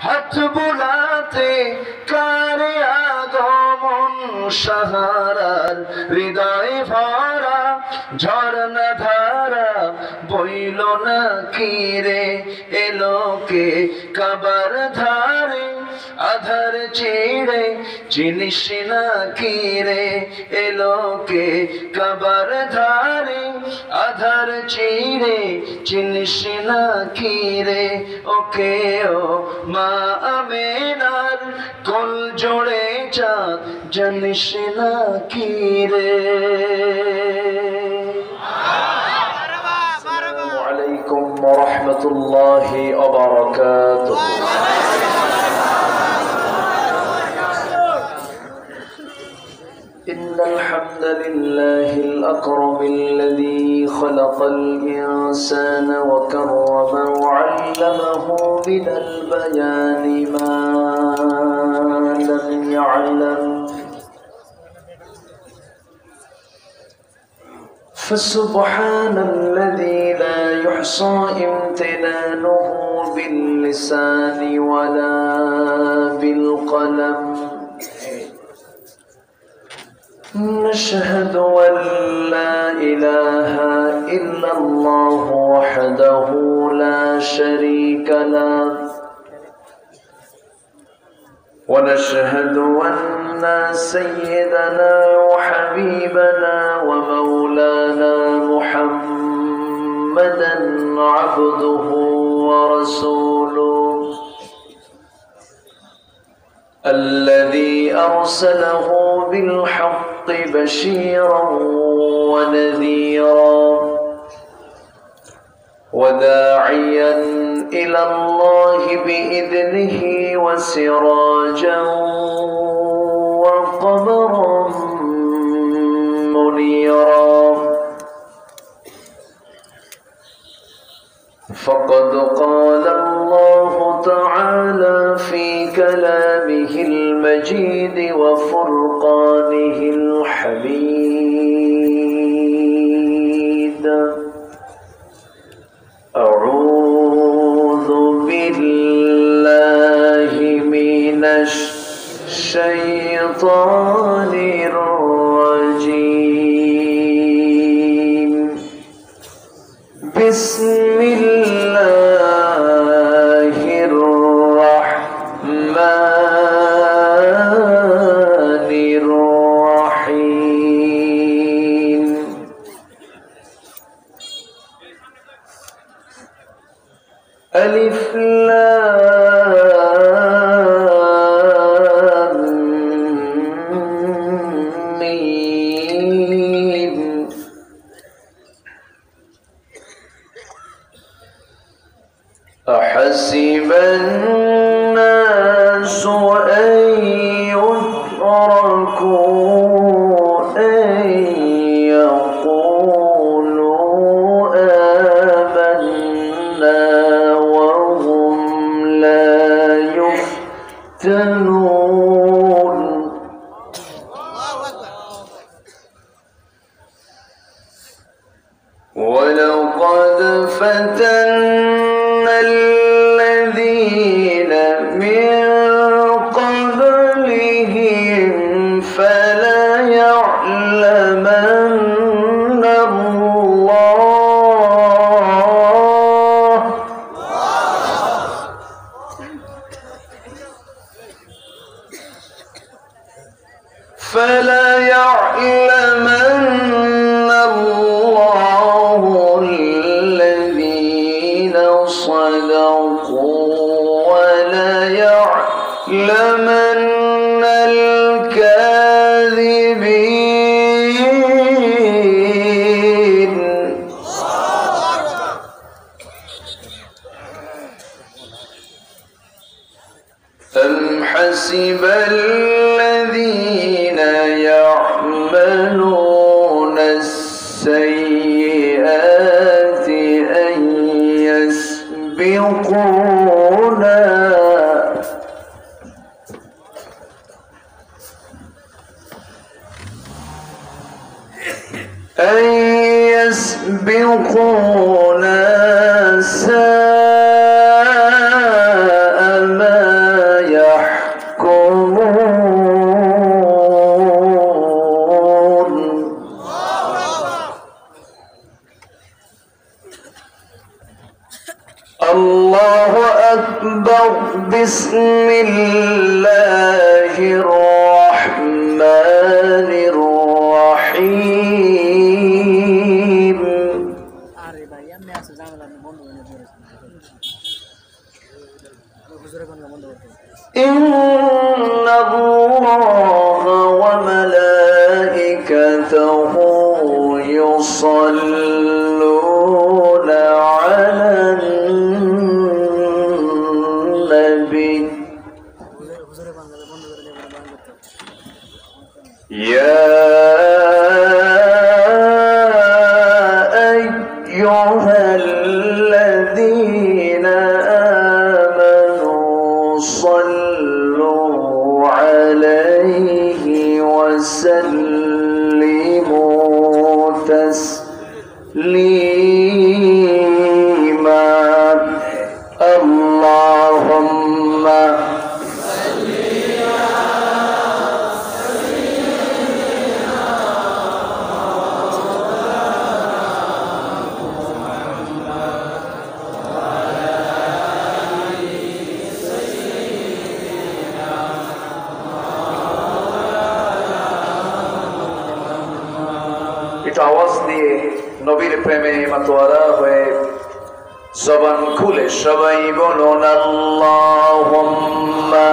হাত বুলাতে কারে আগমন সাহারার হৃদয় ভরা ঝর্ণা ধারা বইল না কিরে এলোকে কাবার ধারে আধার চিড়ে চিনিস না কিরে এলোকে কাবার ধারে আধার চিড়ে চিনিস না কিরে ওকে ও মা আমেনার কোল জোড়ে চাঁদ জানিস না কিরে। আসসালামু আলাইকুম ওয়া রাহমাতুল্লাহি ওয়া বারাকাতুহু। إن الحمد لله الأكرم الذي خلق الإنسان وكرمه وعلمه من البيان ما لم يعلم فسبحان الذي لا يحصى امتنانه باللسان ولا بالقلم. نشهد أن لا إله إلا الله وحده لا شريك له ونشهد أن سيدنا وحبيبنا ومولانا محمدا عبده ورسوله الذي أرسله بالحق بشيرا ونذيرا وداعيا إلى الله بإذنه وسراجا وقمرا منيرا. فقد قال الله تعالى في كلامه المجيد وفرقانه الحميد: أعوذ بالله من الشيطان الرجيم. بسم الله الرحمن الرحيم. ألف لام ميم. أحسب الناس أن يتركوا أن يقولوا آمنا وهم لا يفتنون. ولقد فتنا الذين من قبلهم فليعلمن الله الذين صدقوا وليعلمن الكاذبين. أم حسب الذين يعملون السيئات أن يسبقونا ساء ما أكبر بسم الله الرحمن الرحيم إن الله وملائكته يصلون على النبي يا أيها الذين آمنوا صلوا عليه وسلموا تسليما اللهم একটু আওয়াজ দিয়ে নবীর প্রেমে মাতোয়ারা হয়ে জবান খুলে সবাই বলুন আল্লাহুম্মা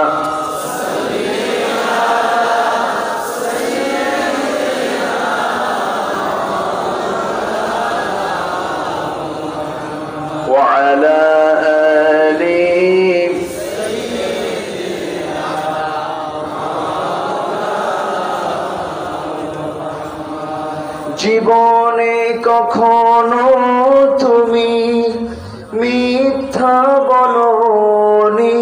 ওয়া আলা আলি জীবনে কখনো তুমি মিথ্যা বলনি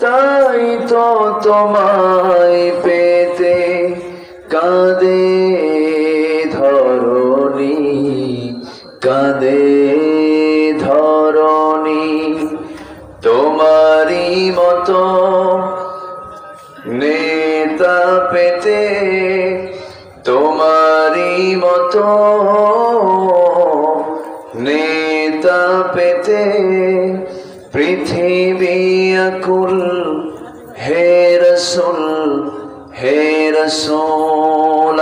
তাই তো তোমায় পেতে কাঁদে ধরণী কাঁদে ধরণী তোমারই মতো নেতা পেতে তোমারই মতো নেতা পেতে পৃথিবী আকুল হে রসূল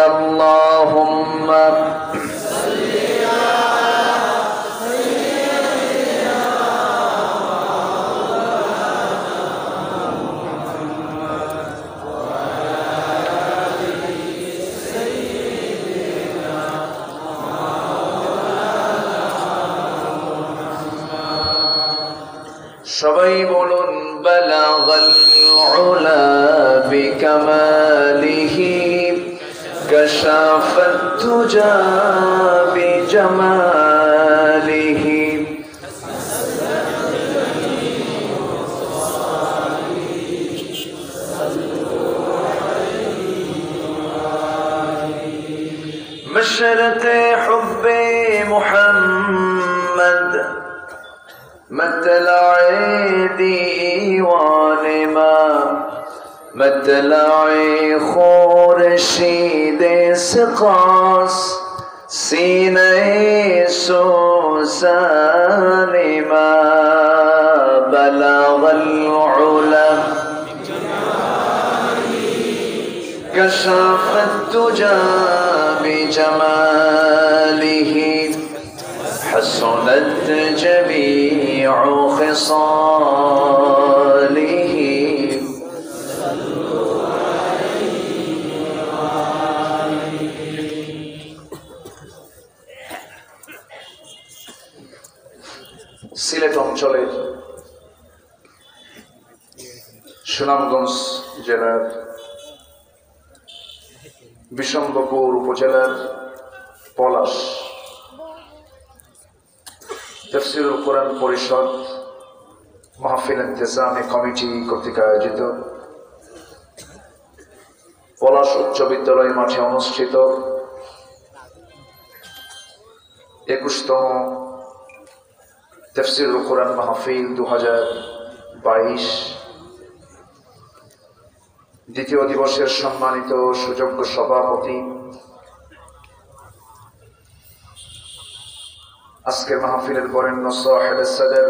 আল্লাহুম্মা সবাই বলুন বালাগাল উলা বিকামালিহি কাশাফাত তুজা বিজামালিহি مشرق حب محمد مطلع دیوان ما مطلع خورشید سقاس سینه سوزان ما بلغ العلا كشف الدجى بجماله حسنت جميع خصاله সিলেট অঞ্চলের সুনামগঞ্জ জেলার বিশম্বপুর উপজেলার পলাশ তাফসীরুল কোরআন পরিষদ মাহফিল ইন্তেজামি কমিটি কর্তৃক আয়োজিত পলাশ উচ্চ বিদ্যালয় মাঠে অনুষ্ঠিত 21তম তাফসীরুল কোরআন মাহফিল 2022 দ্বিতীয় দিবসের সম্মানিত সুযোগ্য সভাপতি আজকের মাহফিলের বরেণ্য সাহেব সদর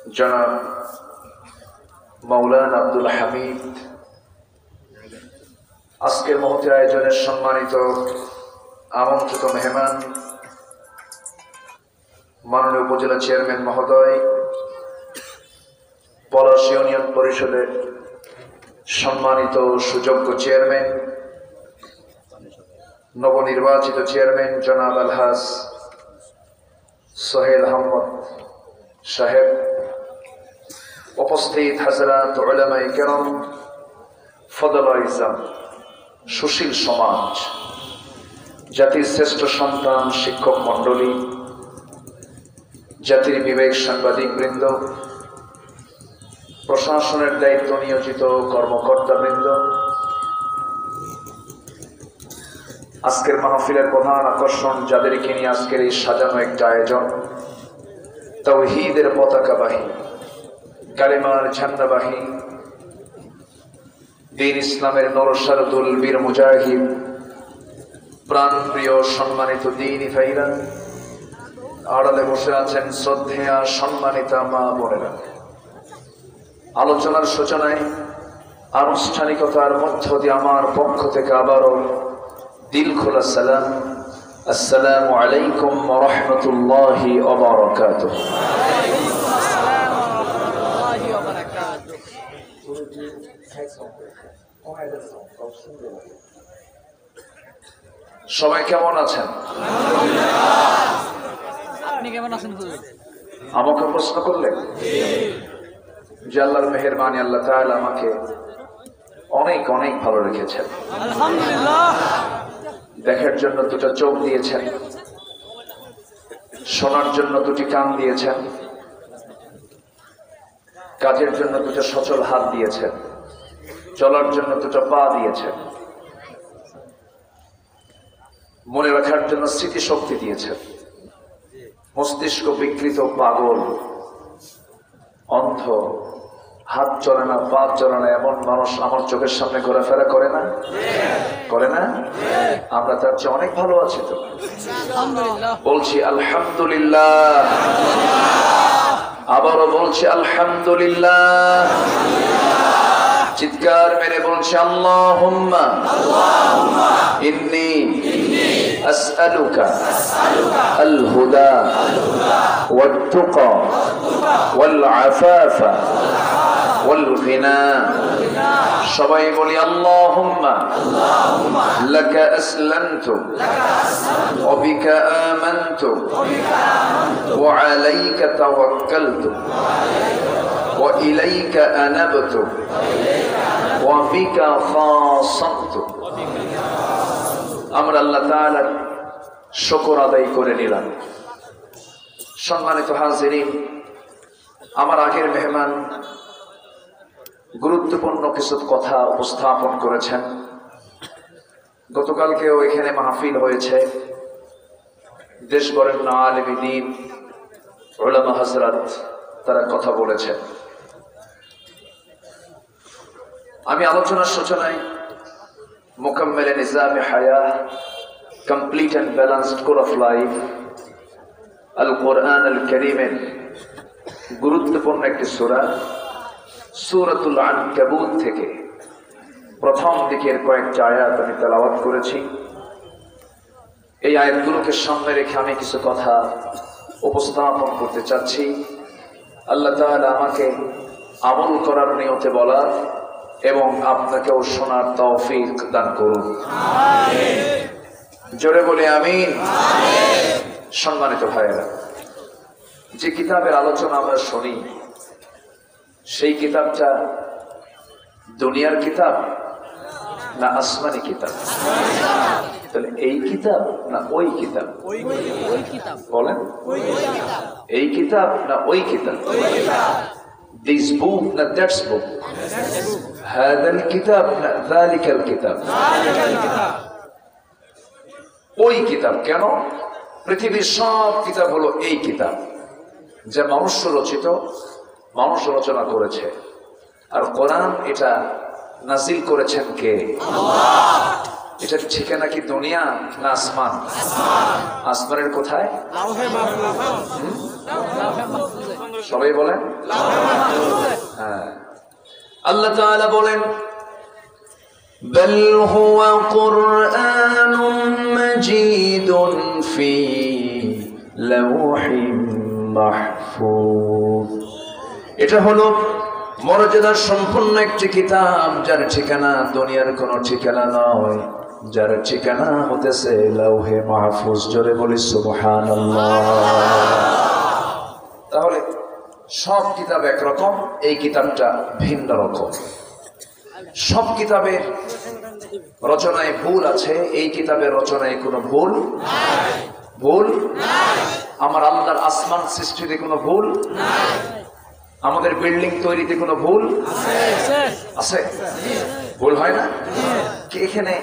জনাব মাওলানা আব্দুল হামিদ, আজকের মহতি আয়োজনের সম্মানিত আমন্ত্রিত মেহমান, মাননীয় উপজেলা চেয়ারম্যান মহোদয়, পলাশ ইউনিয়ন পরিষদের সম্মানিত সুযোগ্য চেয়ারম্যান, নবনির্বাচিত চেয়ারম্যান জনাব আলহাজ সোহেল আহমদ সাহেব, উপস্থিত হাজরাত উলামায়ে কেরাম, ফদলায়ে ইসলাম, সুশীল সমাজ, জাতির শ্রেষ্ঠ সন্তান শিক্ষক মণ্ডলী, জাতির বিবেক সাংবাদিক বৃন্দ, প্রশাসনের দায়িত্ব নিয়োজিত কর্মকর্তা বৃন্দ, আজকের মাহফিলের প্রধান আকর্ষণ যাদেরকে নিয়ে আজকের এই সাজানো একটা আয়োজন, তাওহীদের পতাকাবাহী, কালেমার ঝান্ডাবাহী, দ্বীন ইসলামের নরসারদুল বীর মুজাহিদ, প্রাণপ্রিয় সম্মানিত দ্বীনি ভাইরা, আড়ালে বসে আছেন শ্রদ্ধেয়া সম্মানিতা মা বোনেরা। আলোচনার সূচনায় আনুষ্ঠানিকতার মধ্য দিয়ে আমার পক্ষ থেকে আবারও দিল খোলা সালাম, আসসালামু আলাইকুম ওয়া রাহমাতুল্লাহি ওয়া বারাকাতুহু। সবাই কেমন আছেন? আপনি কেমন আছেন? আমাকে প্রশ্ন করলেন যে আল্লাহর মেহেরবানি, আল্লাহ তাআলা আমাকে অনেক অনেক ভালো রেখেছেন। আলহামদুলিল্লাহ। দেখার জন্য দুটো চোখ দিয়েছেন, শোনার জন্য দুটি কান দিয়েছেন, কাজের জন্য দুটো সচল হাত দিয়েছেন, চলার জন্য দুটো পা দিয়েছেন, মনে রাখার জন্য স্মৃতিশক্তি দিয়েছেন। মস্তিষ্ক বিকৃত, পাগল, অন্ধ, হাত চলে না, পা চলে না, এমন মানুষ আমার চোখের সামনে ঘোরাফেরা করে না? করে না? আমরা তার চেয়ে অনেক ভালো আছি তো। বলছি আলহামদুলিল্লাহ, আবারও বলছি আলহামদুলিল্লাহ, চিৎকার মেরে বলছি আল্লাহুম্মা ইন্নী আসআলুকা আল হুদা ওয়াত তুকা ওয়াল আফাফা ওয়াল গিনা। সবাই বলি আল্লাহুম্মা লাকা আসলামতু ওয়া বিকা আমানতু ওয়া আলাইকা তাওয়াক্কালতু ওয়া ইলাইকা আনাবতু ওয়া বিকা খাসাতু। আমরা আল্লাহ তাআলার শুকর আদায় করে নিলাম। সম্মানিত হাজিরিন, আমার আগের মেহমান গুরুত্বপূর্ণ কিছু কথা উপস্থাপন করেছেন। গতকালকেও এখানে মাহফিল হয়েছে, দেশবরের আলেমে দ্বীন, উলামা হযরত তারা কথা বলেছেন। আমি আলোচনার সূচনায় মুকাম্মিলে নিজামে হায়া, complete and balanced core of life, আল কোরআন আল কারীমের গুরুত্বপূর্ণ একটি সূরা সূরাতুল আনকাবুত থেকে প্রথম দিকের কয়েকটা আয়াত আমি তেলাওয়াত করেছি। এই আয়াতগুলোকে সামনে রেখে আমি কিছু কথা উপস্থাপন করতে চাচ্ছি। আল্লাহ তাআলা আমাকে আমল করার নিয়তে বলার এবং আপনাকেও শোনার তৌফিক দান করুন। জোরে বলে আমিন। সম্মানিত ভাইয়েরা, যে কিতাবের আলোচনা আমরা শুনি সেই কিতাবটা দুনিয়ার কিতাব না আসমানি কিতাব? তাহলে এই কিতাব না ওই কিতাব? বলেন, এই কিতাব না ওই কিতাব? This book না that book? هذا الكتاب না ذلك الكتاب? ওই কিতাব কেন? পৃথিবীর সব কিতাব হলো এই কিতাব, যা মানুষ রচিত, মানুষ রচনা করেছে। আর কোরআন এটা নাজিল করেছেন কে? আল্লাহ। এটার ঠিকানা কি দুনিয়া না আসমান? আসমানের কোথায়? সবাই বলেন হ্যাঁ। আল্লাহ তাআলা বলেন بل هو قرآن مجيد في لوح محفوظ। এটা হলো মর্যাদার সম্পন্ন একটি কিতাব, যার ঠিকানা দুনিয়ার কোনো ঠিকানা নয়, যার ঠিকানা হতেছে লাউহে মাহফুজ। জোরে বলি সুবহানাল্লাহ। তাহলে সব কিতাব একরকম, এই কিতাবটা ভিন্ন রকম। সব কিতাবের রচনায় ভুল আছে, এই কিতাবের রচনায় কোনো ভুল ভুল আমার আল্লাহর আসমান সৃষ্টিতে কোনো ভুল, আমাদের বিল্ডিং তৈরিতে কোনো ভুল আছে? ভুল হয় না কি? এখানে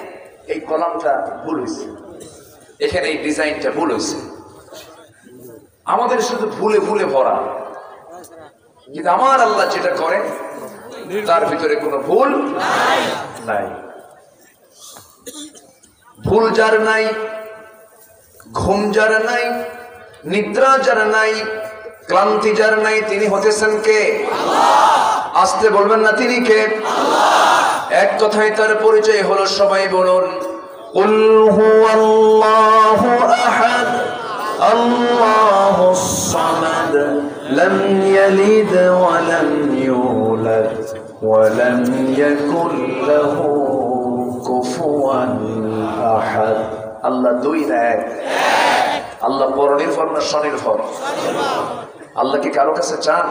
এই কলামটা ভুল হয়েছে, এখানে এই ডিজাইনটা ভুল হয়েছে, আমাদের শুধু ভুলে ভুলে ভরা। কিন্তু আমার আল্লাহ যেটা করেন তার ভিতরে কোনো ভুল নাই। ভুল যার নাই, ঘুম যার নাই, নিদ্রা যার নাই, ক্লান্তি যার নাই, তিনি হতেছেন কে? আসতে বলবেন না তিনি কে? এক কথায় তার পরিচয় হলো, সবাই বলুন কুল হুয়াল্লাহু আহাদ আল্লাহুস সামাদ লাম ইয়ালিদ ওয়া লাম ইউলাদ ওয়া লাম ইয়াকুল লাহু কুফুয়ান আহাদ। আল্লাহ দুই না এক। আল্লাহ পরনির্ভর না স্বনির্ভর? আল্লাহ কি কারো কাছে চান?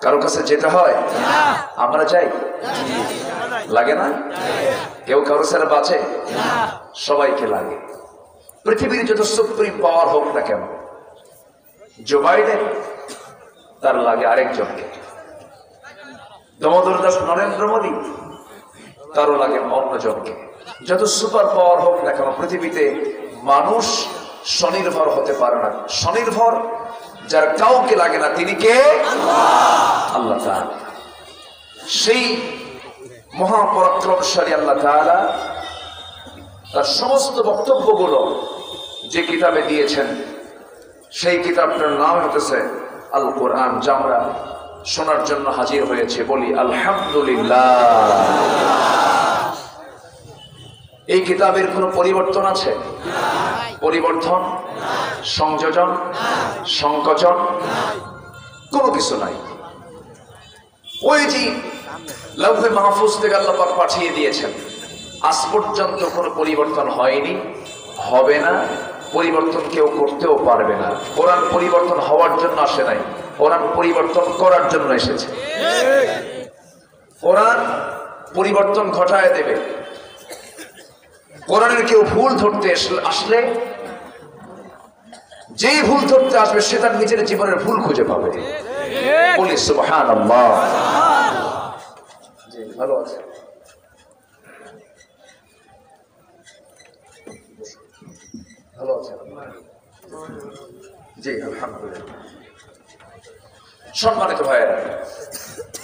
কারো কাছে যেতে হয়? আমরা যাই? লাগে না? কেউ কারো ছাড়া বাঁচে? সবাইকে লাগে। পৃথিবীর যত সুপ্রিম পাওয়ার হোক না কেন, জো বাইডেন তার লাগে আরেকজনকে, দামোদর দাস নরেন্দ্র মোদী তারও লাগে অন্যজনকে। যত সুপার পাওয়ার হোক না কেন, পৃথিবীতে মানুষ স্বনির্ভর হতে পারে না। স্বনির্ভর যার কাউকে লাগে না, তিনি কে? আল্লাহ তাআলা। সেই মহাপরাক্রমশালী আল্লাহ তাআলা তার সমস্ত বক্তব্যগুলো যে কিতাবে দিয়েছেন, সেই কিতাবটার নাম হতেছে আল কোরআন, যা আমরা শোনার জন্য হাজির হয়েছে। বলি আলহামদুলিল্লাহ। এই কিতাবের কোনো পরিবর্তন আছে? পরিবর্তন, সংযোজন, সংকোচন কোনো কিছু নাই। ওই যে লাউহে মাহফুজ থেকে আল্লাহ পাক পাঠিয়ে দিয়েছেন, আজ পর্যন্ত কোনো পরিবর্তন হয়নি, হবে না, পরিবর্তন কেউ করতেও পারবে না। কোরআন পরিবর্তন হওয়ার জন্য আসে নাই, কোরআন পরিবর্তন করার জন্য এসেছে। কোরআন পরিবর্তন ঘটায় দেবে। কোরআনের কেউ ভুল ধরতে আসলে, যেই ভুল ধরতে আসবে সে তার নিজের জীবনের ভুল খুঁজে পাবে। বলি সুবহানাল্লাহ। জি ভালো আছে, ভালো আছে জি আলহামদুলিল্লাহ। সম্মানিত ভাইয়েরা,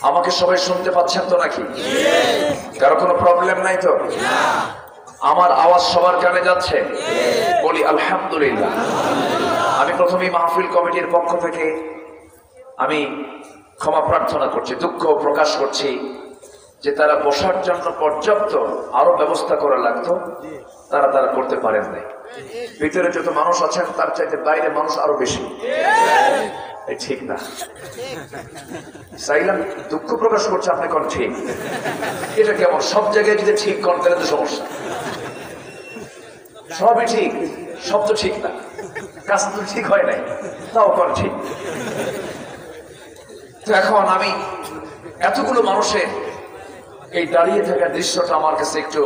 আমাকে সবাই শুনতে পাচ্ছেন তো নাকি? কারো কোনো প্রবলেম নাই তো? আমার আওয়াজ সবার কানে যাচ্ছে? বলি আলহামদুলিল্লাহ। আমি প্রথমেই মাহফিল কমিটির পক্ষ থেকে আমি ক্ষমা প্রার্থনা করছি, দুঃখ প্রকাশ করছি যে তারা বসার জন্য পর্যাপ্ত আরো ব্যবস্থা করা লাগতো, তারা করতে পারেন নাই। ভিতরে যত মানুষ আছেন তার চাইতে বাইরে মানুষ আরো বেশি। ঠিক না? চাইলাম, দুঃখ প্রকাশ করছে আপনি কোন ঠিক? এটা কেমন? সব জায়গায় যদি ঠিক করেন তাহলে তো সমস্যা। সবই ঠিক, সব তো ঠিক না, কাজ তো ঠিক হয় নাই, তাও কোন ঠিক? তো এখন আমি এতগুলো মানুষের এই দাঁড়িয়ে থাকার দৃশ্যটা আমার কাছে একটু,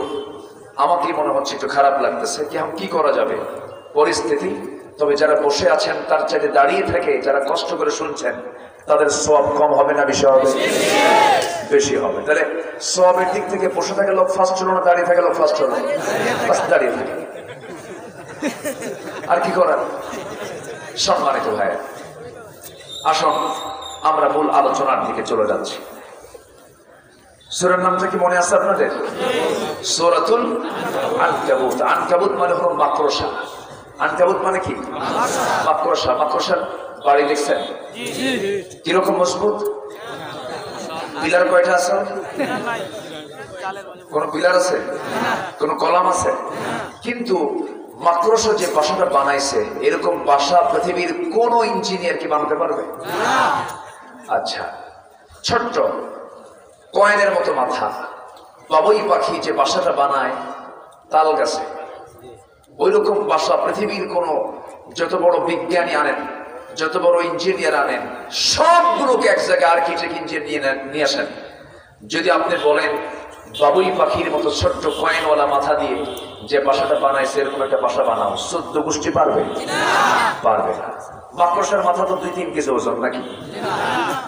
আমাকেই মনে হচ্ছে একটু খারাপ লাগতেছে। কি করা যাবে পরিস্থিতি। তবে যারা বসে আছেন তার চাইতে দাঁড়িয়ে থেকে যারা কষ্ট করে শুনছেন তাদের সওয়াব কম হবে না বেশি হবে? বেশি হবে। তাহলে সওয়াবের দিক থেকে বসে থাকা লোক ফার্স্ট হলো না দাঁড়িয়ে থাকা লোক ফার্স্ট হলো? দাঁড়িয়ে থাকে। আর কি করার? সম্মানিত ভাই, আসুন আমরা মূল আলোচনার দিকে চলে যাচ্ছি। সূরার নামটা কি মনে আছে আপনাদের? সূরাতুল আনকাবুত। আনকাবুত মানে হলো মাকড়সা। আনকাবুত মানে কি? মাকড়সা। মাকড়সার বাড়ি দেখছেন কিরকম মজবুত? পিলার কয়টা আছে? কোন পিলার আছে? কোন কলাম আছে? কিন্তু মাকড়সা যে বাসাটা বানাইছে এরকম বাসা পৃথিবীর কোন ইঞ্জিনিয়ার কি বানাতে পারবে? আচ্ছা, ছোট্ট কয়েনের মতো মাথা বাবুই পাখি যে বাসাটা বানায় তাল গাছে, ওই রকম বাসা পৃথিবীর কোন যত বড় বিজ্ঞানী আনেন, যত বড় ইঞ্জিনিয়ার আনেন, সবগুলোকে এক জায়গায় আর্কিটেক্ট ইঞ্জিনিয়ার নিয়ে আসেন, যদি আপনি বলেন বাবুই পাখির মতো ছোট্ট কয়েনওয়ালা মাথা দিয়ে যে বাসাটা বানাইছে এরকম একটা বাসা বানাও, 14 গোষ্ঠী পারবে? পারবে না। মাকড়সার মাথা তো 2-3 কেজি ওজন নাকি?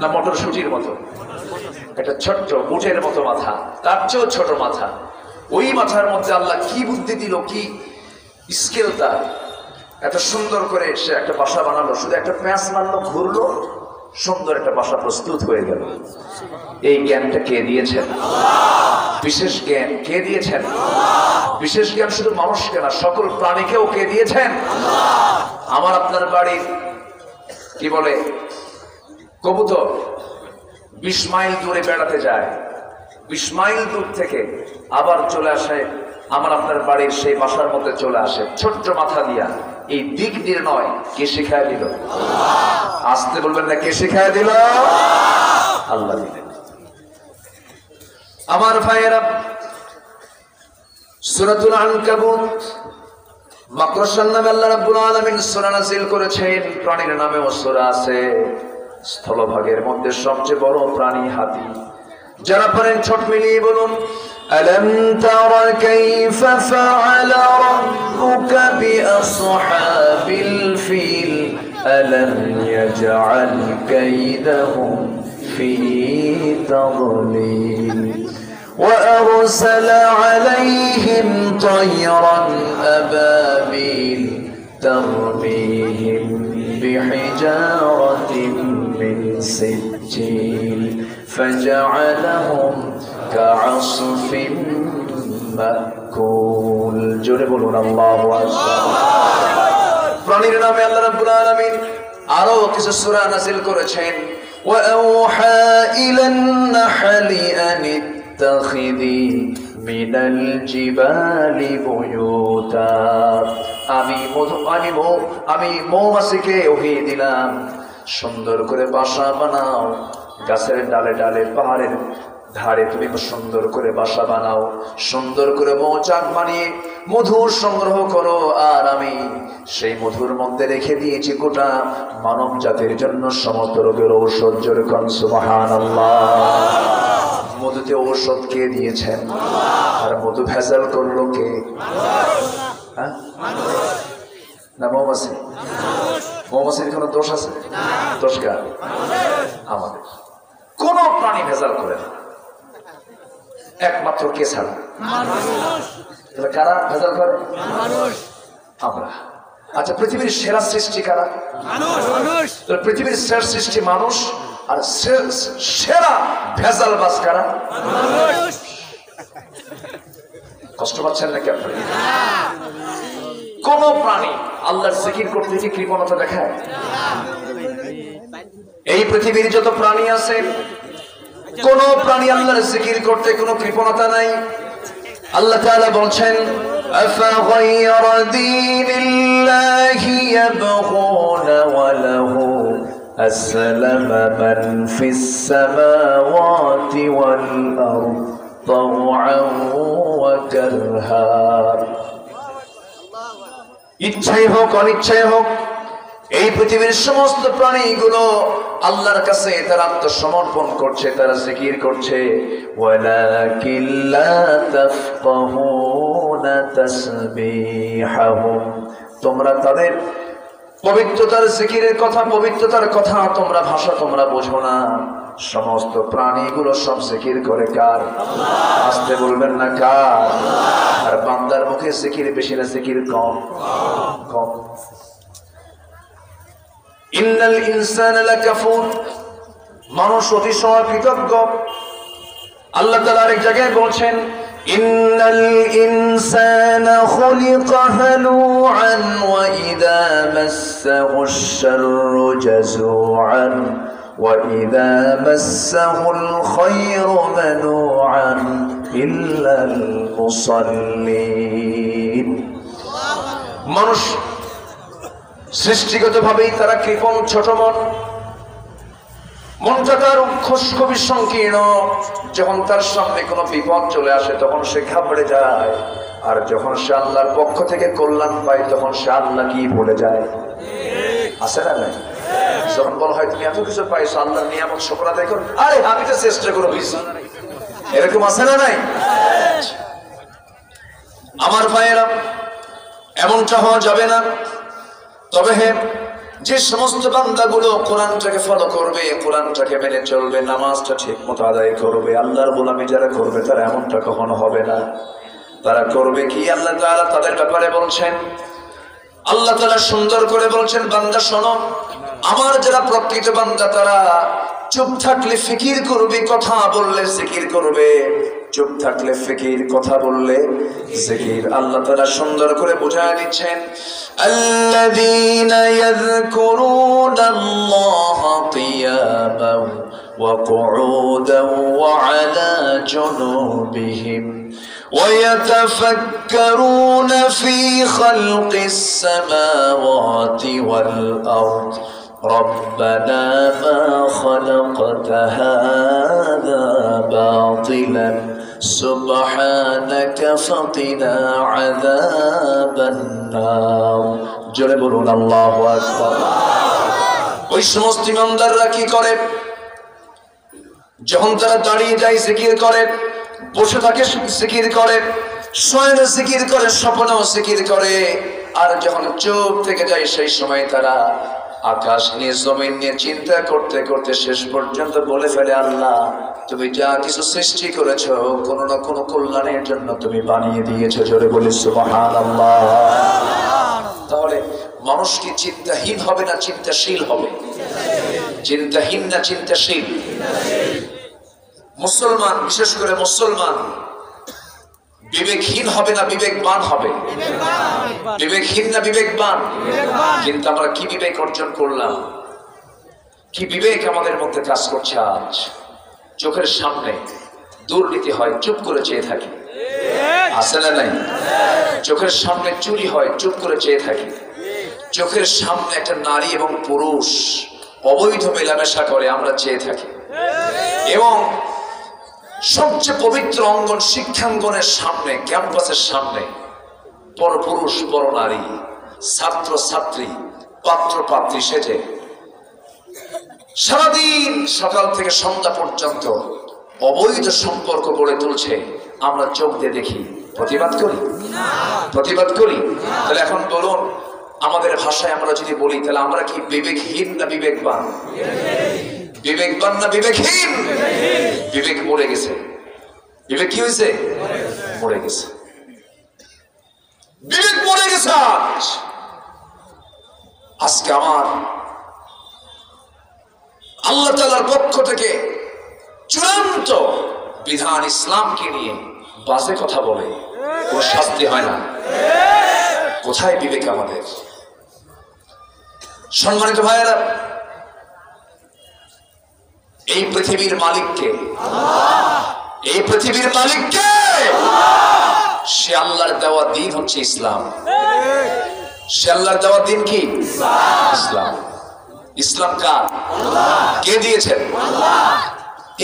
না মটরশুটির মতো একটা ছোট্ট বুটের মতো মাথা, তার চেয়েও ছোট মাথা। ওই মাথার মধ্যে আল্লাহ কি বুদ্ধি দিল, কি স্কেল তার, এত সুন্দর করে সে একটা বাসা বানালো। শুধু একটা প্যাঁচ মারলো, ঘুরলো, সুন্দর একটা বাসা প্রস্তুত হয়ে গেল। এই জ্ঞানটা কে দিয়েছেন? বিশেষ জ্ঞান কে দিয়েছেন? বিশেষ জ্ঞান শুধু মানুষকে না, সকল প্রাণীকেও কে দিয়েছেন? আমার আপনার বাড়ির কি বলে কবুতর 20 মাইল দূরে বেড়াতে যায়, 20 মাইল দূর থেকে আবার চলে আসে আমার আপনার বাড়ির সেই বাসার মধ্যে চলে আসে ছোট্ট মাথা দিয়া। এই দিক নির্ণয় কে শিখায় দিল? আসতে বলবেন না, কে শিখায় দিল? আল্লাহ দিলেন। আমার ভাইয়েরা, সূরাতুল আনকাবুত মাকড়সার নামে আল্লাহ রাব্বুল আলামিন সূরা নাযিল করেছেন। প্রাণীর নামেও সূরা আছে। স্থলভাগের মধ্যে সবচেয়ে বড় প্রাণী হাতি। যারা পারেন ছোট মিলিয়ে বলুন আলাম তারা কাইফা ফাআলা রাব্বুকা বিআসহাবিল ফিল আলাম ইয়াজআল কাইদাহুম ফি তাদলিল وأرسل عليهم طيرا أبابيل ترميهم بحجارة من سجيل فجعلهم كعصف مأكول جربون الله أكبر প্রাণীর নামে আল্লাহ রাব্বুল আলামিন আরো কিছু সূরা নাযিল করেছেন। وأوحى إلى النحل أن اتخذي من الجبال بيوتا আমি মৌমাছিকে ওহী দিলাম, সুন্দর করে বাসা বানাও। গাছের ডালে ডালে, পাহাড়ের ধারে তুমি সুন্দর করে বাসা বানাও, সুন্দর করে মৌচাক বানিয়ে মধু সংগ্রহ করো। আর আমি সেই মধুর মধ্যে রেখে দিয়েছি গোটা মানব জাতির জন্য সমস্ত রোগের ঔষধ। জোরে কোন সুবহানাল্লাহ। মধুতে ঔষধ কে দিয়েছেন? আর মধু ভেজাল করলো কে? না মৌমাছি? মৌমাছির কোনো দোষ আছে? দোষ কার? আমাদের। কোন প্রাণী ভেজাল করে না, একমাত্র কে ছাড়া? তাহলে কারা ভেজাল করে? আমরা। আচ্ছা, পৃথিবীর সেরা সৃষ্টি কারা? পৃথিবীর সেরা সৃষ্টি মানুষ। আর সেরা ভেজালবাজ কারা? কষ্ট পাচ্ছেন নাকি আপনারা? কোন প্রাণী আল্লাহর জিকির করতে কি কৃপণতা দেখায়? এই পৃথিবীর যত প্রাণী আছে কোন প্রাণী আল্লাহর জিকির করতে কোনো কৃপণতা নাই। আল্লাহ তাআলা বলছেন আফাগায়রা দীনিল্লাহি ইয়াবগুনা ওয়া লাহু আসলামা মান ফিস সামাওয়াতি ওয়াল আরদ তাওআন ওয়া কারহা। ইচ্ছাই হোক অনিচ্ছাই হোক এই পৃথিবীর সমস্ত প্রাণীগুলো আল্লাহর কাছে তারা আত্মসমর্পণ করছে, তারা জিকির করছে। ওয়ালাকিন লা তাফকাহুনা তাসবিহাহুম, তোমরা তাদের পবিত্রতার জিকিরের কথা, পবিত্রতার কথা তোমরা ভাষা তোমরা বোঝো না। সমস্ত প্রাণীগুলো সব জিকির করে কার? আসতে বলবেন না কার? আর বান্দার মুখে জিকির বেশি না জিকির কম? কম। ইন্নাল ইনসানা লাকাফুর, মানুষ অতিশয় কৃতজ্ঞ। আল্লাহ তাআলা আরেক জায়গায় বলছেন ইন্নাল ইনসানা খুলিকা হালুআন ওয়া ইযা মাসসাহুশ শাররু জাযুআন ওয়া ইযা মাসসাহুল খায়রু মানুআন ইল্লাল মুসাল্লিন। মানুষ সৃষ্টিগতভাবেই তারা কৃপণ, ছোট মনটা তার খুবই সংকীর্ণ। যখন তার সামনে কোনো বিপদ চলে আসে তখন সে ঘাবড়ে যায়, আর যখন সে আল্লাহর পক্ষ থেকে কল্যাণ পায় তখন সে আল্লাহ কি ভুলে যায়। আছে না নাই? যখন বলা হয় তুমি এত কিছু পাইছো, আল্লাহর নিয়ামত শুকর আদায় করো, আরে আমি তো চেষ্টা করে হয়েছি, এরকম আছে না নাই? আমার ভাইয়েরা, এমনটা হওয়া যাবে না। তবে হ্যাঁ, যে সমস্ত বান্দাগুলো কোরআনটাকে ফলো করবে, কোরআনটাকে মেনে চলবে, নামাজটা ঠিক মতো আদায় করবে, আল্লাহর গোলামি যারা করবে তারা এমনটা কখনো হবে না। তারা করবে কি? আল্লাহ তাআলা তাদের ব্যাপারে বলছেন, আল্লাহ তাআলা সুন্দর করে বলছেন, বান্দা শোনো, আমার যারা প্রকৃত বান্দা তারা চুপ থাকলে ফিকির করবে, কথা বললে জিকির করবে, চুপ থাকলে ফিকির, কথা বললে জিকির। আল্লাহ তাআলা সুন্দর করে বোঝায় দিচ্ছেন, আল্লাযীনা ইয়াযকুরুনাল্লাহা কিয়ামান ওয়া কুউদান ওয়া আলা জুনুবিহিম ওয়া ইয়াতাফাক্কারুনা ফী খালকিস সামাওয়াতি ওয়াল আরদ ربنا ما خلقت هذا باطلا سبحانك فقنا عذاب النار। জোরে বলুন আল্লাহু আকবার। ওই সমস্ত ইমানদাররা কি করে? যখন তারা দাঁড়িয়ে যায় জিকির করে, বসে থাকে জিকির করে, শয়নে জিকির করে, স্বপ্নেও জিকির করে, আর যখন চুপ থেকে যায় সেই সময় তারা আকাশ নিয়ে জমিন নিয়ে চিন্তা করতে করতে শেষ পর্যন্ত বলে ফেলে, আল্লাহ তুমি যা কিছু সৃষ্টি করেছো কোনো না কোনো কল্যাণের জন্য তুমি বানিয়ে দিয়েছো। জোরে বলি সুবহানাল্লাহ। তাহলে মানুষ কি চিন্তাহীন হবে না চিন্তাশীল হবে? চিন্তাহীন না চিন্তাশীল? মুসলমান, বিশেষ করে মুসলমান বিবেকহীন হবে না বিবেকবান হবে? বিবেকহীন না বিবেকবান? কিন্তু আমরা কি বিবেক অর্জন করলাম? কি বিবেক আমাদের মধ্যে কাজ করছে আজ? চোখের সামনে দুর্নীতি হয়, চুপ করে চেয়ে থাকি, আছে না নাই? চোখের সামনে চুরি হয়, চুপ করে চেয়ে থাকি। চোখের সামনে একটা নারী এবং পুরুষ অবৈধ মেলামেশা করে, আমরা চেয়ে থাকি। এবং সবচেয়ে পবিত্র অঙ্গন শিক্ষাঙ্গনের সামনে, ক্যাম্পাসের সামনে পরপুরুষ পরনারী, ছাত্র ছাত্রী, পাত্র পাত্রী সেজে সারাদিন সকাল থেকে সন্ধ্যা পর্যন্ত অবৈধ সম্পর্ক গড়ে তুলছে, আমরা চোখ দিয়ে দেখি, প্রতিবাদ করি? প্রতিবাদ করি? তাহলে এখন বলুন, আমাদের ভাষায় আমরা যদি বলি তাহলে আমরা কি বিবেকহীন না বিবেকবান? বিবেকবান না বিবেকহীন? বিবেক মরে গেছে। বিবেক কি হয়েছে? মরে গেছে। বিবেক মরে গেছে। আজকে আমার আল্লাহ তাআলার পক্ষ থেকে চূড়ান্ত বিধান ইসলামকে নিয়ে বাজে কথা বলে কোন শাস্তি হয় না। কোথায় বিবেক আমাদের? সম্মানিত ভাইয়েরা, এই পৃথিবীর মালিককে, এই পৃথিবীর মালিককে, সে আল্লাহর দেওয়া দিন হচ্ছে ইসলাম। সে আল্লাহর দেওয়া দিন কি? ইসলাম। ইসলাম কার? কে দিয়েছেন?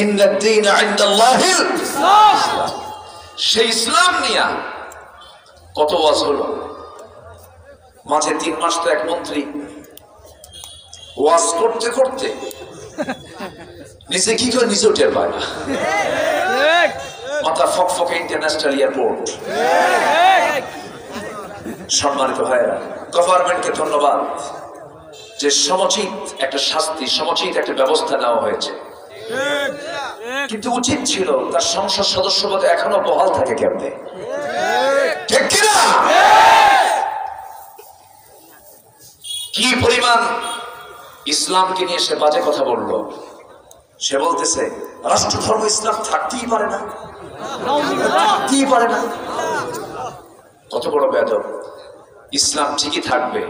ইন্নাদ দীনা ইনদাল্লাহিল ইসলাম। সেই ইসলাম নিয়ে কত ওয়াজ হলো। মাঝে 3 মাস তো এক মন্ত্রী ওয়াজ করতে করতে নিচে কি করে নিচে উঠে পায় না। মাথা ফকফকে ইন্টারন্যাশনাল এয়ারপোর্ট। সম্মানিত ভাইয়েরা, গভর্নমেন্টকে ধন্যবাদ যে সমুচিত একটা শাস্তি, সমুচিত একটা ব্যবস্থা নেওয়া হয়েছে। কিন্তু উচিত ছিল তার সংসদ সদস্যপদ এখনো বহাল থাকে কেমনে? ঠিক কিনা? কি পরিমাণ ইসলামকে নিয়ে সে বাজে কথা বলল। সে বলতেছে রাষ্ট্র ধর্ম ইসলাম থাকতেই পারে না। কি পারে না? কত বড় বেয়াদব! ইসলাম ঠিকই থাকবে,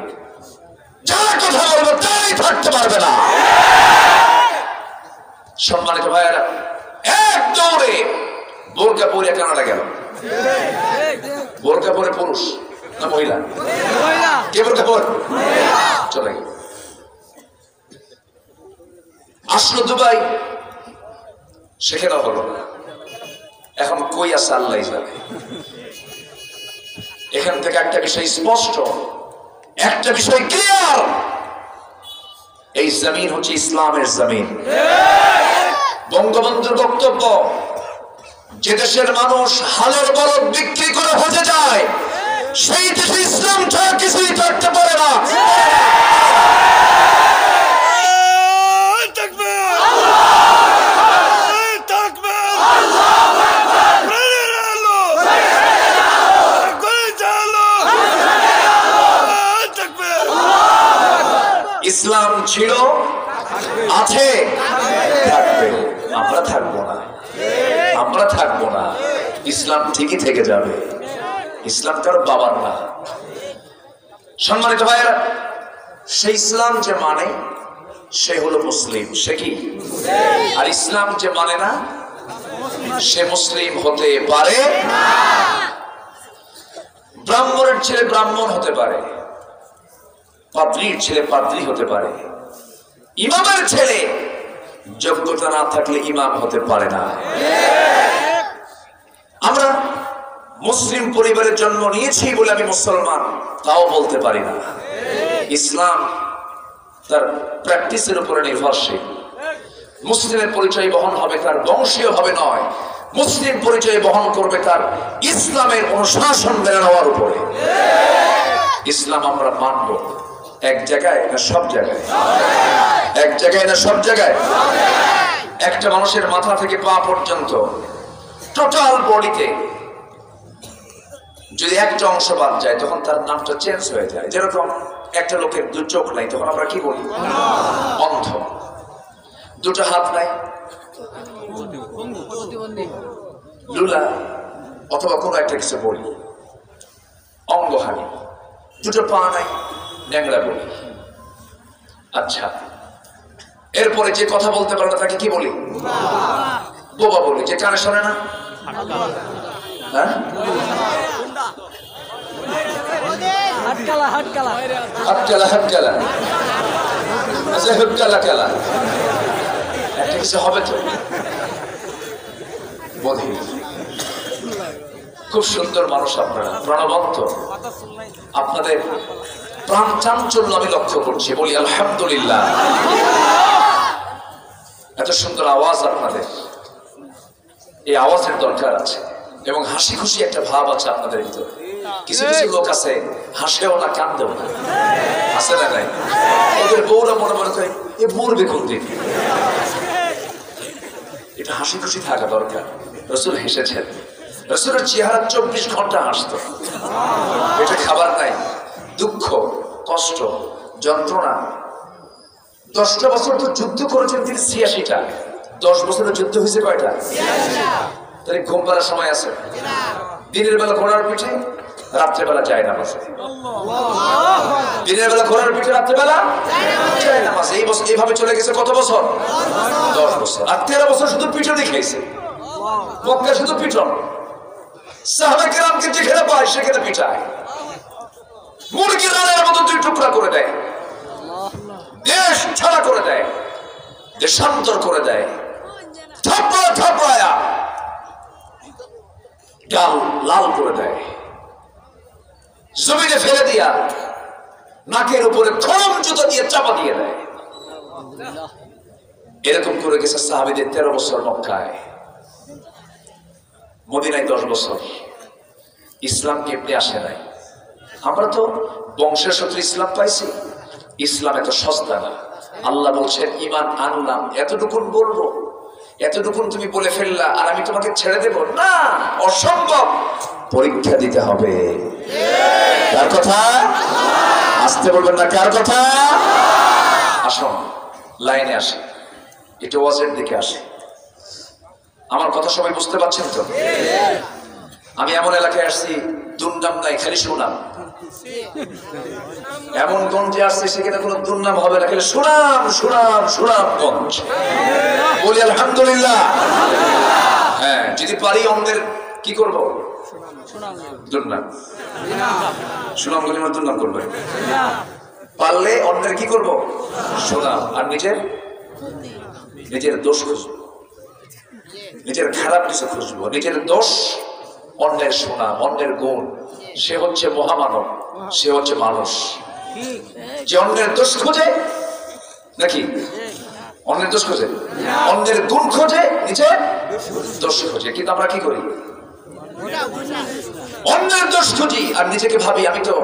যারা কথা বলবে তাই থাকতে পারবে না। সম্মানিত ভাইয়েরা, এক দৌড়ে বোরকা পরে কানাডা গেল। বোরকা পরে পুরুষ না মহিলা? কে বোরকা পরে? চলে গেল। আসলো দুবাই, সেখানে হলো। এখন কই আছে আল্লাহ জানে। এখান থেকে একটা বিষয় স্পষ্ট, একটা বিষয় ক্লিয়ার, এই জমিন হচ্ছে ইসলামের জমিন। বঙ্গবন্ধুর বক্তব্য, যে দেশের মানুষ হালের বলদ বিক্রি করে হতে যায়, সেই দেশে ইসলাম ছাড়া কিছুই থাকতে পারে না। ইসলাম ছিল, আছে, থাকবে। আমরা থাকবো না, আমরা থাকবো না। ইসলাম ঠিকই থেকে যাবে। ইসলাম কারো বাবার না। সম্মানিত ভাইয়েরা, সেই ইসলাম যে মানে সে হলো মুসলিম। সে কি? আর ইসলাম যে মানে না সে মুসলিম হতে পারে না। ব্রাহ্মণের ছেলে ব্রাহ্মণ হতে পারে, পাদ্রীর ছেলে পাদ্রী হতে পারে, ইমামের ছেলে যোগ্যতা না থাকলে ইমাম হতে পারে না। আমরা মুসলিম পরিবারের জন্ম নিয়েছি বলে আমি মুসলমান তাও বলতে পারি না। ইসলাম তার প্র্যাকটিসের উপরে নির্ভরশীল। মুসলিমের পরিচয় বহন হবে তার বংশীয় ভাবে নয়, মুসলিম পরিচয় বহন করবে তার ইসলামের অনুশাসন মেনে নেওয়ার উপরে। ইসলাম আমরা মানব এক জায়গায় না সব জায়গায়? এক জায়গায় না সব জায়গায়? একটা মানুষের মাথা থেকে পা পর্যন্ত টোটাল বডিতে যদি একটা অংশ বাদ যায় তখন তার নামটা চেঞ্জ হয়ে যায়। যেরকম একটা লোকের দু চোখ নাই, তখন আমরা কি বলি? অন্ধ। দুটো হাত নাই, লুলা, অথবা কোনো একটা কিছু বলি অঙ্গহানি। দুটো পা নাই, ন্যাংরা বলি। আচ্ছা, এরপরে যে কথা বলতে পারে না তাকে কি বলি? বোবা বলি। যে কানে শোনে না, হ্যাঁ, হাটকালা হাটকালা হাটকালা হাটকালা, আচ্ছা হুটকালা কালা, একটা কিছু হবে তো বধির। খুব সুন্দর মানুষ আপনারা, প্রাণবন্ত। আপনাদের প্রাণ চাঞ্চল্য আমি লক্ষ্য করছি, বলি আলহামদুলিল্লাহ। এত সুন্দর আওয়াজ আপনাদের, এই আওয়াজের দরকার আছে এবং হাসি খুশি একটা ভাব আছে আপনাদের ভিতরে। কিছু কিছু লোক আছে হাসেও না কান্দেও না, আছে না নাই? ওদের বউরা মনে মনে করে এ মরবে কোন দিন। এটা হাসি খুশি থাকা দরকার। রাসূল হেসেছেন, রাসূলের চেহারা 24 ঘন্টা হাসতো। এটা খাবার নাই, দুঃখ, কষ্ট, যন্ত্রণা। 10টা বছর তো যুদ্ধ করেছেন তিনি 86টা। 10 বছরের যুদ্ধ হয়েছে কয়টা? 86টা। তাহলে ঘুম পাড়ার সময় আছে? দিনের বেলা ঘোড়ার পিঠে, রাত্রে বেলা যায় না বসে। দিনের বেলা ঘোড়ার পিঠে, রাত্রে বেলা যায় না বসে। এই বছর এইভাবে চলে গেছে কত বছর? 10 বছর। আর 13 বছর শুধু পিঠনই খেয়েছে। মক্কা শুধু পিঠন। সাহাবায়ে কেরামকে যেখানে পায় সেখানে পিঠায়। মুরগি রানের মতো 2 টুকরা করে দেয়, দেশ ছাড়া করে দেয়, দেশান্তর করে দেয়, থাপড়া থাপড়ায়া গাল লাল করে দেয়, জমিনে ফেলে দিয়া নাকের উপরে খড়ম জুতো দিয়ে চাপা দিয়ে দেয়। এরকম করে গেছে সাহাবীদের 13 বছর মক্কায়, মদিনায় 10 বছর। ইসলাম কি এমনি আসে নাই? আমরা তো বংশের সূত্রে ইসলাম পাইছি। ইসলাম এত সস্তা না। আল্লাহ বলছেন ঈমান আনলাম, এতটুকুন বলবো, এতটুকুন তুমি বলে ফেললা আর আমি তোমাকে ছেড়ে দেব না, অসম্ভব। পরীক্ষা দিতে হবে। কার কথা? আসতে বলবেন না, কার কথা? আসুন লাইনে আসে, এটা ওয়াজের দিকে আসে। আমার কথা সবাই বুঝতে পারছেন তো? আমি এমন এলাকায় আসছি দুর্নাম নাই, খালি সুনাম। এমন গঞ্জে আসছে সেখানে কোনো দুর্নাম হবে না, খালি সুনাম সুনাম সুনামগঞ্জ। বলি আলহামদুলিল্লাহ। হ্যাঁ, যদি পারি অন্যের কি করব? দুর্নাম। সুনামগঞ্জের মধ্যে দুর্নাম করবে, পারলে অন্যের কি করব? সুনাম। আর নিজের দোষ খুঁজবো, নিজের খারাপ কিছু খুঁজবো, নিজের দোষ, অন্যের সুনাম, অন্যের গুণ। সে হচ্ছে মহামানব, সে হচ্ছে মানুষ। যে অন্যের দোষ খোঁজে নাকি? অন্যের দোষ খোঁজে, অন্যের গুণ খোঁজে, নিজের দোষ খোঁজে। কিন্তু আমরা কি করি? অন্যের দোষ খুঁজি আর নিজেকে ভাবি আমি তো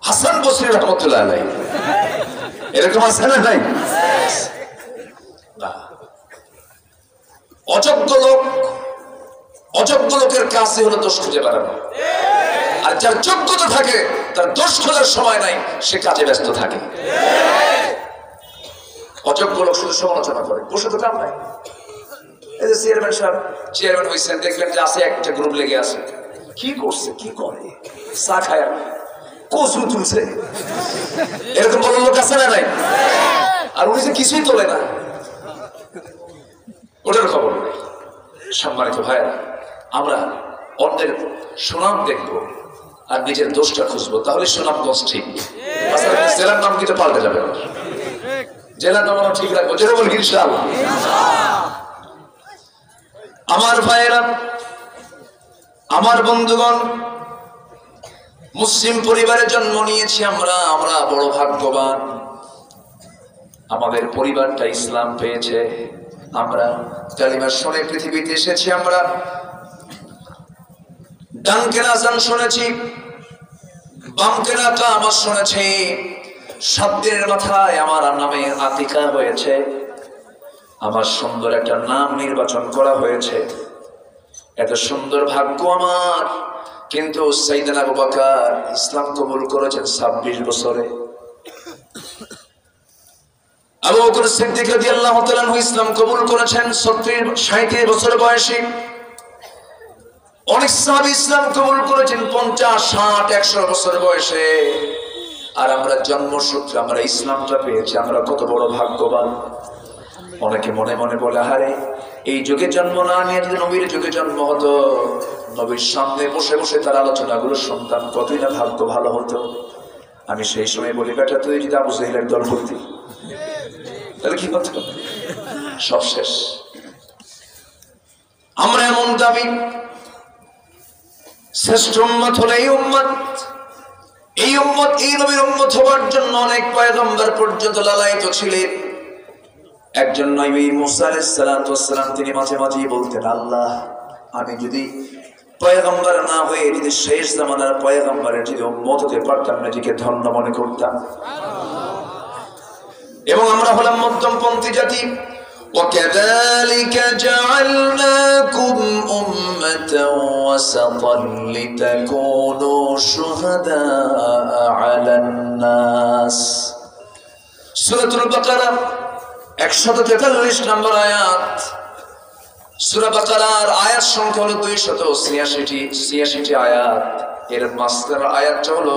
হাসান বসরি রহমতুল্লাহ আলাইহি। এরকম আছে না নাই? অযোগ্য লোকের কাজই হলো দোষ খুঁজে বেড়ানো। আর যার যোগ্যতা থাকে তার দোষ খোঁজার সময় নাই, সে কাজে ব্যস্ত থাকে। অযোগ্য লোক শুধু সমালোচনা করে, বসে তো কাম নাই। এই যে চেয়ারম্যান সাহেব চেয়ারম্যান হয়েছেন, দেখলেন যে আছে একটা গ্রুপ লেগে আছে, কি করছে, কি করে, চা খায় কচু তুলছে, এরকম বড় লোক আছে না নাই? আর উনি যে কিছুই তোলে না, ওটার খবর নেই। সম্মানিত ভাইরা, আমরা অন্যের সুনাম দেখবো আর নিজের দোষটা খুঁজবো, তাহলে সুনাম দোষ ঠিক। জেলার নাম কিন্তু পাল্টে যাবে, জেলার নাম আমরা ঠিক রাখবো, যেটা বলি ইনশাআল্লাহ। আমার ভাইয়েরা, আমার বন্ধুগণ, মুসলিম পরিবারে জন্ম নিয়েছি আমরা বড় ভাগ্যবান। আমাদের পরিবারটা ইসলাম পেয়েছে, আমরা কালিমার শুনে পৃথিবীতে এসেছি। আমরা ডানকের আযান শুনেছি, বামকের ইকামত শুনেছি। 7 দিনের মাথায় আমার নামে আতিকা হয়েছে, আমার সুন্দর একটা নাম নির্বাচন করা হয়েছে। এত সুন্দর ভাগ্য আমার। কিন্তু সাইয়েদনা আবু বকর ইসলাম কবুল করেছেন 26 বছরে। আবু বকর সিদ্দিক রাদিয়াল্লাহু তাআলা আনহু ইসলাম কবুল করেছেন 37 বছর বয়সে। অনেক সাহাবী ইসলাম কবুল করেছেন 50, 60, 100 বছর বয়সে। আর আমরা জন্মসূত্রে আমরা ইসলামটা পেয়েছি, আমরা কত বড় ভাগ্যবান। অনেকে মনে মনে বলে, হারে এই যুগে জন্ম না নিয়ে যদি নবীর যুগে জন্ম হতো, নবীর সামনে বসে বসে তার আলোচনাগুলো শুনতাম, কতই না ভাগ্য ভালো হতো। আমি সেই সময় বলি, বেটা তুই যদি আবু জাহেলের দল করতি তাহলে কি হতো? সব শেষ। আমরা এমন দামি শ্রেষ্ঠ উম্মত হলে এই উম্মত এই নবীর উম্মত হওয়ার জন্য অনেক পয়গম্বর পর্যন্ত লালায়িত ছিলেন। একজন নবী মুসা আলাইহিস সালাম তিনি মাঝে মাঝেই বলতেন, আল্লাহ আমি যদি পয়গম্বর না হয়ে যদি শেষ জামানার পয়গম্বরের যদি উম্মত হতে পারতাম, নিজেকে ধন্য মনে করতাম। এবং আমরা হলাম মধ্যমপন্থী জাতি। وَكَذَلِكَ جَعَلْنَاكُمْ أُمَّةً وَسَطًا لِتَكُونُوا شُهَدَاءَ عَلَى النَّاسِ। সূরাতুল বাকারা 143 নম্বর আয়াত। সূরা বাকারার আয়াত সংখ্যা হলো 286টি আয়াত। এর মাঝখানের আয়াতটা হলো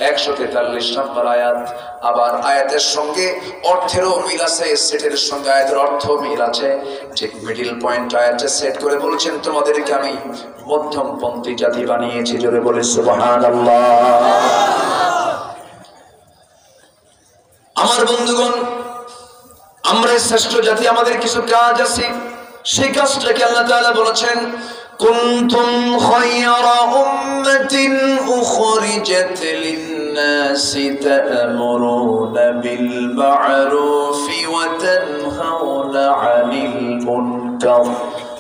143 নম্বর আয়াত। আবার আয়াতের সঙ্গে অর্থেরও মিল আছে, সেটের সঙ্গে আয়াতের অর্থ মিল আছে। ঠিক মিডল পয়েন্ট আয়াতটা সেট করে বলছেন, তোমাদেরকে আমি মধ্যমপন্থী জাতি বানিয়েছি। জোরে বলে সুবহানাল্লাহ। আমার বন্ধুগণ, আমরা শ্রেষ্ঠ জাতি, আমাদের কিছু কাজ আছে। সেই কাজটাকে আল্লাহ তাআলা বলেছেন, কুনতুম খায়রা উম্মাতিন উখরিজাত লিন-নাসি তা'মুরুনা বিল মা'রুফি ওয়া তানহাউনা 'আনিল মুনকার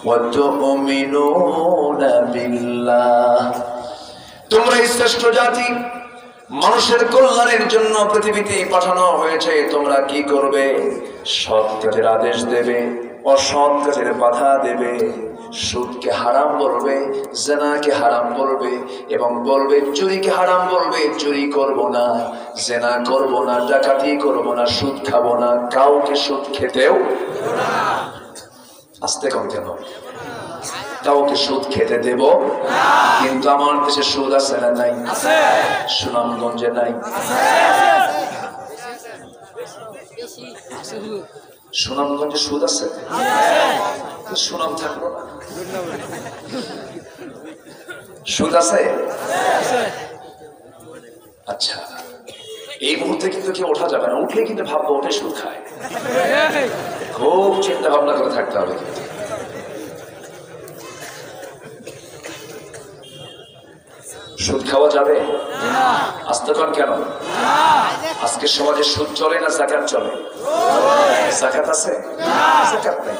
ওয়া তু'মিনুনা বিল্লাহ। তোমরা শ্রেষ্ঠ জাতি, মানুষের কল্যাণের জন্য পৃথিবীতে পাঠানো হয়েছে। তোমরা কি করবে? সৎ কাজের আদেশ দেবে, অসৎ কাজের বাধা দেবে, সুদকে হারাম বলবে, জেনাকে হারাম বলবে, এবং বলবে চুরিকে হারাম বলবে, চুরি করব না, জেনা করব না, ডাকাতি করব না, সুদ খাবো না, কাউকে সুদ খেতেও না। আস্তে কম কেন? কাউকে সুদ খেতে দেব, কিন্তু আমার দেশে সুদ আছে না নাই? সুনামগঞ্জে নাই? সুনামগঞ্জে সুদ আছে? সুনাম থাকলো না? সুদ আছে? আচ্ছা, এই মুহূর্তে কিন্তু কেউ ওঠা যাবে না, উঠলে কিন্তু ভাববো ওঠে সুদ খায়। খুব চিন্তা ভাবনা করে থাকতে হবে। সুদ খাওয়া যাবে? আস্তে কর কেন? আজকে সমাজে সুদ চলে না যাকাত চলে? যাকাত আছে? যাকাত নাই।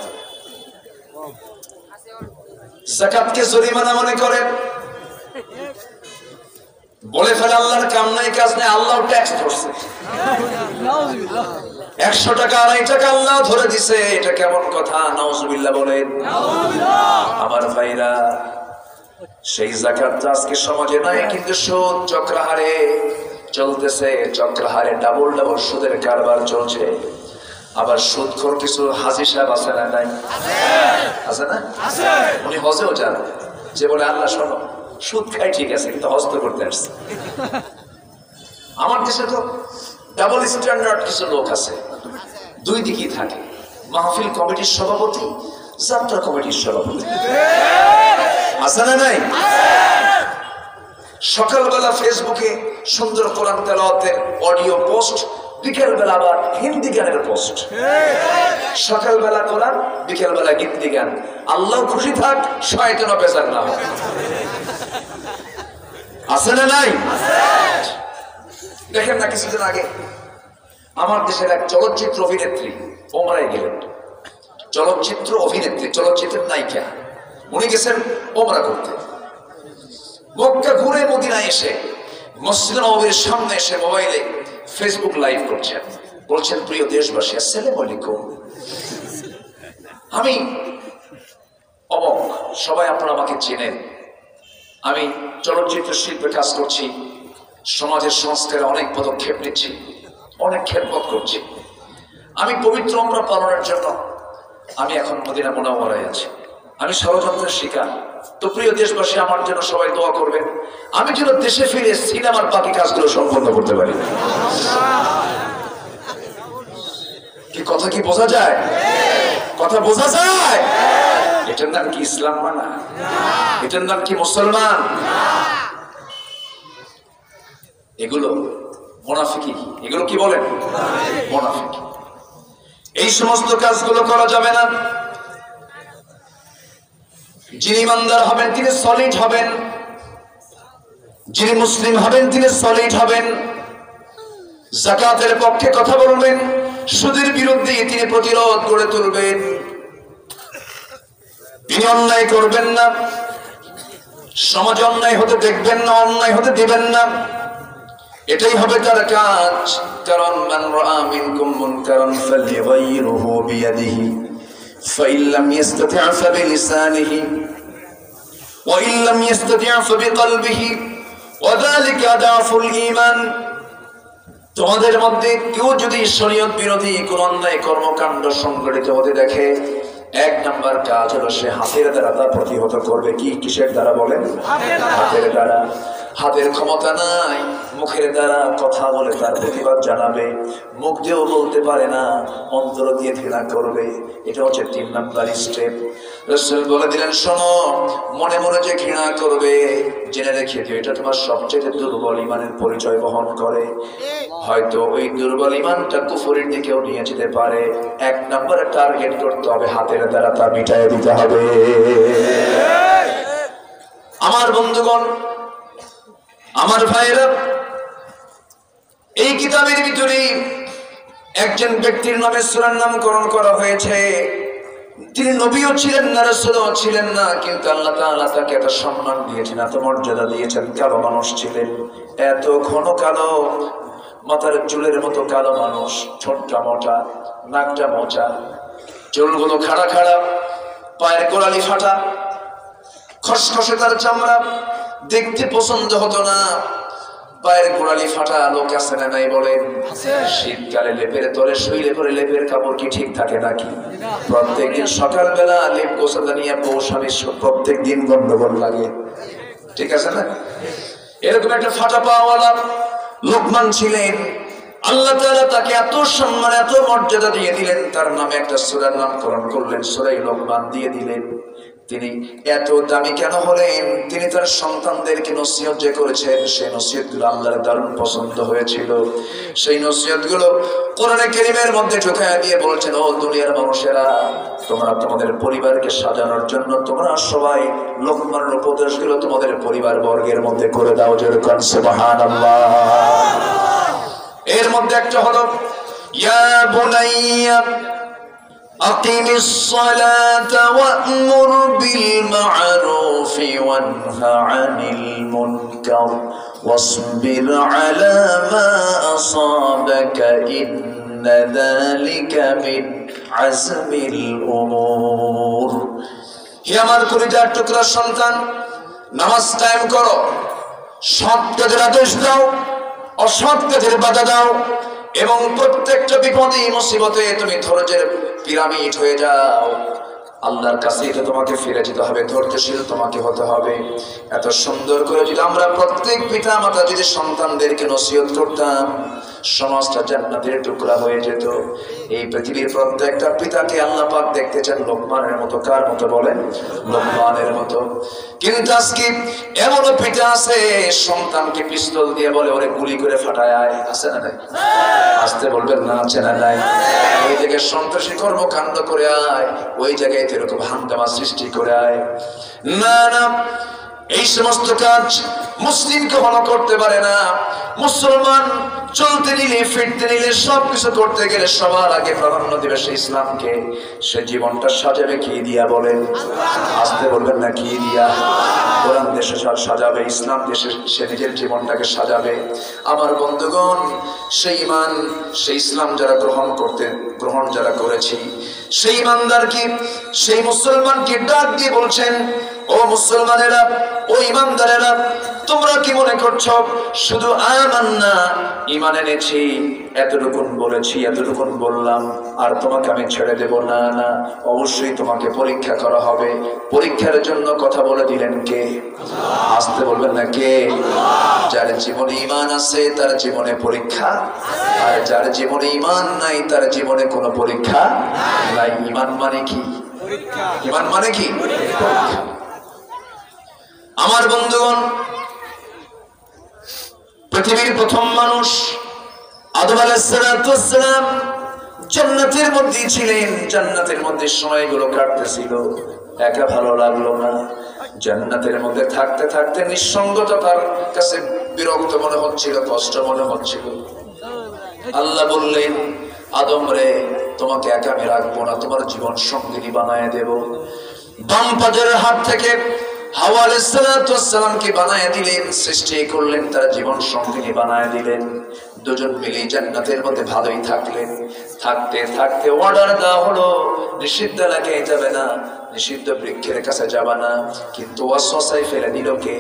যাকাতকে জরিমানা মনে করেন, বলে ফেলে আল্লাহর কাম নাই কাজ নাই, আল্লাহ ট্যাক্স ধরছে। 100 টাকা 2.5 টাকা আল্লাহ ধরে দিছে, এটা কেমন কথা? নাউজুবিল্লাহ বলেন। আমার ভাইরা, সেই যাকাতটা আজকে সমাজে নাই, কিন্তু সুদ চক্রহারে চলতেছে, চক্রহারে ডাবল ডাবল সুদের কারবার চলছে। আবার সুদখোর কিছু হাজী সাহেব আছে না নাই? আছে না? উনি হজেও যান, যে বলে আল্লাহ শোনো, সুদ খাই ঠিক আছে, কিন্তু হজ তো করতে আসছে। আমার দেশে তো ডাবল স্ট্যান্ডার্ড কিছু লোক আছে, দুই দিকেই থাকে। মাহফিল কমিটির সভাপতি, যাত্রা কমিটির সভাপতি, আছে না নাই? সকালবেলা ফেসবুকে সুন্দর কোরআন তেলাওয়াতের অডিও পোস্ট, বিকেল বেলা আবার হিন্দি গানের পোস্ট। সকালবেলা কোরআন, বিকেল বেলা হিন্দি গান। আল্লাহ খুশি থাক, শয়তানও বেজার না হোক। আছে না নাই? দেখেন না, কিছুদিন আগে আমার দেশের এক চলচ্চিত্র অভিনেত্রী ওমরায় গেলেন। চলচ্চিত্র অভিনেত্রী, চলচ্চিত্রের নায়িকা, উনি গেছেন ওমরা করতে। মক্কা ঘুরে মদিনায় এসে মসজিদ নববীর সামনে এসে মোবাইলে ফেসবুক লাইভ করছেন, বলছেন, প্রিয় দেশবাসী, আসসালামু আলাইকুম, আমি অমক, সবাই আপনারা আমাকে চেনেন, আমি চলচ্চিত্র শিল্পে কাজ করছি, সমাজের সংস্কারে অনেক পদক্ষেপ নিচ্ছি, অনেক খেদমত করছি। আমি পবিত্র উমরা পালনের জন্য আমি এখন মদিনা মুনাওয়ারায় আছি। আমি ষড়যন্ত্রের শিকার। তো প্রিয় দেশবাসী, আমার জন্য সবাই দোয়া করবেন, আমি যেন দেশে ফিরে সিনেমার বাকি কাজগুলো সম্পন্ন করতে পারি। কি কথা কি বোঝা যায়? কথা বোঝা যায়? এটার নাম কি ইসলাম মানা? এটার নাম কি মুসলমান? এগুলো মুনাফিকি। এগুলো কি বলেন? মুনাফিকি। এই সমস্ত কাজগুলো করা যাবে না। যিনি ইমানদার হবেন তিনি সলিড হবেন, যিনি মুসলিম হবেন তিনি সলিড হবেন, যাকাতের পক্ষে কথা বলবেন, সুদের বিরুদ্ধে তিনি প্রতিরোধ গড়ে তুলবেন, তিনি অন্যায় করবেন না, সমাজে অন্যায় হতে দেখবেন না, অন্যায় হতে দিবেন না। এটাই হবে তার কাজ। কারণ মান রাআ মিনকুম মুনকারান ফালইগাইরুহু বিয়াদিহি ফাইন লাম ইসতাতি' ফাবিলিসানিহি ওয়া ইন লাম ইসতাতি' ফাবিকলবিহি ওয়া যালিকা আদাফুল ঈমান। তোমাদের মধ্যে কেউ যদি শরীয়ত বিরোধী কোন অন্যায় কর্মকাণ্ড সংঘটিত হতে দেখে, 1 নাম্বার কাজ হলো সে হাতের দ্বারা তা প্রতিহত করবে। কি কিসের দ্বারা বলেন? হাতের দ্বারা। হাতের ক্ষমতা নাই, মুখের দ্বারা কথা বলে তার প্রতিবাদ জানাবে। মুখ দিয়েও বলতে পারে না, অন্তর দিয়ে ঘৃণা করবে। এটা হচ্ছে 3 নাম্বার স্টেপ। রাসূল বলে দিলেন, শোনো, মনে মনে যে ঘৃণা করবে, জেনে রেখে দিও এটা তোমার সবচেয়ে দুর্বল ইমানের পরিচয় বহন করে। হয়তো ওই দুর্বল ইমানটা কুফরের দিকেও নিয়ে যেতে পারে। 1 নম্বরে টার্গেট করতে হবে, হাতের দ্বারা তা মিটায়ে দিতে হবে। আমার বন্ধুগণ, আমার ভাইরা, এই কিতাবের ভিতরে একজন ব্যক্তির নামে সূরার নামকরণ করা হয়েছে। তিনি নবীও ছিলেন না, রাসূলও ছিলেন না, কিন্তু আল্লাহ তাআলা তাকে এত সম্মান দিয়েছেন, এত মর্যাদা দিয়েছেন। কালো মানুষ ছিলেন, এত ঘন কালো, মাথার চুলের মতো কালো মানুষ, ঠোঁটটা মোটা, নাকটা মোচা, চুলগুলো খাড়া খাড়া, পায়ের গোড়ালি ফাটা, খসখসে তার চামড়া, দেখতে পছন্দ হতো না। পায়ের গোড়ালি ফাটা লোক আছে না নাই বলেন? শীতকালে লেপের তলে শুইলে পরে লেপের কাপড় কি ঠিক থাকে নাকি? প্রত্যেকদিন সকালবেলা লেপ গোছাতে নিয়ে বউ স্বামীর প্রত্যেক দিন গন্ডগোল লাগে, ঠিক আছে না? এরকম একটা ফাটা পাওয়ালা লোকমান ছিলেন। আল্লাহ তাআলা তাকে এত সম্মান এত মর্যাদা দিয়ে দিলেন, তার নামে একটা সূরার নামকরণ করলেন, সূরা লোকমান দিয়ে দিলেন। তিনি এত দামি কেন হলেন? তিনি তার সন্তানদেরকে নসিহত যে করেছেন, সেই নসিহতগুলো আল্লাহর দারুণ পছন্দ হয়েছিল। সেই নসিহতগুলো কোরআনে কারীমের মধ্যে ঢুকায়া দিয়ে বলছেন, ও দুনিয়ার মানুষেরা, তোমরা তোমাদের পরিবারকে সাজানোর জন্য তোমরা সবাই লোকমানের উপদেশগুলো তোমাদের পরিবার বর্গের মধ্যে করে দাও, যেরকম সুবহানাল্লাহ। এর মধ্যে একটা হলো, ইয়া বুনাইয়া أقم الصلاة وأمر بالمعروف وانه عن المنكر واصبر على ما أصابك إن ذلك من عزم الأمور। হে আমার কলিজার টুকরা সন্তান, নামাজ কায়েম করো, সৎ কাজের আদেশ দাও, অসৎ কাজের বাধা দাও, এবং প্রত্যেকটা বিপদে মুসিবতে তুমি ধৈর্যের পিরামিড হয়ে যাও। আল্লাহর কাছে তো তোমাকে ফিরে যেতে হবে, ধৈর্যশীল তোমাকে হতে হবে। এত সুন্দর করে যদি আমরা প্রত্যেক পিতা মাতা যদি সন্তানদেরকে নসিহত করতাম, সমাজটা জান্নাতের টুকরা হয়ে যেত। এই পৃথিবীর প্রত্যেকটা পিতাকে আল্লাহ পাক দেখতে চান লোকমানের মতো। কার মতো বলেন? লোকমানের মতো। কিন্তু আজকে এমনও পিতা আছে, সন্তানকে পিস্তল দিয়ে বলে, ওরে গুলি করে ফাটায় আয়, আছে না নাই? আসতে বলবেন না, আছে না নাই? ওই জায়গায় সন্ত্রাসী কর্মকাণ্ড করে আয়, ওই জায়গায় এরকম হাঙ্গামা সৃষ্টি করে আয়। না না, এই সমস্ত কাজ মুসলিম কখনো করতে পারে না। মুসলমান চলতে নিলে ফিরতে নিলে সবকিছু করতে গেলে সবার আগে প্রাধান্য দিবে সে ইসলামকে। সে জীবনটা সাজাবে কি দিয়া বলেন? আসতে বলবেন না, কি দিয়া? কোরআন দেশে সাজাবে, ইসলাম দেশে সে নিজের জীবনটাকে সাজাবে। আমার বন্ধুগণ, সেই ইমান সেই ইসলাম যারা গ্রহণ যারা করেছি, সেই ইমানদারকে সেই মুসলমানকে ডাক দিয়ে বলছেন, ও মুসলমানেরা, ও ইমানদারেরা, তোমরা কি মনে করছো শুধু আমান্না ঈমান এনেছি এতটুকুন বলেছি, এতটুকুন বললাম আর তোমাকে আমি ছেড়ে দেব? না না, অবশ্যই তোমাকে পরীক্ষা করা হবে। পরীক্ষার জন্য কথা বলে দিলেন কে? আসতে বলবেন না, কে? যার জীবনে ঈমান আছে তার জীবনে পরীক্ষা, আর যার জীবনে ঈমান নাই তার জীবনে কোনো পরীক্ষা নাই। ঈমান মানে কি? ঈমান মানে কি? পরীক্ষা। আমার বন্ধুগণ, পৃথিবীর প্রথম মানুষ আদম আলাইহিস সালাম জান্নাতের মধ্যে ছিলেন। জান্নাতের মধ্যে সময়গুলো কাটতেছিল, একা ভালো লাগলো না। জান্নাতের মধ্যে থাকতে থাকতে নিঃসঙ্গতা তার কাছে বিরক্ত মনে হচ্ছিল, কষ্ট মনে হচ্ছিল। আল্লাহ বললেন, আদম রে, তোমাকে একা আমি রাখবো না, তোমার জীবন সঙ্গিনী বানায় দেব। বাম পাজরের হাত থেকে হাওয়া আলাইহিস সালামকে বানায় দিলেন, সৃষ্টি করলেন, তার জীবন সঙ্গিনী বানায় দিলেন। দুজন মিলে জান্নাতের মধ্যে ভালোই থাকলেন। থাকতে থাকতে অর্ডার দেওয়া হলো, নিষিদ্ধ এলাকায় যাবে না, নিষিদ্ধ বৃক্ষের কাছে যাবে না। কিন্তু ওয়াসওয়াসায় ফেলে দিল কে?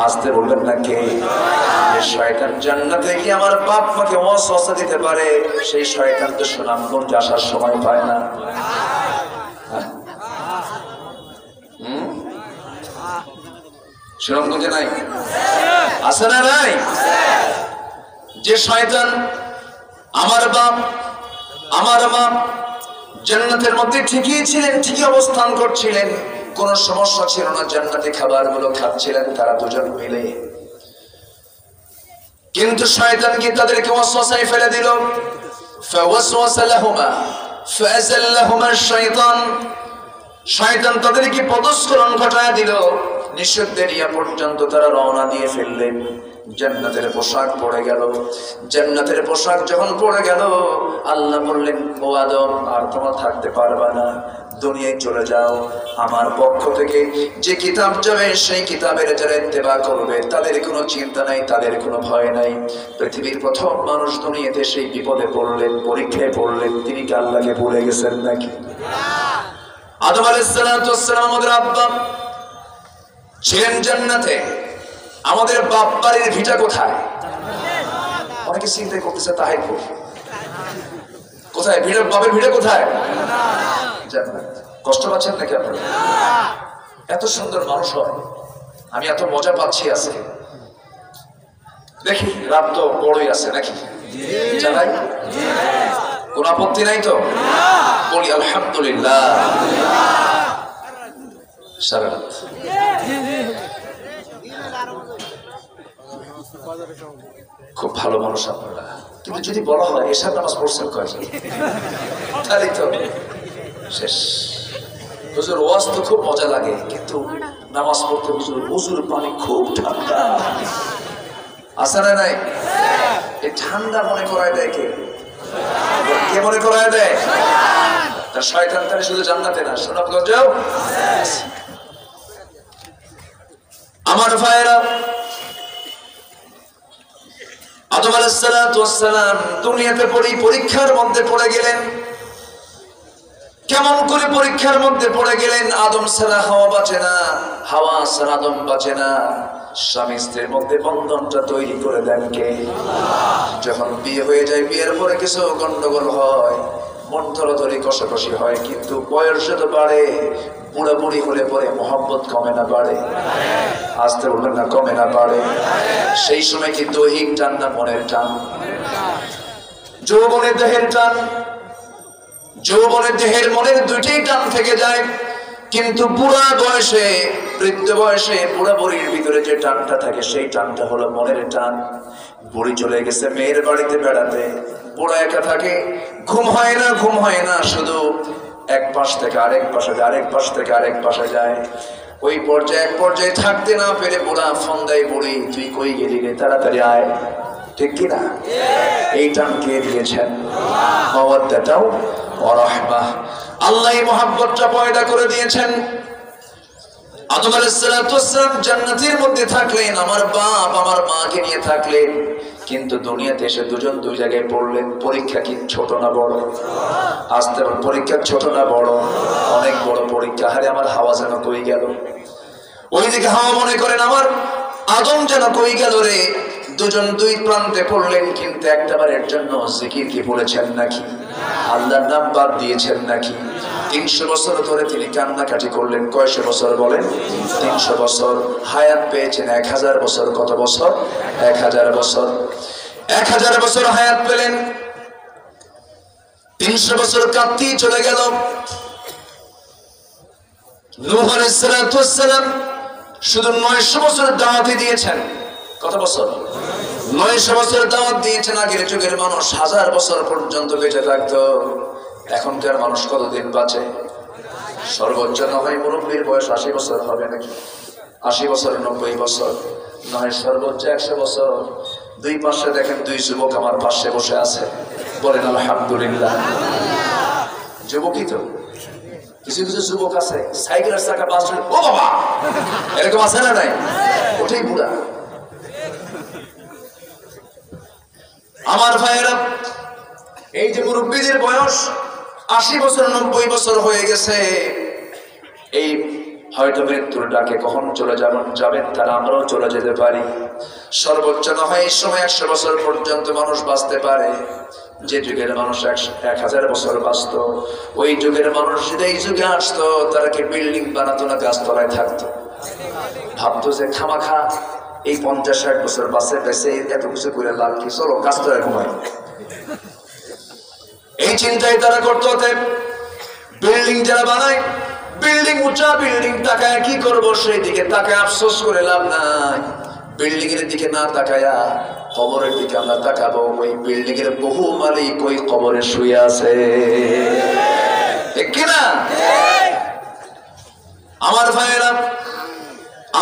আসতে বলবেন না, কে? শয়তান জান্নাতে গিয়ে আমার বাপ মাকে ওয়াসওয়াসা দিতে পারে, সেই শয়তান তো সুনামগঞ্জ আসার সময় পায় না। সুনামগঞ্জে নাই? আছে না নাই? যে শয়তান আমার বাপ আমার মা জান্নাতের মধ্যে ঠিকই ছিলেন, ঠিকই অবস্থান করছিলেন, কোনো সমস্যা ছিল না, জান্নাতি খাবারগুলো খাচ্ছিলেন তারা দুজন মিলে। কিন্তু শয়তান কি তাদেরকে ওয়াসওয়াসায় ফেলে দিল। ফাওয়াসওয়াসা লাহুমা ফাযাল্লাহুমা আশ-শাইতান, শয়তান তাদেরকে পদস্খলন ঘটায় দিল। নিষিদ্ধ এরিয়া পর্যন্ত তারা রওনা দিয়ে ফেললেন। জান্নাতের পোশাক পরে গেল। জান্নাতের পোশাক যখন পরে গেল, আল্লাহ বললেন, ও আদম, আর তোমরা থাকতে পারবা না, দুনিয়ায় চলে যাও। আমার পক্ষ থেকে যে কিতাব যাবে সেই কিতাবের যারা ইত্তেবা করবে তাদের কোনো চিন্তা নাই, তাদের কোনো ভয় নাই। পৃথিবীর প্রথম মানুষ দুনিয়াতে সেই বিপদে পড়লেন, পরীক্ষায় পড়লেন, তিনি কি আল্লাহকে ভুলে গেছেন নাকি? আদম আলাইহিস সালাম আমাদের আব্বা ছিলেন জান্নাতে, আমাদের বাপ বাড়ির ভিটা কোথায়? অনেকে চিন্তা করতেছে তাহিরপুর। কোথায় ভিড়ে? বাপের ভিড়ে কোথায়? জান্নাত। কষ্ট পাচ্ছেন নাকি আপনারা? এত সুন্দর মানুষ হয়, আমি এত মজা পাচ্ছি আজকে। দেখি রাত তো বড়ই আছে নাকি? জানাই কোন আপত্তি নাই তো? বলি আলহামদুলিল্লাহ সারা রাত। খুব ভালো মানুষ আপনারা, কিন্তু যদি বলা হয় এসব নামাজ পড়ছেন কয়জন, তাহলে তো শেষ। হুজুর ওয়াজ তো খুব মজা লাগে, কিন্তু নামাজ পড়তে হুজুর উজুর পানি খুব ঠান্ডা। আছে না নাই? এই ঠান্ডা মনে করায় দেয় কে? কে মনে করায় দেয়? তার শয়তান। তার শুধু জান্নাতে না, সুনামগঞ্জেও। আমার ভাইয়েরা, আদম আলাইহিস সালাতু ওয়াস সালাম দুনিয়াতে পরীক্ষার মধ্যে পড়ে গেলেন। কেমন করে পরীক্ষার মধ্যে পড়ে গেলেন? আদম ছাড়া হাওয়া বাঁচে না, হাওয়া ছাড়া আদম বাঁচে না। স্বামী স্ত্রীর মধ্যে বন্ধনটা তৈরি করে দেন কে? যখন বিয়ে হয়ে যায়, বিয়ের পরে কিছু গন্ডগোল হয়, মন ধরাধরি কষাকষি হয়, কিন্তু বয়স যত বাড়ে, বুড়া বুড়ি হলে পরে মহব্বত কমে না বাড়ে? আসতে বলবেন না, কমে না বাড়ে? সেই সময় কি দৈহিক টান না মনের টান? যৌবনের দেহের টান, যৌবনের দেহের মনের দুইটাই টান থেকে যায়। কিন্তু বুড়া বয়সে, বৃদ্ধ বয়সে বুড়া বুড়ির ভিতরে যে টানটা থাকে, সেই টানটা হলো মনের টান। বুড়ি চলে গেছে মেয়ের বাড়িতে বেড়াতে, বুড়া একা থাকে, ঘুম হয় না, ঘুম হয় না, শুধু এক পাশ থেকে আরেক পাশে যায়, আরেক পাশ থেকে আরেক পাশে যায়। ওই পর্যায়ে এক পর্যায়ে থাকতে না পেরে বুড়া ফোন দেয়, বুড়ি তুই কই গেলি রে, তাড়াতাড়ি আয়। ঠিক কিনা? এই টান কে দিয়েছেন? মাওয়াদ্দাতাও ওয়া রাহমাহ। আল্লাহ এই মহব্বতটা পয়দা করে দিয়েছেন। আদম আলাইহিস সালাতু ওয়াস সালাম জান্নাতের মধ্যে থাকলেন, আমার বাপ আমার মাকে নিয়ে থাকলেন, কিন্তু দুনিয়াতে এসে দুজন দুই জায়গায় পড়লেন। পরীক্ষা কি ছোট না বড়? আসতে পরীক্ষা ছোট না বড়? অনেক বড় পরীক্ষা। আরে আমার হাওয়া যেন কই গেল। ওইদিকে হাওয়া মনে করেন আমার আদম যেন কই গেল রে। দুজন দুই প্রান্তে পড়লেন, কিন্তু একটাবারের জন্য জিকির কি বলেছেন নাকি? আল্লাহর নাম বাদ দিয়েছেন নাকি? 300 বছর ধরে তিনি কান্নাকাটি করলেন। কয়শো বছর বলেন? 300 বছর। হায়াত পেয়েছেন 1000 বছর। কত বছর? 1000 বছর। 1000 বছর হায়াত পেলেন। 300 বছর কাটতেই চলে গেল। নূহ আলাইহিস সালাতু ওয়াস সালাম শুধু 900 বছর দাওয়াত দিয়েছেন। কত বছর? 900 বছর দাওয়াত দিয়েছেন। আগের যুগের মানুষ 1000 বছর পর্যন্ত বেঁচে থাকতো। এখনকার মানুষ কতদিন বাঁচে? সর্বোচ্চ নয় মুরব্বীর বয়স 80 বছর হবে নাকি? 80 বছর, 90 বছর, নয় সর্বোচ্চ 100 বছর। দুই পাশে দেখেন দুই যুবক আমার পাশে বসে আছে, বলেন আলহামদুলিল্লাহ। যুবকই তো। কিছু কিছু যুবক আছে সাইকেলের চাকা বাঁচলে ও বাবা, এরকম আছে না নাই? ওটাই বুড়া। আমার ভাইয়েরা, এই যে মুরব্বীদের বয়স 80 বছর 90 বছর হয়ে গেছে, এই হয়তো মৃত্যুর ডাকে কখন চলে যাবেন তারা, আমরাও চলে যেতে পারি। সর্বোচ্চ না হয় এই সময় 100 বছর পর্যন্ত মানুষ বাঁচতে পারে। যে যুগের মানুষ 1000 বছর বাঁচত, ওই যুগের মানুষ যদি এই যুগে আসতো, তারা কি বিল্ডিং বানাতো না গাছতলায় থাকতো? ভাবতো যে খামাখা এই 50-60 বছর বাঁচে বেঁচে এত কিছু করে লাভ কি, চলো গাছতলায় ঘুমাই। এই চিন্তাই তারা করতো। বিল্ডিং যারা বানায়, বিল্ডিং উঁচা বিল্ডিং, তাকায় কি করবো? সেই দিকে তাকায় আফসোস করে লাভ নাই। বিল্ডিং এর দিকে না তাকায়া কবরের দিকে আমরা তাকাবো। ওই বিল্ডিং এর বহু মালিক ওই কবরে শুয়ে আছে, ঠিক কিনা? আমার ভাইয়েরা,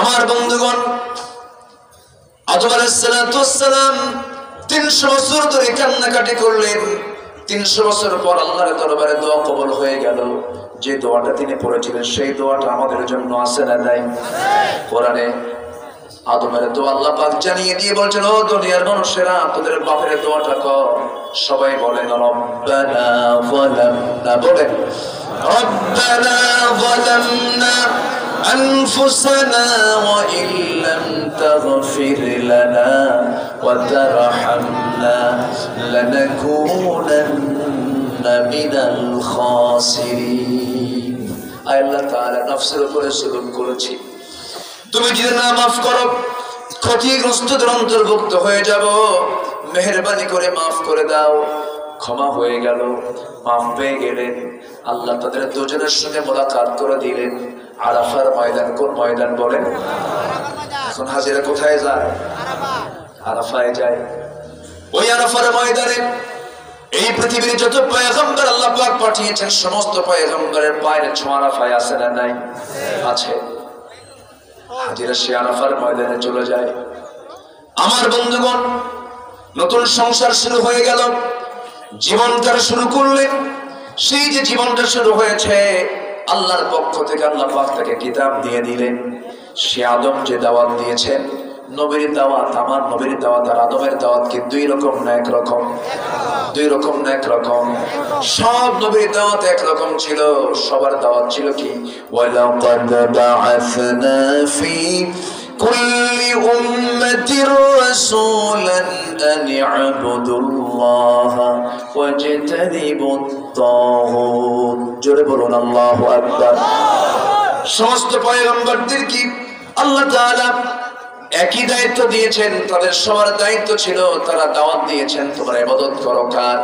আমার বন্ধুগণ, আদম আলাইহিস সালাতু ওয়াস সালাম 300 বছর ধরে কান্নাকাটি করলেন। 300 বছর পর আল্লাহর দরবারে দোয়া কবুল হয়ে গেল। যে দোয়াটা তিনি পড়েছিলেন সেই দোয়াটা আমাদের জন্য আছে না নাই? কোরআনে আদমের দোয়া আল্লাহ পাক জানিয়ে দিয়ে বলছেন, ও দুনিয়ার মানুষেরা, তোদের বাপের দোয়াটা কর। সবাই বলেন রব্বানা যালামনা, বলেন রব্বানা যালামনা أنفسنا وإن لم تغفر لنا وترحمنا لنكونن من الخاسرين আয় আল্লাহ তাআলা নফসের উপরে জুলুম করেছি, তুমি যদি না মাফ করো ক্ষতিগ্রস্তদের অন্তর্ভুক্ত হয়ে যাব, মেহেরবানি করে মাফ করে দাও। ক্ষমা হয়ে গেল, মাফ পেয়ে গেলেন। আল্লাহ তাদের দুজনের সঙ্গে মোলাকাত করে দিলেন। আরাফার ময়দান কোন ময়দান বলেন? এখন হাজিরা কোথায় যায়? আরাফায় যায়। ওই আরাফার ময়দানে এই পৃথিবীর যত পয়গম্বর আল্লাহ পাক পাঠিয়েছেন সমস্ত পয়গম্বরের পায়ের ছোঁয়া আরাফায় আছে না নাই? আছে। হাজিরা সে আরাফার ময়দানে চলে যায়। আমার বন্ধুগণ, নতুন সংসার শুরু হয়ে গেল, জীবনটা শুরু করলেন। সেই যে জীবনটা শুরু হয়েছে আল্লাহর পক্ষ থেকে আল্লাহ পাক তাকে কিতাব দিয়ে দিলেন। সে আদম যে দাওয়াত দিয়েছেন, নবীর দাওয়াত, আমার নবীর দাওয়াত আর আদমের দাওয়াত কি দুই রকম না এক রকম? দুই রকম না এক রকম? সব নবীর দাওয়াত এক রকম ছিল। সবার দাওয়াত ছিল কি? ওয়ালাকাদ বাআসনা ফি কুল্লি উম্মাতির রাসূলান আন ই'বুদুল্লাহা ওয়াজতানিবুত তাগুত। জোরে বলুন আল্লাহু আকবার। সমস্ত পয়গম্বরদের কি আল্লাহ তাআলা একই দায়িত্ব দিয়েছেন? তাদের সবার দায়িত্ব ছিল, তারা দাওয়াত দিয়েছেন তোমরা ইবাদত করো কার?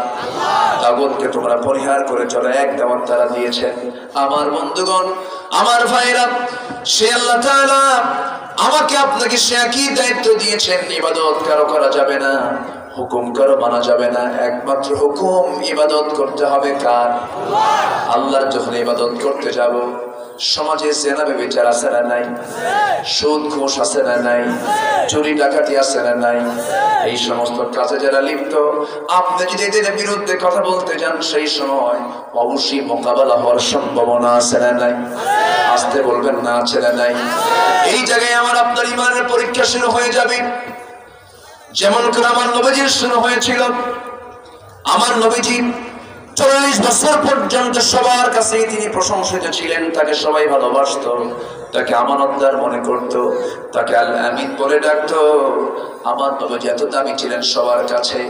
তাগুতকে তোমরা পরিহার করে চলো, এক দাওয়াত তারা দিয়েছেন। আমার বন্ধুগণ, আমার ভাইরা, সে আল্লাহ তাআলা আমাকে আপনাকে সে একই দায়িত্ব দিয়েছেন। ইবাদত কারো করা যাবে না, হুকুম কারো মানা যাবে না, একমাত্র হুকুম ইবাদত করতে হবে কার? আল্লাহর। যখন ইবাদত করতে যাব, সমাজে জেনা ব্যভিচার আছে না নাই? সুদ ঘুষ আছে না নাই? চুরি ডাকাতি আছে না নাই? এই সমস্ত কাজে যারা লিপ্ত, আপনি যদি এদের বিরুদ্ধে কথা বলতে যান, সেই সময় অবশ্যই মোকাবেলা হওয়ার সম্ভাবনা আছে না নাই? আসতে বলবেন না, আছে না নাই? এই জায়গায় আমার আপনার ইমানের পরীক্ষা শুরু হয়ে যাবে। যেমন করে আমার নবীজির শুরু হয়েছিল। আমার নবীজি 40 বছর পর্যন্ত সবার কাছে তিনি প্রশংসিত ছিলেন, তাকে সবাই ভালোবাসত, তাকে আমানতদার মনে করত, তাকে আল আমিন বলে ডাকত। আমার নবীজি এত দামি ছিলেন সবার কাছে,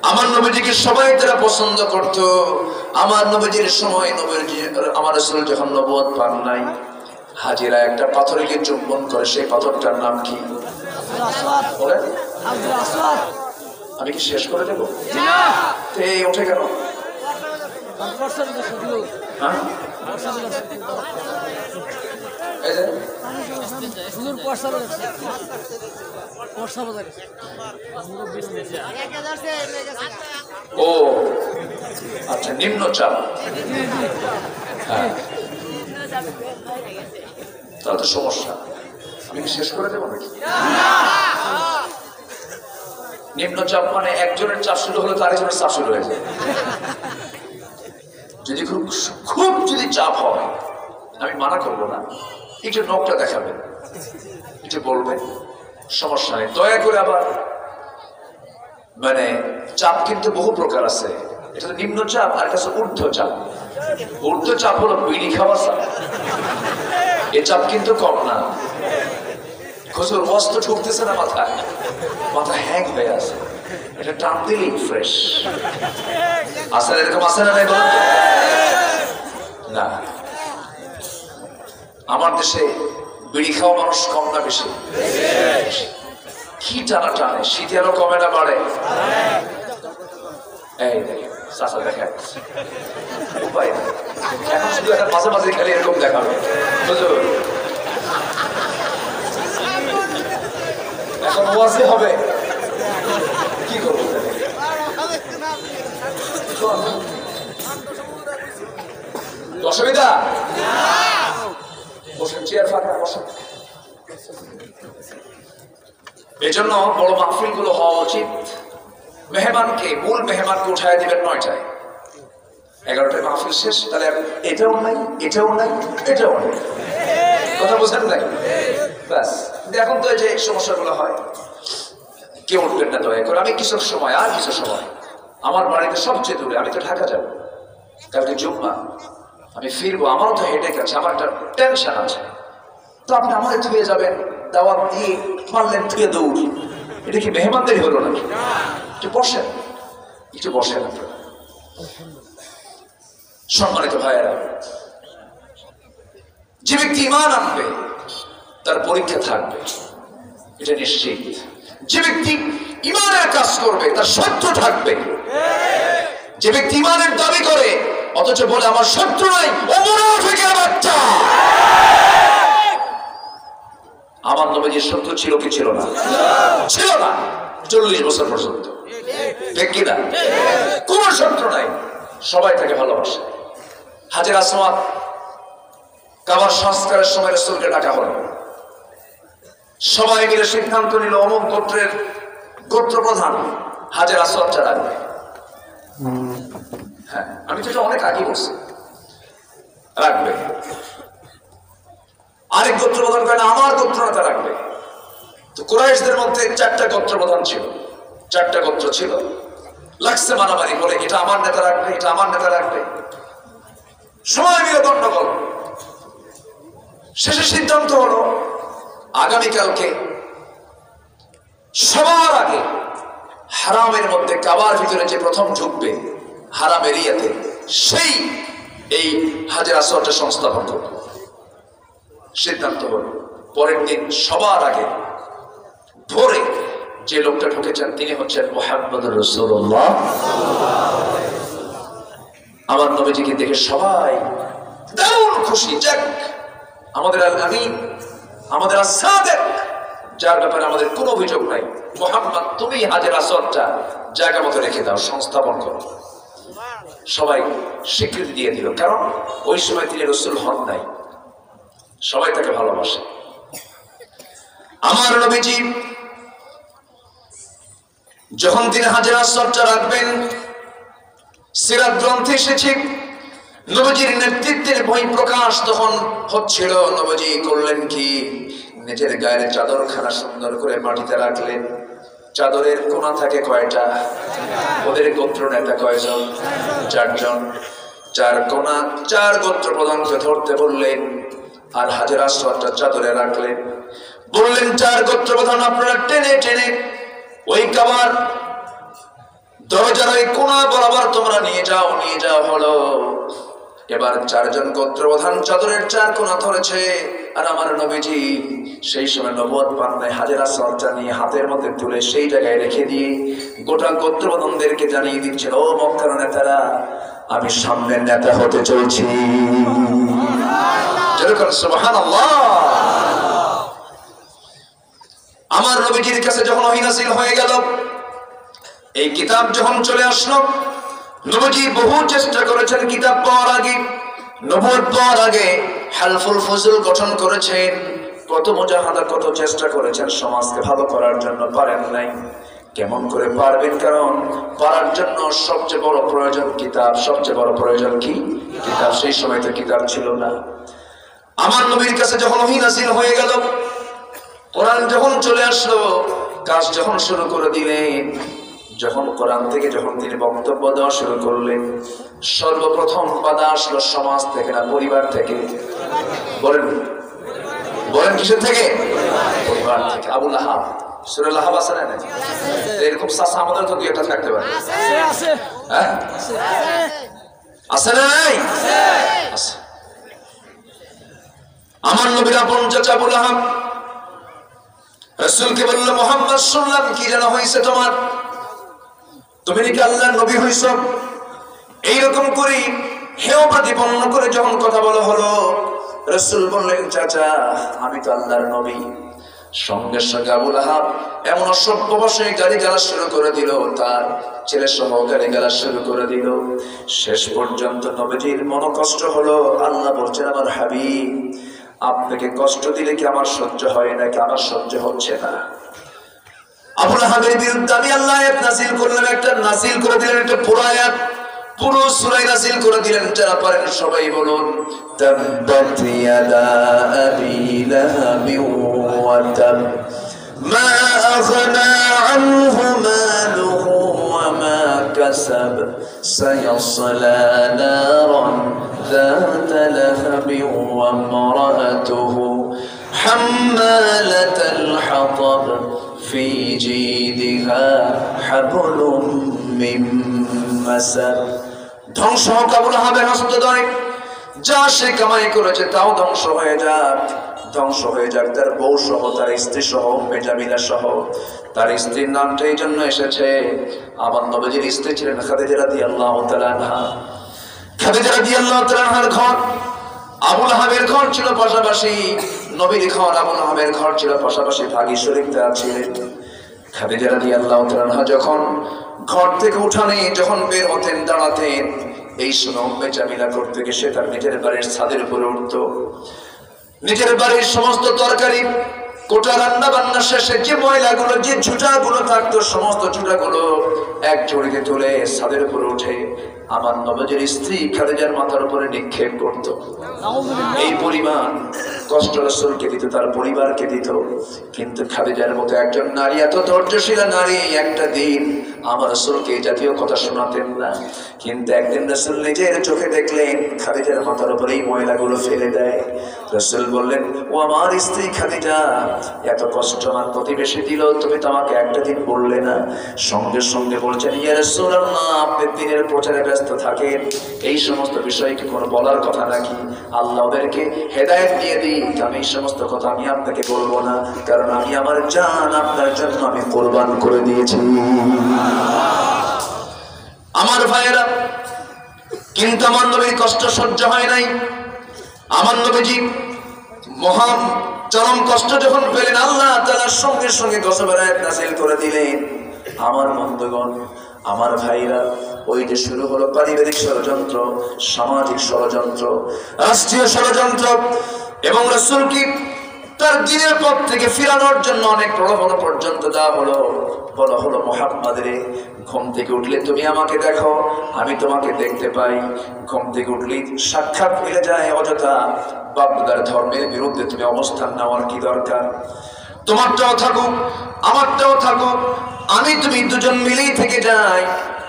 আমার নবীজিকে সবাই তারা পছন্দ করত। আমার নবীজির সময় আমার রাসূল যখন নবুয়ত পান নাই, হাজিরা একটা পাথরকে চুম্বন করে, সেই পাথরটার নাম কি? আমি কি শেষ করে দেবো? এই ওঠে কেন? ও আচ্ছা, নিম্নচাপ। তাহলে তো সমস্যা। আমি কি শেষ করে দেবো নাকি? নিম্নচাপ মানে একজনের চাপ শুরু হলে তো আরেকজনের চাপ শুরু হয়ে যায়। যদি খুব যদি চাপ হয়, আমি মানা করবো না, একটু নখটা দেখাবেন, একটু বলবেন, সমস্যা নেই, দয়া করে। আবার মানে চাপ কিন্তু বহু প্রকার আছে। এটা নিম্নচাপ আর একটা ঊর্ধ্বচাপ। ঊর্ধ্বচাপ হলো বিড়ি খাওয়া চাপ। এ চাপ কিন্তু কম না। খোঁজের বস্ত্র ঠুকতেছে না মাথায়, মাথা হ্যাং হয়ে আছে, এটা টান দিলেই ফ্রেশ। আসলে এরকম আছে না? না, আমার দেশে বিড়ি খাওয়া মানুষ কম না বেশি? কি টানা টানে, শীতে আরো কমে না বাড়ে? এই চাষা দেখা উপায় নেই, এখন শুধু একটা মাঝে মাঝে খালি এরকম দেখাবে, বুঝলো? এখন ওয়াজে হবে, কি করবো? অসুবিধা? বসেন, চেয়ার ফাঁকা, বসেন। এই জন্য বড় মাহফিল গুলো হওয়া উচিত। মেহমানকে, মূল মেহমানকে উঠায় দিবেন 9টায়, 11টায় মাহফিল শেষ, তাহলে এটাও নাই, এটাও নাই, এটাও নাই। কথা বোঝেন নাই? ব্যাস। এখন তো এই যে সমস্যাগুলো হয়, কেউ উঠবেন না দয়া করে। আমি কিছু সময়, আর কিছু সময় আমার বাড়িতে সবচেয়ে দূরে, আমি তো ঢাকা যাবো, কালকে জুম্মা, আমি ফিরবো, আমারও তো হেডেক আছে, আমার একটা টেনশন আছে। তো আপনি আমাদের থুয়ে যাবেন, দাওয়াত দিয়ে মারলেন থুয়ে দৌড়, এটা কি মেহমানদারি হলো নাকি? একটু বসেন, একটু বসেন আপনারা। সম্মানিত ভাইয়েরা, যে ব্যক্তি ঈমান আনবে তার পরীক্ষা থাকবে, এটা নিশ্চিত। যে ব্যক্তি ঈমানের কাজ করবে তার শত্রু থাকবে। যে ব্যক্তি ঈমানের দাবি করে অথচ বলে আমার শত্রু নাই, ও মুনাফিকের বাচ্চা। আমার নবীজির শত্রু ছিল কি ছিল না? ছিল না 40 বছর পর্যন্ত, ঠিক কিনা? কোন শত্রু নাই, সবাই তাকে ভালোবাসে। হাজের আসওয়াদ কাবার সংস্কারের সময় রাসূলকে ডাকা হলো, সবাই মিলে সিদ্ধান্ত নিল অমুক গোত্রের গোত্র প্রধান হাজের আসওয়াদটা রাখবে। হ্যাঁ, আমি তো এটা অনেক আগে বলছি, রাখবে। আরেক গোত্র প্রধান কেন আমার গোত্র নেতা রাখবে। তো কুরাইশদের মধ্যে 4টা গোত্র প্রধান ছিল, 4টা গোত্র ছিল। লাগছে মারামারি বলে এটা আমার নেতা রাখবে, এটা আমার নেতা রাখবে, সবাই মিলে গন্ডগোল। শেষে সিদ্ধান্ত হলো আগামীকালকে সবার আগে হারামের মধ্যে কাবার ভিতরে যে প্রথম ঢুকবে হারাম এরিয়াতে, সেই এই হাজের আসওয়াদটা সংস্থাপন করবে। সিদ্ধান্ত হল পরের দিন সবার আগে ভোরে যে লোকটা ঢুকেছেন তিনি হচ্ছেন মুহাম্মদুর রাসূলুল্লাহ। আমার নবীজিকে দেখে সবাই দারুণ খুশি। যাক, আমাদের আল-আমিন, আমাদের আস-সাদিক, যার ব্যাপারে আমাদের কোনো অভিযোগ নাই, মুহাম্মদ তুমি হাজের আসওয়াদটা জায়গা মতো রেখে দাও, সংস্থাপন করো। সবাই স্বীকৃতি দিয়ে দিল, কারণ ওই সময় তিনি রাসূল হন নাই, সবাই তাকে ভালোবাসে। আমার নবীজি যখন তিনি হাজের আসওয়াদটা রাখবেন, সিরাত গ্রন্থে এসেছে নবীজির নেতৃত্বের বই প্রকাশ তখন হচ্ছিল। নবীজি করলেন কি, নিজের গায়ের চাদরখানা সুন্দর করে মাটিতে রাখলেন। চাদরের কোনা থাকে কয়টা? ওদের গোত্র নেতা কয়জন? 4 জন। 4 কোনা, 4 গোত্র প্রধানকে ধরতে বললেন, আর হাজের আসওয়াদটা চাদরে রাখলেন। বললেন 4 গোত্র প্রধান আপনারা টেনে টেনে ওই কাবার দরজার ওই কোনা বরাবর তোমরা নিয়ে যাও, নিয়ে যাও। হলো এবার 4 জন গোত্র প্রধান চাদরের 4 কোনা ধরেছে, আর আমার নবীজি সেই সময় নবুয়ত পান নাই, হাজের আসওয়াদটা নিয়ে হাতের মধ্যে তুলে সেই জায়গায় রেখে দিয়ে গোটা গোত্র প্রধানদেরকে জানিয়ে দিচ্ছিল, ও মক্কার নেতারা, আমি সামনের নেতা হতে চলছি। সুবহানাল্লাহ। আমার নবীজির কাছে যখন ওহী নাযিল হয়ে গেল, এই কিতাব যখন চলে আসলো, নবীজি বহু চেষ্টা করেছেন কিতাব পাওয়ার আগে, নবুয়ত পাওয়ার আগে হালফুল ফজল গঠন করেছেন, কত মুজাহাদা, কত চেষ্টা করেছেন সমাজকে ভালো করার জন্য, পারেন নাই। কেমন করে পারবেন? কারণ পারার জন্য সবচেয়ে বড় প্রয়োজন কিতাব। সবচেয়ে বড় প্রয়োজন কি? কিতাব। সেই সময় তো কিতাব ছিল না। আমার নবীর কাছে যখন ওহী নাযিল হয়ে গেল, কোরআন যখন চলে আসলো, কাজ যখন শুরু করে দিলেন, যখন কোরআন থেকে যখন তিনি বক্তব্য দেওয়া শুরু করলেন, সর্বপ্রথম বাধা আসলো সমাজ থেকে না পরিবার থেকে? বলেন বলেন কিসের থেকে? পরিবার থেকে। আবু লাহাব, সূরা লাহাব আছে না? এরকম চাচা আমাদের তো 2টা থাকতে পারে। হ্যাঁ, আছে না? নাই? আছে। আমার নবীর আপন চাচা আবু লাহাব রাসূলকে বলল, মুহাম্মদ শুনলাম কি যেন হয়েছে তোমার, তুমি নাকি আল্লাহর নবী হইছ। এইরকম করে হেয় প্রতিপন্ন করে যখন কথা বলা হলো, রাসূল বললেন, চাচা আমি তো আল্লাহর নবী। সঙ্গে সঙ্গে আবু লাহাব এমন অসভ্য ভাষায় গালিগালাজ শুরু করে দিল, তার ছেলে সহ গালিগালাজ শুরু করে দিল। শেষ পর্যন্ত নবীজির মন কষ্ট হলো। আল্লাহ বলছেন, আমার হাবিব আপনাকে কষ্ট দিলে কি আমার সহ্য হয় নাকি? আমার সহ্য হচ্ছে না। আবু লাহাবের বিরুদ্ধে আমি আল্লাহ আয়াত নাযিল করলাম, একটা নাযিল করে দিলেন, একটা পুরো আয়াত, পুরো সূরা নাযিল করে দিলেন। যারা পারেন সবাই বলুন, তাব্বাত ইয়াদা আবি লাহাবিন ওয়া তাব, মা আগনা আনহু মালুহু ওয়া মা কাসাব, সায়াসলা নারান যাতা লাহাবিন ওয়া ইমরাআতুহু হাম্মালাতাল হাতাব ফি জিদিহা হাবলুম মিন মাসাদ। ধ্বংস হোক আবু লাহাবের হস্তদ্বয়, যা সে কামাই করেছে তাও ধ্বংস হয়ে যাক, ধ্বংস হয়ে যাক তার বউ সহ, তার স্ত্রী সহ, বেজামিলা সহ। তার স্ত্রীর নামটা এই জন্য এসেছে, আমার নবীজির স্ত্রী ছিলেন খাদিজা রাদিয়াল্লাহু তাআলা আনহা। খাদিজা রাদিয়াল্লাহু তাআলা আনহার ঘর আবু লাহাবের ঘর ছিল পাশাপাশি, নবীর ঘর আবু লাহাবের ঘর ছিল পাশাপাশি, ভাগী শরীকরা ছিলেন। খাদিজা রাদিয়াল্লাহু তাআলা আনহা যখন ঘর থেকে উঠানে যখন বের হতেন, দাঁড়াতেন, এই সময় উম্মে জামিলা করতে গিয়ে সে তার নিজের বাড়ির ছাদের উপরে উঠত। নিজের বাড়ির সমস্ত তরকারি কোটা রান্না বান্না শেষে যে ময়লাগুলো, যে ঝুঁটাগুলো থাকতো, সমস্ত ঝুঁটাগুলো এক ঝুড়িতে তুলে ছাদের উপরে উঠে আমার নবীজির স্ত্রী খাদিজার মাথার উপরে নিক্ষেপ করত। এই পরিমাণ কষ্ট রাসূলকে দিত, তার পরিবারকে দিত। কিন্তু খাদিজার মতো একজন নারী, এত ধৈর্যশীলা নারী, একটা দিন আমার রাসূলকে এই জাতীয় কথা শোনাতেন না। কিন্তু একদিন রাসূল নিজের চোখে দেখলেন খাদিজার মাথার উপরে এই ময়লাগুলো ফেলে দেয়। রাসূল বললেন, ও আমার স্ত্রী খাদিজা, এত কষ্ট আমার প্রতিবেশী দিল, তুমি তো আমাকে একটা দিন বললে না। সঙ্গে সঙ্গে বলছেন, ইয়া রাসূলুল্লাহ, আপনি দিনের প্রচারে ব্যস্ত থাকেন, এই সমস্ত বিষয় কি কোনো বলার কথা নাকি? আল্লাহ ওদেরকে হেদায়েত দিয়ে দিক, আমি এই সমস্ত কথা আমি আপনাকে বলবো না, কারণ আমি আমার জান আপনার জন্য আমি কোরবান করে দিয়েছি। আমার ভাইয়েরা, কিন্তু আমার নবীর কষ্ট সহ্য হয় নাই। আমার নবীজি মহান চরম কষ্ট যখন পেলেন, আল্লাহ তাআলার সঙ্গে সঙ্গে গজবের আয়াত নাযিল করে দিলেন। আমার বন্ধুগণ, আমার ভাইরা, ওই যে শুরু হলো পারিবারিক ষড়যন্ত্র, সামাজিক ষড়যন্ত্র, রাষ্ট্রীয় ষড়যন্ত্র, এবং রাসূলকে তার দ্বীনের পথ থেকে ফিরানোর জন্য অনেক প্রলোভন পর্যন্ত দেওয়া হলো। বলা হলো, মুহাম্মদ রে, ঘুম থেকে উঠলে তুমি আমাকে দেখো, আমি তোমাকে দেখতে পাই। ঘুম থেকে উঠলে সাক্ষাৎ মিলে যায়, অযথা বাপদার ধর্মের বিরুদ্ধে তুমি অবস্থান নেওয়ার কি দরকার? তোমারটাও থাকুক, আমারটাও থাকুক, আমি তুমি দুজন মিলেই থেকে যাই।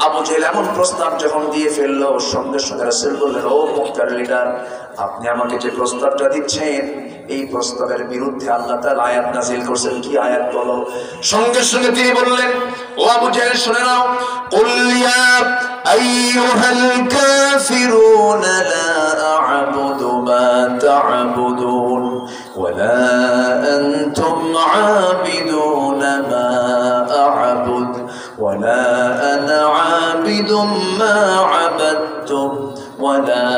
আবু জেহেল এমন প্রস্তাব যখন দিয়ে ফেললো, সঙ্গে সঙ্গে রাসূল বললেন, ও মক্কার লিডার, আপনি আমাকে যে প্রস্তাবটা দিচ্ছেন, এই প্রস্তাবের বিরুদ্ধে আল্লাহ তাআলা আয়াত নাযিল করেছেন। কি আয়াত বলো? সঙ্গে সঙ্গে তিনি বললেন, ও আবু জেহেল শুনে নাও, কুল ইয়া আইয়ুহাল কাফিরুনা লা আ'বুদু মা তা'বুদুন ওয়া লা আনতুম আ'বিদুনা মা আ'বুদ ওয়া লা আনা আ'বিদুম মা আ'বাদতুম ولا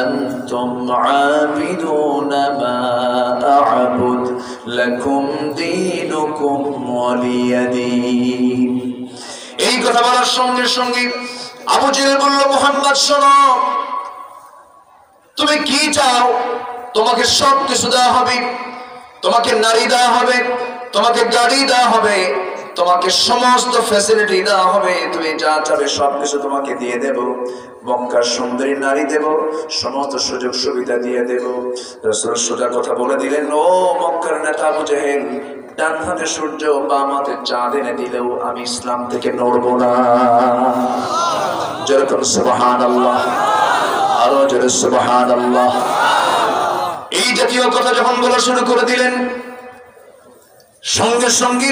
أنتم عابدون ما أعبد لكم دينكم ولي دين। এই কথা বলার সঙ্গে সঙ্গে আবু জেহেল বলল, মুহাম্মদ শোনো, তুমি কি চাও? তোমাকে সব কিছু দেওয়া হবে, তোমাকে নারী দেওয়া হবে, তোমাকে গাড়ি দেওয়া হবে, তোমাকে সমস্ত ফ্যাসিলিটি দেওয়া হবে, তুমি যা চাবে সবকিছু তোমাকে দিয়ে দেব। মক্কার সুন্দরী নারী দেব, সমস্ত সুযোগ সুবিধা দিয়ে দেব। রাসূল সোজা কথা বলে দিলেন, ও মক্কার নেতা আবু জেহেল, ডান হাতে সূর্য বাম হাতে চাঁদ এনে দিলেও আমি ইসলাম থেকে নড়ব না। যেরকম সুবহানাল্লাহ, আরো জোরে সুবহানাল্লাহ। এই জাতীয় কথা যখন বলা শুরু করে দিলেন, সঙ্গে সঙ্গে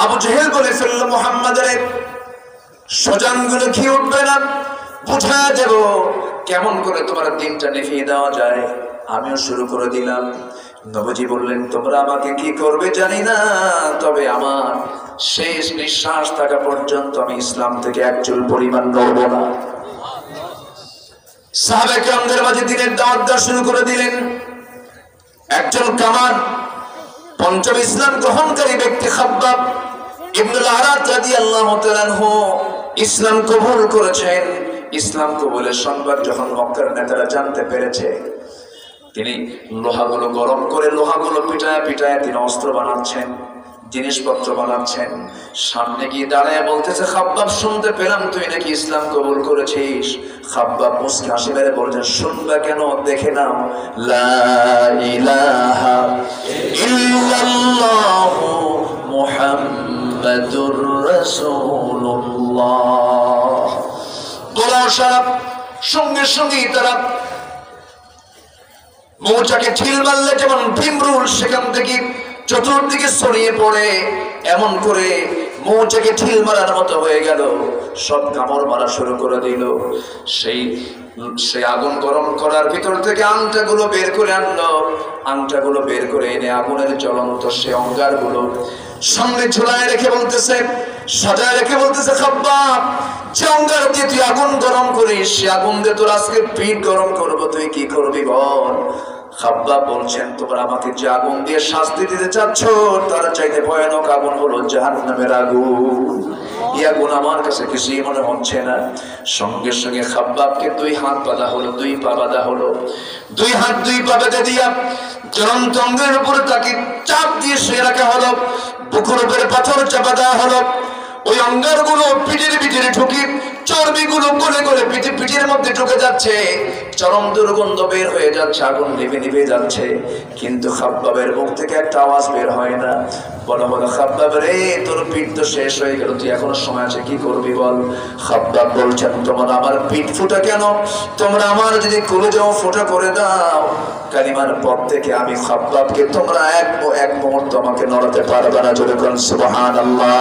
আবু জেহেল বলে ফেলল, মুহাম্মাদের সজানগুলো কি উঠবে না, বুঝা যাব কেমন করে তোমার দিনটা নিভিয়ে দেওয়া যায়। আমিও শুরু করে দিলাম। নবীজি বললেন, তোমরা আমাকে কি করবে জানি না, তবে আমার শেষ নিঃশ্বাস থাকা পর্যন্ত আমি ইসলাম থেকে এক চুল পরিমাণ নড়ব না। সাহাবায়ে কেরামদের মাঝে দিনের দাওয়াত দেওয়া শুরু করে দিলেন। একজন কামান পঞ্চম ইসলাম গ্রহণকারী ব্যক্তি খাব্বাব ইবনুল আরাত রাদিয়াল্লাহু তাআলা আনহু ইসলাম কবুল করেছেন। ইসলাম কবুলের সংবাদ যখন মক্কার নেতারা জানতে পেরেছে, তিনি লোহাগুলো গরম করে লোহাগুলো পিটায় পিটায় তিনি অস্ত্র বানাচ্ছেন, জিনিসপত্র বানাচ্ছেন। সামনে গিয়ে দাঁড়ায় বলতেছে, খাব্বাব শুনতে পেলাম তুই নাকি ইসলাম কবুল করেছিস। খাব্বাব মুস্কি হাসি মেরে বলছেন, শুনবা কেন, দেখে নাও, লা ইলাহা ইল্লাল্লাহু মুহাম্মাদুর রাসূলুল্লাহ। বলার সারা সঙ্গে সঙ্গেই তারা মৌচাকে ঢিল মারলে যেমন ভীমরুল সেখান থেকে চতুর্দিকে ছড়িয়ে পড়ে, এমন করে মৌচাকে ঢিল মারার মতো হয়ে গেল, সব কামড় মারা শুরু করে দিল। সেই আগুন গরম করার ভিতর থেকে আংটাগুলো বের করে আনলো, আংটাগুলো বের করে এনে আগুনের জ্বলন্ত সে অঙ্গারগুলো সামনে ঝুলায় রেখে বলতেছে, সাজায় রেখে বলতেছে, খাব্বাব, যে অঙ্গার দিয়ে তুই আগুন গরম করিস, সে আগুন দিয়ে তোর আজকে পিঠ গরম করবো, তুই কি করবি বল। খাব্বাব বলছেন, তোমরা আমাকে যে আগুন দিয়ে শাস্তি দিতে চাচ্ছ তার চাইতে ভয়ানক আগুন হলো জাহান্নামের আগুন। এই আগুন আমার কাছে কিছুই মনে হচ্ছে না। সঙ্গে সঙ্গে খাব্বাবকে 2 হাত বাঁধা হলো, 2 পা বাঁধা হলো, 2 হাত 2 পা বেঁধে দিয়া জ্বলন্ত অঙ্গের উপরে তাকে চাপ দিয়ে শুয়ে রাখা হলো, বুকের উপরে পাথর চাপা দেওয়া হলো। ওই অঙ্গারগুলো পিঠের ভিতরে ঢুকি, চর্বিগুলো গলে গলে পিঠের মধ্যে ঢুকে যাচ্ছে, চরম দুর্গন্ধ বের হয়ে যাচ্ছে, আগুন নিভে নিভে যাচ্ছে। কিন্তু খাব্বাবের মুখ থেকে একটা আওয়াজ বের হয় না। বলো বলো, খাব্বাব রে, তোর পিঠ তো শেষ হয়ে গেল, তুই এখনো সময় আছে, কি করবি বল। খাব্বাব বলছেন, তোমরা আমার পিঠ ফুটা কেন, তোমরা আমার যদি কলিজাও ফুটা করে দাও, কালিমার পর থেকে আমি খাব্বাবকে তোমরা এক মুহূর্ত আমাকে নড়াতে পারবে না। জোরে বলেন সুবহানাল্লাহ।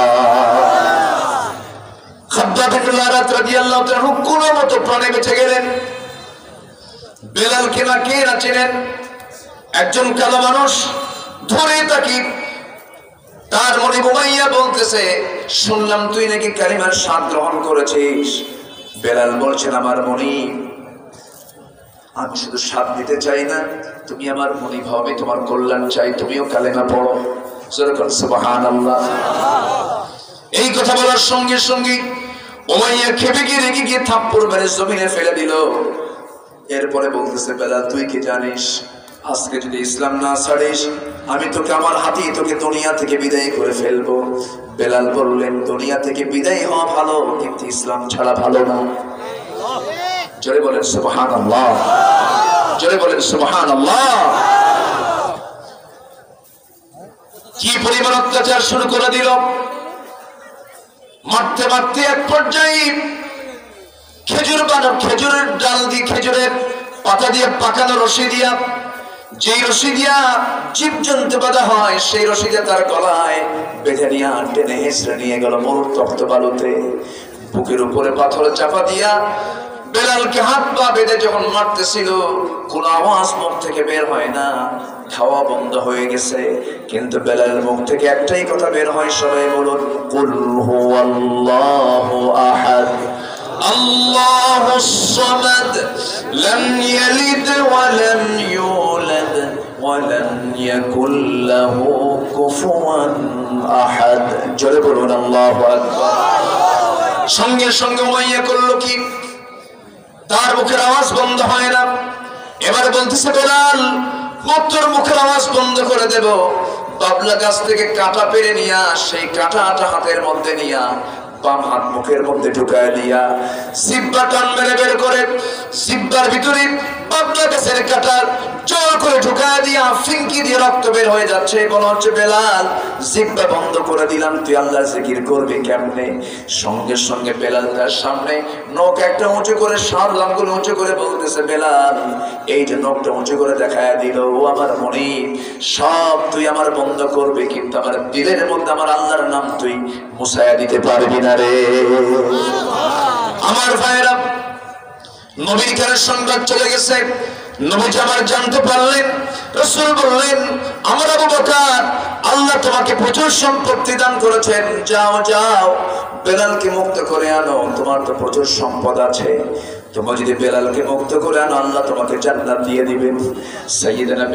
খাব্বাব ইবনে আরাত রাদিয়াল্লাহু তাআলা কোনো মতো প্রাণে বেঁচে গেলেন। বেলালকে না কে না চেনেন, একজন কালো মানুষ ধরে তাকে তার মনিব উমাইয়া বলতেছে, শুনলাম তুই নাকি কালিমার স্বাদ গ্রহণ করেছিস। বেলাল বলছেন, আমার মনিব, আমি শুধু স্বাদ দিতে চাই না, তুমি আমার মনিব হবে, তোমার কল্যাণ চাই, তুমিও কালেমা পড়ো। সুবহানাল্লাহ। এই কথা বলার সঙ্গে সঙ্গে উমাইয়া খেপে গিয়ে রেগে গিয়ে থাপ্পড় মেরে জমিনে ফেলে দিল। এরপরে বলতেছে, বেলাল তুই কি জানিস, আজকে যদি ইসলাম না ছাড়িস, আমি তোকে আমার হাতেই তোকে দুনিয়া থেকে বিদায় করে ফেলবো। বেলাল বললেন, দুনিয়া থেকে বিদায় হওয়া ভালো, কিন্তু ইসলাম ছাড়া ভালো না। জোরে বলেন সুবহানাল্লাহ, জোরে বলেন সুবহানাল্লাহ। কি পরিমাণ অত্যাচার শুরু করে দিল, মারতে মারতে এক পর্যায়ে খেজুরের ডাল দিয়ে, খেজুরের পাতা দিয়ে পাকানো রশি দিয়া, যেই রশি দিয়া জীবজন্তু বাঁধা হয়, সেই রশি দিয়ে তার গলায় বেঁধে নিয়ে টেনে হেঁচড়ে নিয়ে গেল মরুর তপ্ত বালুতে। বুকের উপরে পাথর চাপা দিয়া বেলালকে হাত পা বেঁধে যখন মারতেছিল, কোন আওয়াজ মুখ থেকে বের হয় না, খাওয়া বন্ধ হয়ে গেছে। কিন্তু বেলালের মুখ থেকে একটাই কথা বের হয়, সবাই বলুন, কুল হুয়াল্লাহু আহাদ আল্লাহুস সামাদ লাম ইয়ালিদ ওয়া লাম ইউলাদ ওয়া লাম ইয়াকুল লাহু কুফুয়ান আহাদ। জোরে বলুন আল্লাহু আকবার। সঙ্গে সঙ্গে উমাইয়া করলো কি, তার মুখের আওয়াজ বন্ধ হয় না। এবারে বলতেছে, বেলাল, তোর মুখের আওয়াজ বন্ধ করে দেব। বাবলা গাছ থেকে কাঁটা পেরে নিয়া, সেই কাঁটাটা হাতের মধ্যে নিয়া, বাম হাত মুখের মধ্যে ঢুকায় দিয়া জিহ্বা টান মেরে বের করে, জিহ্বার ভিতরে বাবলা গাছের কাঁটা জোর করে ঢুকায় দিয়া ফিঙ্কি দিয়ে রক্ত বের হয়ে যাচ্ছে। মনে হচ্ছে, বেলাল, জিহ্বা বন্ধ করে দিলাম, তুই আল্লাহর জিকির করবি কেমনে। সঙ্গে সঙ্গে বেলাল তার সামনে নখ একটা উঁচু করে, 7 আঙ্গুল উঁচু করে বলতেছে, বেলাল, এই যে নখটা উঁচু করে দেখায় দিল, ও আমার মনিব, সব তুই আমার বন্ধ করবি, কিন্তু আমার দিলের মধ্যে আমার আল্লাহর নাম তুই মুছায়া দিতে পারবি না রে। আমার ভাইরা, নবীর কাছে সংবাদ চলে গেছে। নবীজি আমার জানতে পারলেন, রাসূল বললেন, আমার আবু বকর, আল্লাহ তোমাকে প্রচুর সম্পত্তি দান করেছেন, যাও যাও বেলালকে মুক্ত করে আনো, তোমার তো প্রচুর সম্পদ আছে, তোমরা যদি বেলালকে মুক্ত করে আনো, আল্লাহ তোমাকে জান্নাত দিয়ে দিবেন। সাইয়েদনা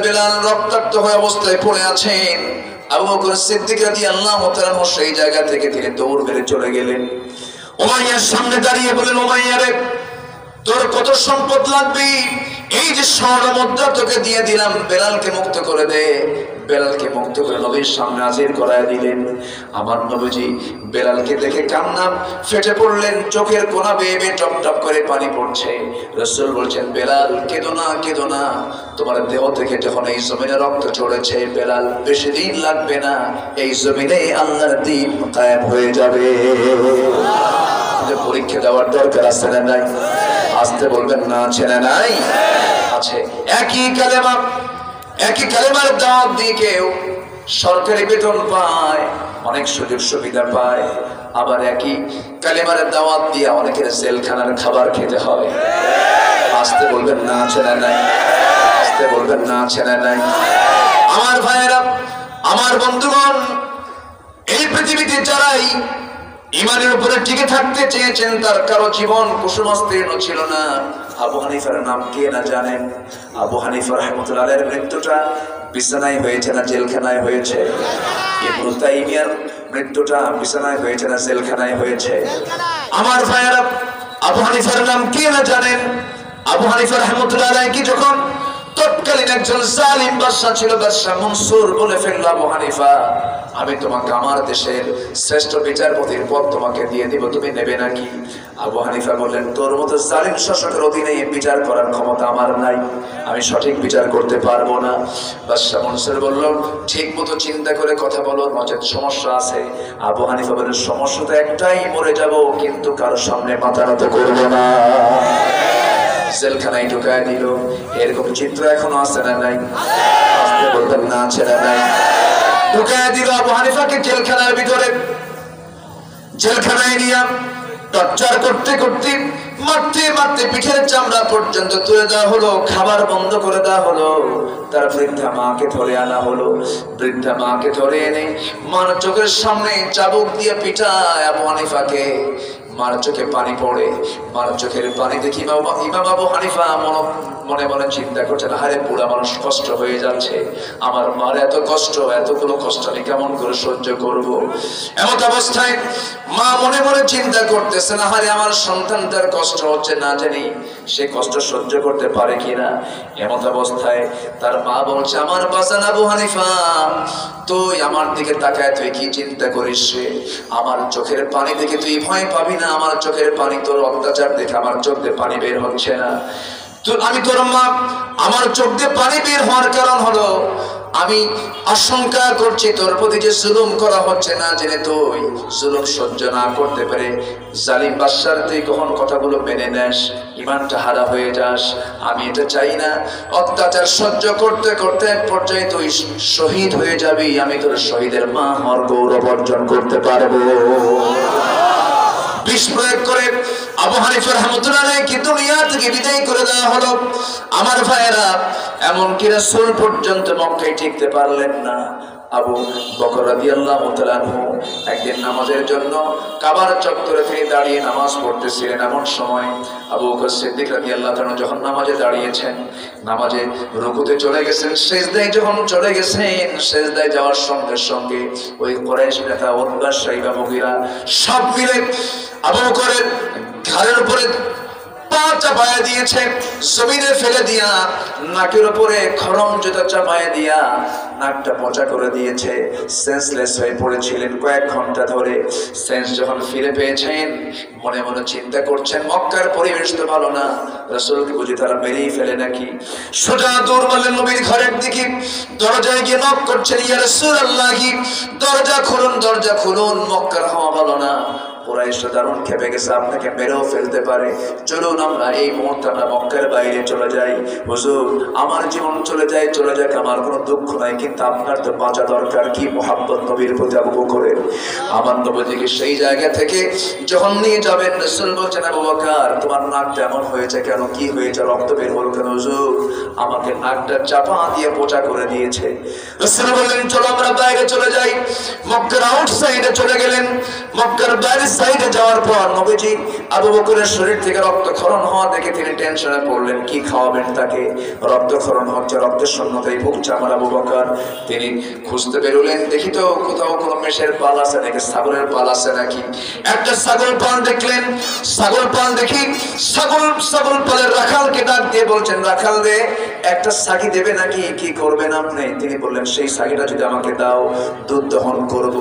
বেলাল রক্তাক্ত হয়ে অবস্থায় পড়ে আছেন। আবু বকর সিদ্দিক রাদিয়াল্লাহু তাআলা সেই জায়গা থেকে তিনি দৌড় মেরে চলে গেলেন। উমাইয়ার সামনে দাঁড়িয়ে বলেন, উমাইয়া রে, তোর কত সম্পদ লাগবে, এই যে স্বর্ণ মুদ্রা তোকে দিয়ে দিলাম, বেলালকে মুক্ত করে দে। বেলালকে মুক্ত করে নবীর সামনে হাজির করায় দিলেন। আমার নবীজি বেলালকে দেখে কান্না ফেটে পড়লেন, চোখের কোনা বেয়ে বেয়ে টপ টপ করে পানি পড়ছে। রাসূল বলছেন, বেলাল, কেঁদো না, কেঁদো না, তোমার দেহ থেকে যখন এই জমিনে রক্ত ঝরেছে, বেলাল, বেশি দিন লাগবে না, এই জমিনে আল্লাহর দ্বীন কায়েম হয়ে যাবে। পরীক্ষা দেওয়ার দরকার আছে না নাই? আসতে বলবেন না, আছে না নাই? আছে। একই কালেমার দাওয়াত দিয়ে কেউ সরকারি বেতন পায়, অনেক সুযোগ সুবিধা পায়, আবার একই কালেমার দাওয়াত দিয়ে অনেকের জেলখানার খাবার খেতে হয়। আসতে বলবেন না, আছে না নাই? আসতে বলবেন না, আছে না নাই? আমার ভাইয়েরা, আমার বন্ধুগণ, এই পৃথিবীতে যারাই ইমানের উপরে টিকে থাকতে চেয়েছেন তার কারো জীবন কুসুমস্তীর্ণ ছিল না। আবু হানিফার নাম কে না জানেন? আবু হানিফা রাহমাতুল্লাহ আলাইহির মৃত্যুটা বিছানায় হয়েছে না জেলখানায় হয়েছে? ইবনে তাইমিয়ার মৃত্যুটা বিছানায় হয়েছে না জেলখানায় হয়েছে? আমার ভাইয়েরা, আবু হানিফার নাম কে না জানেন? আবু হানিফা রাহমাতুল্লাহ আলাইহি যখন তৎকালীন একজন জালিম বাদশা ছিল, বাদশা মনসুর বলে ফেলল, আবু হানিফা, আমি তোমাকে আমার দেশের শ্রেষ্ঠ বিচারপতির পদ তোমাকে দিয়ে দিব, তুমি নেবে নাকি? আবু হানিফা বললেন, তোর মতো জালিম শাসকের অধীনে বিচার করার ক্ষমতা আমার নাই, আমি সঠিক বিচার করতে পারবো না। বাদশা মনসুর বলল, ঠিক মতো চিন্তা করে কথা বলো, নচেত সমস্যা আছে। আবু হানিফা বললেন, সমস্যা তো একটাই, মরে যাব, কিন্তু কারোর সামনে মাথা নত করবো না। জেলখানায় ঢুকায় দিল। এরকম চিত্র এখনো আছে না নাই? আসতে বলবেন না, আছে না নাই? ঢুকায় দিল আবু হানিফাকে জেলখানার ভিতরে। জেলখানায় নিয়ে টর্চার করতে করতে, মারতে মারতে পিঠের চামড়া পর্যন্ত তুলে দেওয়া হলো, খাবার বন্ধ করে দেওয়া হলো। তার বৃদ্ধা মাকে ধরে আনা হলো। বৃদ্ধা মাকে ধরে এনে মার চোখের সামনে চাবুক দিয়ে পিটায় আবু হানিফাকে। মার চোখে পানি পড়ে। মার চোখের পানি দেখি ইমাম আবু হানিফা মনে মনে চিন্তা করছেন, হারে বুড়া মানুষ, কষ্ট হয়ে যাচ্ছে, আমার মার এত কষ্ট, এতগুলো কষ্ট আমি কেমন করে সহ্য করব? এমত অবস্থায় মা মনে মনে চিন্তা করতেছেন, হারে আমার সন্তানটার কষ্ট হচ্ছে, না জানি সে কষ্ট সহ্য করতে পারে কিনা। এমত অবস্থায় তার মা বলছে, আমার বাঁচান আবু হানিফা, তুই আমার দিকে তাকায় তুই কি চিন্তা করিস? আমার চোখের পানি দেখে তুই ভয় পাবি না? আমার চোখের পানি, তোর অত্যাচার দেখে আমার চোখ দিয়ে পানি বের হচ্ছে না। আমি তোর মা, আমার চোখ দিয়ে পানি বের হওয়ার কারণ হলো আমি আশঙ্কা করছি তোর প্রতি যে জুলুম করা হচ্ছে, না জেনে তুই জুলুম সহ্য না করতে পারে জালিম বাদশার তুই কখন কথাগুলো মেনে নেস, ইমানটা হারা হয়ে যাস। আমি এটা চাই না। অত্যাচার সহ্য করতে করতে এক পর্যায়ে তুই শহীদ হয়ে যাবি, আমি তোর শহীদের মা হওয়ার গৌরব অর্জন করতে পারবো। বিষ প্রয়োগ করে আবু হানিফা রাহমাতুল্লাহ আলাইহি দুনিয়া থেকে বিদায় করে দেওয়া হলো। আমার ভাইয়েরা, এমনকি রাসূল পর্যন্ত মক্কায় টিকতে পারলেন না। আবু বকর রাদিয়াল্লাহু তাআলা আনহু একদিন নামাজের জন্য কাবার চত্বরে তিনি দাঁড়িয়ে নামাজ পড়তেছিলেন। এমন সময় আবু বকর সিদ্দিক রাদিয়াল্লাহু তাআলা যখন নামাজে দাঁড়িয়েছেন, নামাজে রুকুতে চলে গেছেন, সিজদায় যখন চলে গেছেন, সিজদায় যাওয়ার সঙ্গে সঙ্গে ওই কুরাইশ নেতা উতবা সাইবা মুগীরা সব মিলে আবু বকরের ঘাড়ের উপরে পা চাপায় দিয়েছে, জমিনে ফেলে দিয়া নাকের উপরে খড়ম জুতা চাপায় দিয়া নাকটা পচা করে দিয়েছে। সেন্সলেস হয়ে পড়েছিলেন কয়েক ঘন্টা ধরে। সেন্স যখন ফিরে পেয়েছেন, মনে মনে চিন্তা করছেন, মক্কার পরিবেশ তো ভালো না, রাসূলকে বুঝি তারা মেরেই ফেলে নাকি। সোজা দৌড় মারলেন নবীর ঘরের দিকে, দরজায় গিয়ে নক করছেন, ইয়া রাসূলুল্লাহ, দরজা খুলুন, দরজা খুলুন, মক্কার হাওয়া ভালো না, কুরাইশরা দারুণ খেপে গেছে, আপনাকে মেরেও ফেলতে পারে, চলুন আমরা এই মুহূর্তে আমরা মক্কার বাইরে চলে যাই। হুজুর, আমার জীবন চলে যায়, চলে যাক, আমার কোনো দুঃখ নাই, কিন্তু আপনার তো বাঁচা দরকার। কি মহাব্বত নবীর প্রতি আবু বকরের। আমার নবীকে সেই জায়গা থেকে যখন নিয়ে যাবেন, রাসূল বলছেন, আবু বকর, তোমার নাকটা এমন হয়েছে কেন? কি হয়েছে? রক্ত বের হলো কেন? হুজুর, আমাকে নাকটা চাপা দিয়ে পোঁচা করে দিয়েছে। রাসূল বললেন, চলো আমরা বাইরে চলে যাই। মক্কার আউটসাইডে চলে গেলেন। মক্কার বাইরে সাইডে যাওয়ার পর নবীজি আবু বকরের শরীর থেকে রক্তক্ষরণ হওয়া দেখে তিনি টেনশনে পড়লেন, কি খাওয়াবেন তাকে? রক্তক্ষরণ হচ্ছে, রক্তের শূন্যতায় ভুগছে আমার আবু বকর। তিনি খুঁজতে বেরোলেন, দেখি তো কোথাও কোনো মেষের পাল আছে নাকি, ছাগলের পাল আছে নাকি। একটা ছাগল পাল দেখলেন। ছাগল পাল দেখি ছাগল পালের রাখালকে ডাক দিয়ে বলছেন, রাখাল রে, একটা ছাগি দেবে নাকি? কি করবেন আপনি? তিনি বললেন, সেই ছাগিটা যদি আমাকে দাও, দুধ দহন করব।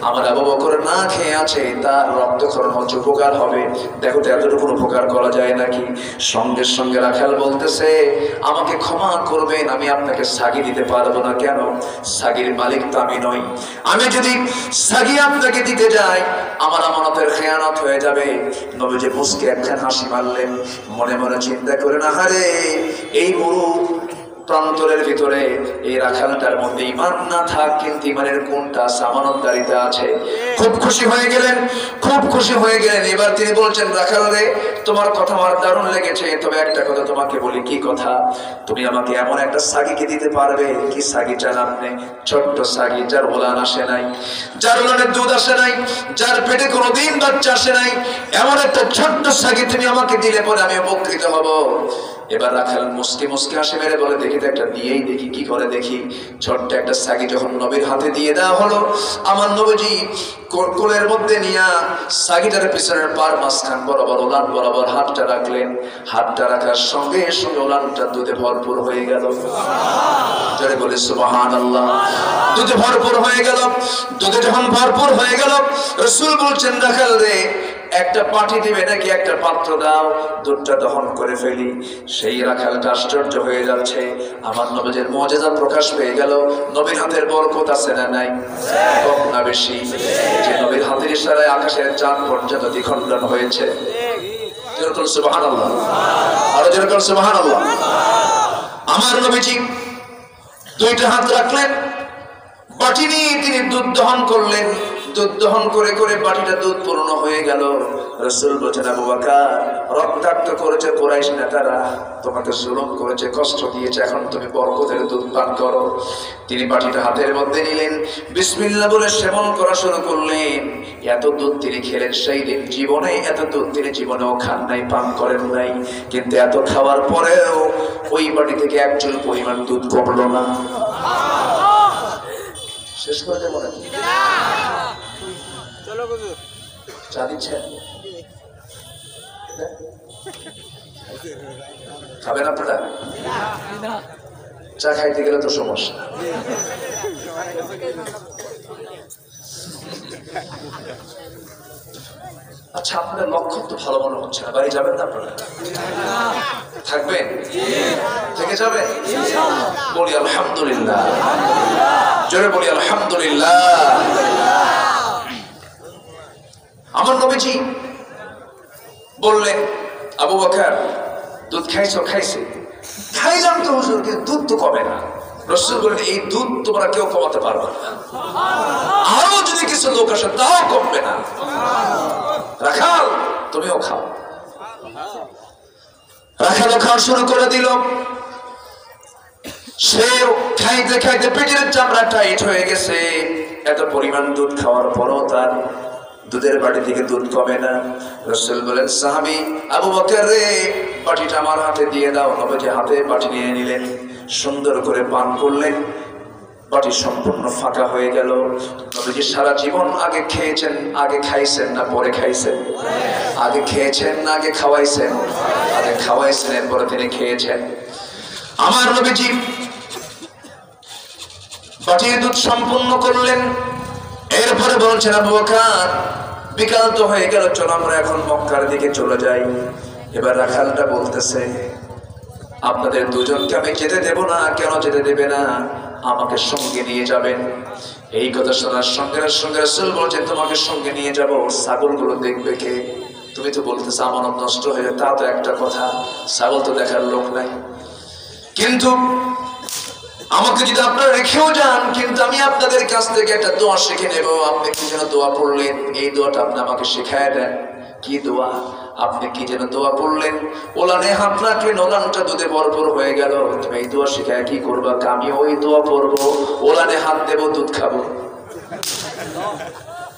আমার আবু বকর না খেয়ে আছে, তার রক্তক্ষরণ হচ্ছে, উপকার হবে, দেখো তো এতটুকু উপকার করা যায় নাকি। সঙ্গে সঙ্গে রাখাল বলতেছে, আমাকে ক্ষমা করবেন, আমি আপনাকে সাগি দিতে পারবো না। কেন? সাগির মালিক তো আমি নই। আমি যদি সাগি আপনাকে দিতে যাই আমার আমানতের খেয়ানত হয়ে যাবে। নবীজি মুস্কে একখান হাসি মারলেন, মনে মনে চিন্তা করে, না হারে এই মরু প্রান্তরের ভিতরে এই রাখালটার মধ্যে ইমান না থাক, কিন্তু ইমানের কোনটা আমানতদারিতা আছে। খুব খুশি হয়ে গেলেন, খুব খুশি হয়ে গেলেন। এবার তিনি বলছেন, রাখাল রে, তোমার কথা আমার দারুণ লেগেছে, তবে একটা কথা তোমাকে বলি। কি কথা? তুমি আমাকে এমন একটা সাগিকে দিতে পারবে। কি সাগি চান আপনি? ছোট্ট সাগি, যার ওলান আসে নাই, যার ওলানের দুধ আসে নাই, যার পেটে কোনোদিন বাচ্চা আসে নাই, এমন একটা ছোট্ট সাগি তুমি আমাকে দিলে পরে আমি উপকৃত হব। এবার রাখাল মুস্কি মুস্কি হাসি মেরে বলে, দেখি তো একটা দিয়েই দেখি, কি করে দেখি। ছোট্ট একটা সাগি যখন নবীর হাতে দিয়ে দেওয়া হলো, আমার নবীজি কোলের মধ্যে নিয়ে সাগিটার পিছনের পার মাঝখান বরাবর ওলান বরাবর হাতটা রাখলেন। হাতটা রাখার সঙ্গে সঙ্গে ওলানটা দুধে ভরপুর হয়ে গেল। যারা বলে সুবহানাল্লাহ, দুধে ভরপুর হয়ে গেল। দুধে যখন ভরপুর হয়ে গেল, রাসূল বলছেন, রাখাল রে, একটা পাটি দিবে নাকি একটা পাত্র দাও, দুধটা দহন করে ফেলি। সেই রাখালটা আশ্চর্য হয়ে যাচ্ছে। আমার নবীর মুজিজা প্রকাশ পেয়ে গেল। নবীর হাতের বরকত আছে না নাই? কম না বেশি? যে নবীর হাতের ইশারায় আকাশের চাঁদ পর্যন্ত দ্বিখণ্ডন হয়েছে। যেরকম সুবহানাল্লাহ, আরো যেরকম সুবহানাল্লাহ। আমার নবীজি দুইটা হাত রাখলেন, বাটি নিয়ে তিনি দুধ দহন করলেন। দুধ দহন করে করে বাটিটা দুধ পূর্ণ হয়ে গেল। রাসূল বলেছেন, আবু বকর, রক্তাক্ত করেছে কুরাইশ নেতারা, তোমাকে জুলুম করেছে, কষ্ট দিয়েছে, এখন তুমি বরকতের দুধ পান করো। তিনি বাটিটা হাতের মধ্যে নিলেন, বিসমিল্লাহ বলে সেবন করা শুরু করলেন। এত দুধ তিনি খেলেন সেই দিন জীবনে, এত দুধ তিনি জীবনেও খান নাই, পান করেন নাই। কিন্তু এত খাওয়ার পরেও ওই বাটি থেকে এক চুল পরিমাণ দুধ কমলো না। শেষ করে দেবো নাকি? চা দিচ্ছেন? খাবেন আপনারা? চা খাইতে গেলে তো সমস্যা। আচ্ছা, আপনাদের লক্ষণ তো ভালো মনে হচ্ছে না। বাড়ি যাবেন না আপনারা? থাকবেন? থেকে যাবেন? বলি আলহামদুলিল্লাহ, জোরে বলি আলহামদুলিল্লাহ। আমার নবীজি বললেন, আবু বকর, দুধ খাইছো? খাইছে। খাইলাম তো হুজুর, কিন্তু দুধ তো কমে না। রাসূল বলেন, এই দুধ তোমরা কেউ কমাতে পারবে না, আরো যদি কিছু লোক আসে তাও কমবে না। রাখাল, তুমিও খাও। রাখালও খাওয়া শুরু করে দিল। সে খাইতে খাইতে পেটের চামড়া টাইট হয়ে গেছে। এত পরিমাণ দুধ খাওয়ার পরও তার দুধের বাটি থেকে দুধ কমে না। রাসূল বলেন, সাহাবী আবু বকর রে, বাটিটা আমার হাতে দিয়ে দাও। নবীজি হাতে বাটি নিয়ে নিলেন, সুন্দর করে পান করলেন। বাটি সম্পূর্ণ ফাঁকা হয়ে গেল। নবীজি সারা জীবন আগে খেয়েছেন, আগে খাইছেন না পরে খাইছেন? আগে খেয়েছেন না আগে খাওয়াইছেন? আগে খাওয়াইছেন, এরপরে তিনি খেয়েছেন। আমার নবীজি বাটির দুধ সম্পূর্ণ করলেন। এরপরে বলছেন, আবু বকর, বিকাল তো হয়ে গেল, চলো আমরা এখন মক্কার দিকে চলে যাই। এবার রাখালটা বলতেছে, আপনাদের দুজনকে আমি যেতে দেব না। কেন যেতে দেবে না? আমাকে সঙ্গে নিয়ে যাবেন। এই কথা শোনার সঙ্গে সঙ্গে রাসূল বলছেন, তোমাকে সঙ্গে নিয়ে যাব, ছাগলগুলো দেখবে কে? তুমি তো বলতেছ আমানত নষ্ট হয়ে, তা তো একটা কথা, ছাগল তো দেখার লোক নাই। কিন্তু আমাকে যদি আপনারা রেখেও যান, কিন্তু আমি আপনাদের কাছ থেকে একটা দোয়া শিখে নেব। আপনি কি যেন দোয়া পড়লেন, এই দোয়াটা আপনি আমাকে শিখায় দেন। কি দোয়া? আপনি কি যেন দোয়া পড়লেন, ওলানে হাত রাখলেন, ওলানটা দুধে ভরপুর হয়ে গেল। তুমি এই দোয়া শিখায় কি করবা? আমি ওই দোয়া পড়বো, ওলানে হাত দেব, দুধ খাবো।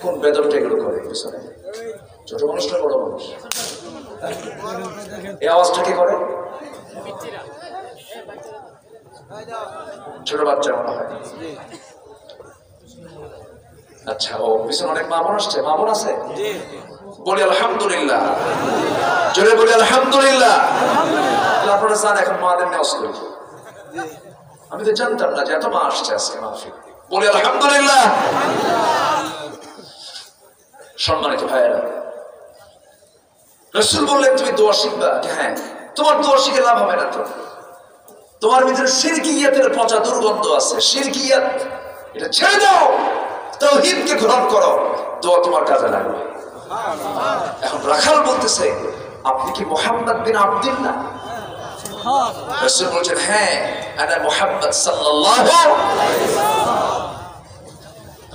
কোন বেদরটা এগুলো করে? ছোট মানুষ না বড় মানুষ? এই আওয়াজটা কি করে? ছোট বাচ্চা মনে হয়। আচ্ছা, ও পিছনে অনেক মা বোন আসছে। মা বোন আছে? বলি আলহামদুলিল্লাহ, জোরে বলি আলহামদুলিল্লাহ। আপনারা চান এখন মাদের নেওয়াজ করি? আমি তো জানতাম না যে এত মা আসছে আজকে মাহফিল। বলি আলহামদুলিল্লাহ। সম্মানিত ভাইয়েরা, রাসূল বললেন তুমি দোয়া শিখবা? হ্যাঁ। তোমার দোয়া শিখে লাভ হবে না তো, তোমার ভিতরে শিরকিয়াতের পচা দুর্গন্ধ আছে। শিরকিয়াত এটা ছেড়ে দাও, তাওহীদকে গ্রহণ করো, দোয়া তোমার কাজে লাগবে। এখন রাখাল বলতেছে আপনি কি মুহাম্মদ বিন আব্দুল্লাহ? রাসূল বলছেন হ্যাঁ, আনা মুহাম্মদ সাল্লাল্লাহু আলাইহি ওয়াসাল্লাম।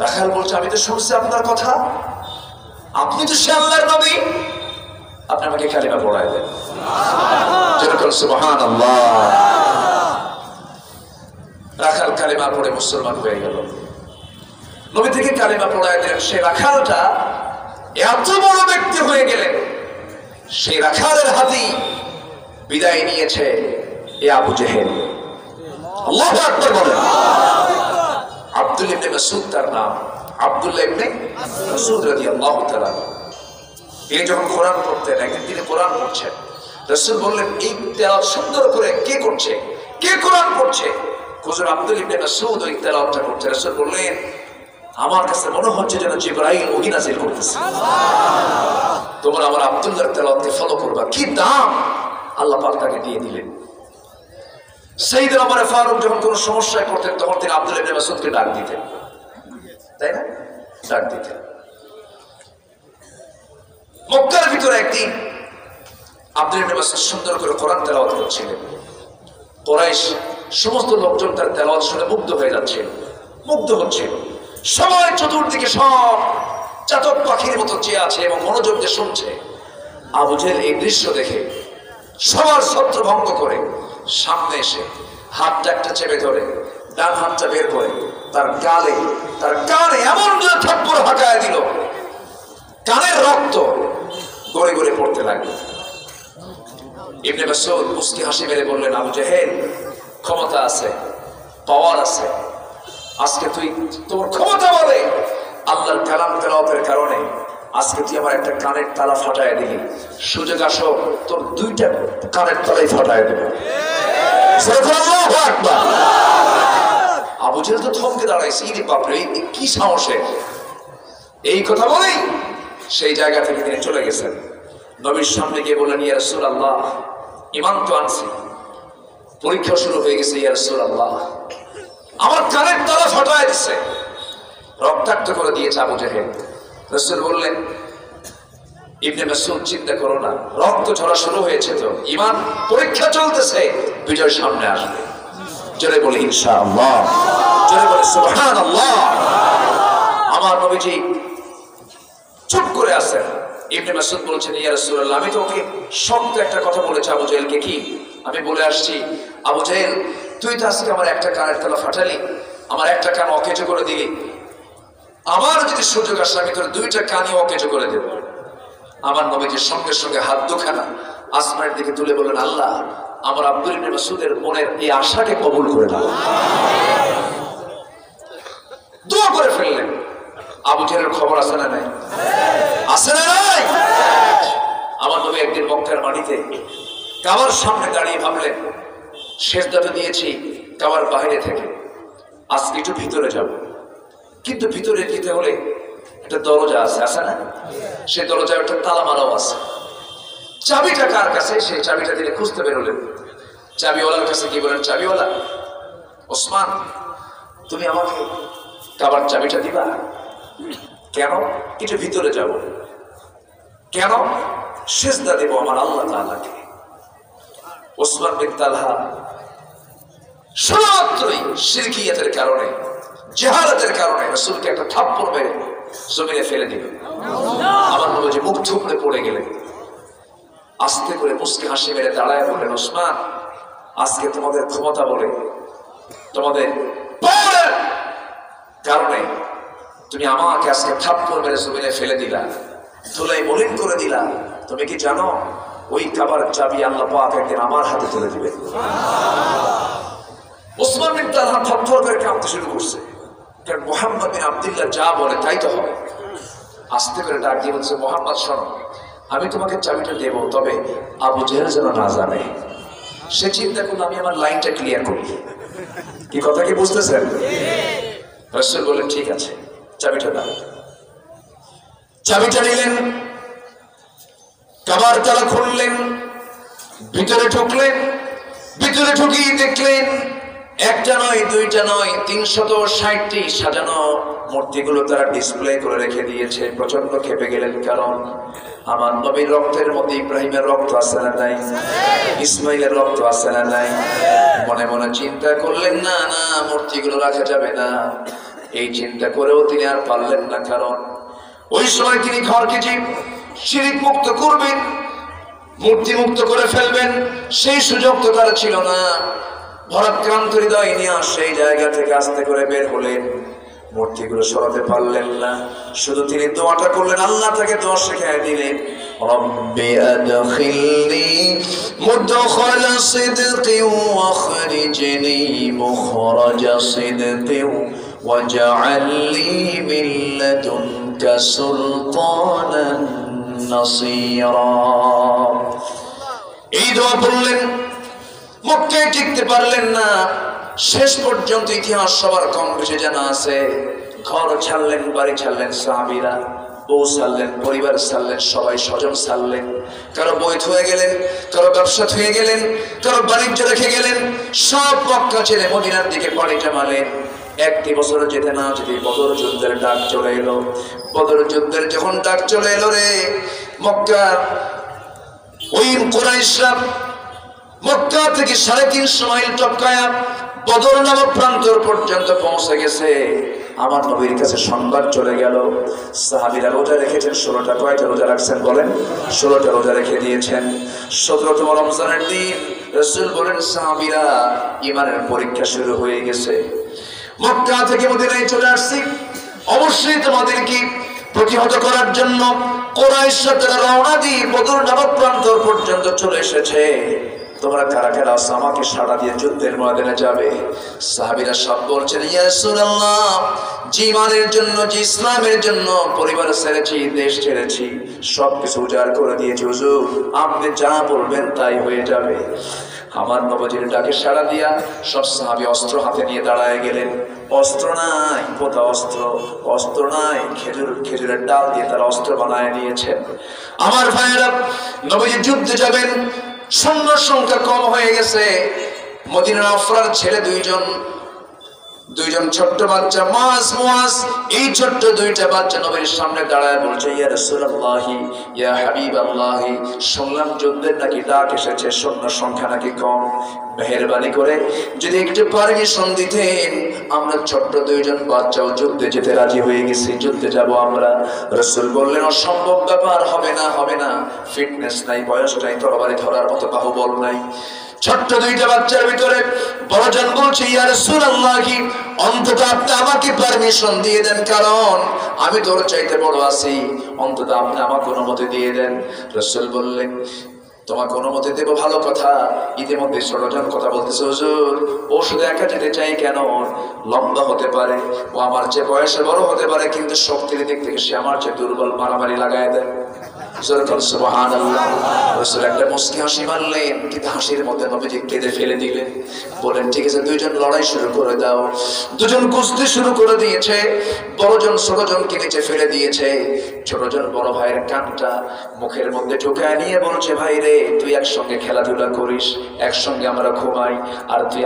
রাখাল বলছে আমি তো শুনছি আপনার কথা, আপনি তো সে আল্লাহর নবী, আপনি আমাকে কালিমা পড়ায় দেন। সুবহানাল্লাহ। রাখাল কালিমা পড়ে মুসলমান হয়ে গেল। নবী থেকে কালিমা পড়ায় দিলেন। সেই রাখালটা এত বড় ব্যক্তি হয়ে গেলেন, সেই রাখালের হাতেই বিদায় নিয়েছে এ আবু জেহেল। আল্লাহু আকবার বলেন। আব্দুল ইবনে মাসউদ তার নাম, আব্দুল্লাহ ইবনে মাসউদ রাদিয়াল্লাহু তাআলা। তিনি যখন কোরআন পড়তেন, একদিন তিনি কোরআন পড়ছেন, রাসূল বললেন এই তেলাওয়াত সুন্দর করে কে করছে, কে কোরআন পড়ছে? হুজুর আব্দুল ইবনে মাসউদ ওই তেলাওয়াতটা করছে। রাসূল বললেন আমার কাছে মনে হচ্ছে যেন জিবরাইল ওহী নাযিল করতেছে। তোমরা আমার আব্দুল্লাহর তেলাওয়াতকে ফলো করবা। কি দাম আল্লাহ পাক তাকে দিয়ে দিলেন। সাইয়েদনা ওমর ফারুক যখন কোনো সমস্যায় পড়তেন তখন তিনি আব্দুল ইবনে মাসউদকে ডাক দিতেন, তাই না? ডাক দিতেন। মক্কার ভিতরে একদিন আব্দুল ইবনে মাসউদ সুন্দর করে কোরআন তেলাওয়াত করছিলেন। কুরাইশ সমস্ত লোকজন তার তেলাওয়াত শুনে মুগ্ধ হয়ে যাচ্ছে, মুগ্ধ হচ্ছে। সবাই চতুর্দিকে সব চাতক পাখির মতো চেয়ে আছে এবং মনোযোগ দিয়ে শুনছে। আবু জেহেল এই দৃশ্য দেখে সবার ছত্র ভঙ্গ করে সামনে এসে হাতটা একটা চেপে ধরে ডান হাতটা বের করে তার কানে এমন জোরে থাপ্পড় হাঁকায় দিল, কানের রক্ত গড়ে গড়ে পড়তে লাগলো। ইবনে মাসউদ মুস্কি হাসি মেরে বললেন আবু জেহেল ক্ষমতা আছে, পাওয়ার আছে, আজকে তুই তোর ক্ষমতা বলে আল্লাহর কালাম তেলাওয়াতের কারণে আজকে তুই আমার একটা কানের তালা ফাটায় দিলি, সুযোগ আসো তোর দুইটা কানের তালাই ফাটায় দেবে। আল্লাহু আকবার। আবু জেহেল তো থমকে দাঁড়াইছে, ইরে বাপরে কি সাহসে! এই কথা বলেই সেই জায়গা থেকে তিনি চলে গেছেন। নবীর সামনে গিয়ে বললেন ইয়া রাসূলুল্লাহ ঈমান তো আনছি, পরীক্ষা শুরু হয়ে গেছে, ইয়া রাসূলুল্লাহ আমার কানের তালা ফাটায় দিচ্ছে, রক্তাক্ত করে দিয়েছে আবু জেহেল। রাসূল বললেন ইবনে মাসউদ চিন্তা করো না, রক্ত ঝরা শুরু হয়েছে তো, ঈমান পরীক্ষা চলতেছে, বিজয় সামনে আসবে। জোরে বলে ইনশাআল্লাহ, জোরে বলে সুবহানাল্লাহ। আমার নবীজি চুপ করে আছেন। ইবনে মাসউদ বলছেন ইয়া রাসূলুল্লাহ আমি তো ওকে শক্ত একটা কথা বলেছি আবু জেহেলকে। কি? আমি বলে আসছি আবু জেহেল তুই তো আজকে আমার একটা কানের তালা ফাটালি, আমার একটা কান অকেজো করে দিলি, আমার যদি সুযোগ আসে আমি তোর দুইটা কানই অকেজো করে দেব। আমার নবীজির সঙ্গে সঙ্গে হাত দুখানা আসমানের দিকে তুলে বললেন আল্লাহ আমার আব্দুল ইবনে মাসউদের মনের এই আশাকে কবুল করে নাও। দোয়া করে ফেললেন। আবু জেহেলের খবর আছে না নাই? আছে না নাই? আমার নবী একদিন মক্কার মাটিতে কাবার সামনে দাঁড়িয়ে ভাবলেন সেজদাটা দিয়েছি কাবার বাইরে থেকে, আজকে একটু ভিতরে যাব, কিন্তু ভিতরে যেতে হলে একটা দরজা আছে, আছে না? সেই দরজায় একটা তালা মারাও আছে। চাবিটা কার কাছে? সেই চাবিটা তিনি খুঁজতে বেরোলেন। চাবিওয়ালার কাছে কি বলেন, চাবিওয়ালা ওসমান তুমি আমাকে কাবার চাবিটা দিবা। কেন? কিছু ভিতরে যাব। কেন? সিজদা দেব আমার আল্লাহ তাআলাকে। ওসমান বিন তালহা শুধুমাত্রই শিরকিয়াতের কারণে, জাহালাতের কারণে রাসূলকে একটা থাপ্পড় মেরে জমিনে ফেলে দিল। আমার নবীজি মুখ থুবড়ে পড়ে গেলেন। আস্তে করে মুস্কি হাসি মেরে দাঁড়ায় বললেন ওসমান আজকে তোমাদের ক্ষমতা বলে, তোমাদের পাওয়ারের কারণে তুমি আমাকে আজকে থাপ্পড় মেরে জমিনে ফেলে দিলা, ধুলাই মলিন করে দিলা। তুমি কি জানো ওই কাবার চাবি আল্লাহ পাক একদিন আমার হাতে তুলে দিবে। ওসমান বিন তালহা থরথর করে কাঁপতে শুরু করছে, কারণ মুহাম্মদ বিন আব্দুল্লাহ যা বলে তাই তো হবে। আস্তে করে ডাক দিয়ে বলছে মুহাম্মদ শোনো আমি তোমাকে চাবিটা দেবো, তবে আবু জেহেল যেন না জানে। সে চিন্তা করলো আমি আমার লাইনটা ক্লিয়ার করি। কি কথা কি বুঝতেছেন? রাসূল বললেন ঠিক আছে চাবিটা দাও। চাবিটা নিলেন, কাবার তালা খুললেন, ভিতরে ঢুকলেন। ভিতরে ঢুকিয়ে দেখলেন একটা নয়, দুইটা নয়, 360টি সাজানো মূর্তিগুলো তারা ডিসপ্লে করে রেখে দিয়েছে। প্রচন্ড ক্ষেপে গেলেন, কারণ আমার নবীর রক্তের মধ্যে ইব্রাহিমের রক্ত আছে না নাই, ইসমাইলের রক্ত আছে না নাই। মনে মনে চিন্তা করলেন, না না, মূর্তিগুলো রাখা যাবে না। এই চিন্তা করেও তিনি আর পারলেন না, কারণ ওই সময় তিনি ঘরকে যে শিরক মুক্ত করবেন, মূর্তি মুক্ত করে ফেলবেন, সেই সুযোগ তো তার ছিল না। ভরাক্রান্ত হৃদয় নিয়ে সেই জায়গা থেকে আস্তে করে বের হলেন। মূর্তিগুলো সরাতে পারলেন না, শুধু তিনি দোয়াটা করলেন, আল্লাহ তাকে দোয়া শিখিয়ে দিলেন, রব্বি আদখিলনি মুদখালা সিদকিন ওয়াখরিজনি মুখরাজা সিদকিন ওয়াজআল লি মিন লাদুনকা সুলতানান নাসীরা। এই দোয়া পড়লেন, মক্কায় টিকতে পারলেন না। শেষ পর্যন্ত ইতিহাস সবার কম বেশি জানা আছে, ঘর ছাড়লেন, বাড়ি ছাড়লেন সাহাবীরা, বউ ছাড়লেন, পরিবার ছাড়লেন, সবাই স্বজন ছাড়লেন। কারো বই থুয়ে গেলেন, কারো ব্যবসা থুয়ে গেলেন, কারো বাণিজ্য রেখে গেলেন। সব মক্কা ছেড়ে মদিনার দিকে পাড়ি জমালেন। একটি বছর যেতে না যেতে বদর যুদ্ধের ডাক চলে এলো। বদর যুদ্ধের যখন ডাক চলে এলো রে, মক্কার ওই কুরাইশরা মক্কা থেকে 350 মাইল টপকায়া বদর নামক প্রান্তর পর্যন্ত পৌঁছে গেছে। আমার নবীর কাছে সংবাদ চলে গেল, সাহাবীরা রোজা রেখেছেন 16টা। কয়টা রোজা রাখছেন বলেন? 16টা রোজা রেখে দিয়েছেন। 17তম রমজানের দিন রাসূল বলেন, সাহাবীরা ঈমানের পরীক্ষা শুরু হয়ে গেছে, মক্কা থেকে মদিনায় চলে আসছি, অবশ্যই তোমাদেরকে প্রতিহত করার জন্য কুরাইশরা তারা রওনা দিয়ে বদর নামক প্রান্তর পর্যন্ত চলে এসেছে। তোমরা কারা কারা আছো, আমাকে সাড়া দিয়ে যুদ্ধের ময়দানে যাবে? সাহাবীরা সব বলছেন, ইয়া রাসূলুল্লাহ, যে ঈমানের জন্য, যে ইসলামের জন্য পরিবার ছেড়েছি, দেশ ছেড়েছি, সবকিছু উজাড় করে দিয়েছি, হুজুর আপনি যা বলবেন তাই হয়ে যাবে। আমার নবীর ডাকে সাড়া দিয়া সব সাহাবী অস্ত্র হাতে নিয়ে দাঁড়ায় গেলেন। অস্ত্র নাই, পোতা অস্ত্র, অস্ত্র নাই, খেজুরের ডাল দিয়ে তারা অস্ত্র বানায় নিয়েছেন। আমার ভাইয়েরা, নবীজি যুদ্ধে যাবেন, সৈন্য সংখ্যা কম হয়ে গেছে। মদিনার আফরার ছেলে দুইজন ছোট্ট বাচ্চা, মুআজ, এই ছোট্ট দুইটা বাচ্চা নবীর সামনে দাঁড়ায় বলছে, ইয়া রাসূলুল্লাহ, ইয়া হাবিবাল্লাহ, শুনলাম যুদ্ধের নাকি ডাক এসেছে, সৈন্য সংখ্যা নাকি কম, মেহেরবানি করে যদি একটু পারমিশন দিতেন, আমরা ছোট্ট দুইজন বাচ্চাও যুদ্ধে যেতে রাজি হয়ে গেছি, যুদ্ধে যাব আমরা। রাসূল বললেন, অসম্ভব ব্যাপার, হবে না, হবে না, ফিটনেস নাই, বয়স নাই, তরবারি ধরার মতো বাহুবল নাই। ছোট্ট দুইটা বাচ্চার ভিতরে বড়জন বলছে, ইয়া রাসূলুল্লাহ, অন্তত আপনি আমাকে পারমিশন দিয়ে দেন, কারণ আমি তোর চাইতে বড় আছি, অন্তত আপনি আমাকে অনুমতি দিয়ে দেন। রাসূল বললেন, তোমাকে অনুমতি দেব, ভালো কথা। ইতিমধ্যে ছোটজন কথা বলতেছে, হুজুর ও শুধু একা যেতে চাই কেন, লম্বা হতে পারে, ও আমার চেয়ে বয়সে বড় হতে পারে, কিন্তু শক্তির দিক থেকে সে আমার চেয়ে দুর্বল, মারামারি লাগায় দেয়। সুবহানাল্লাহ। রাসূল একটা মুস্কি হাসি মারলেন, কিন্তু হাসির মধ্যে নবীজি কেঁদে ফেলে দিলেন। বলেন, ঠিক আছে, দুইজন লড়াই শুরু করে দাও। দুজন কুস্তি শুরু করে দিয়েছে। বড়জন ছোটজনকে নিচে ফেলে দিয়েছে। ছোটজন বড় ভাইয়ের কানটা মুখের মধ্যে ঢুকায় নিয়ে বলছে, ভাই রে, তুই একসঙ্গে খেলাধুলা করিস, একসঙ্গে আমরা ঘুমাই, আর তুই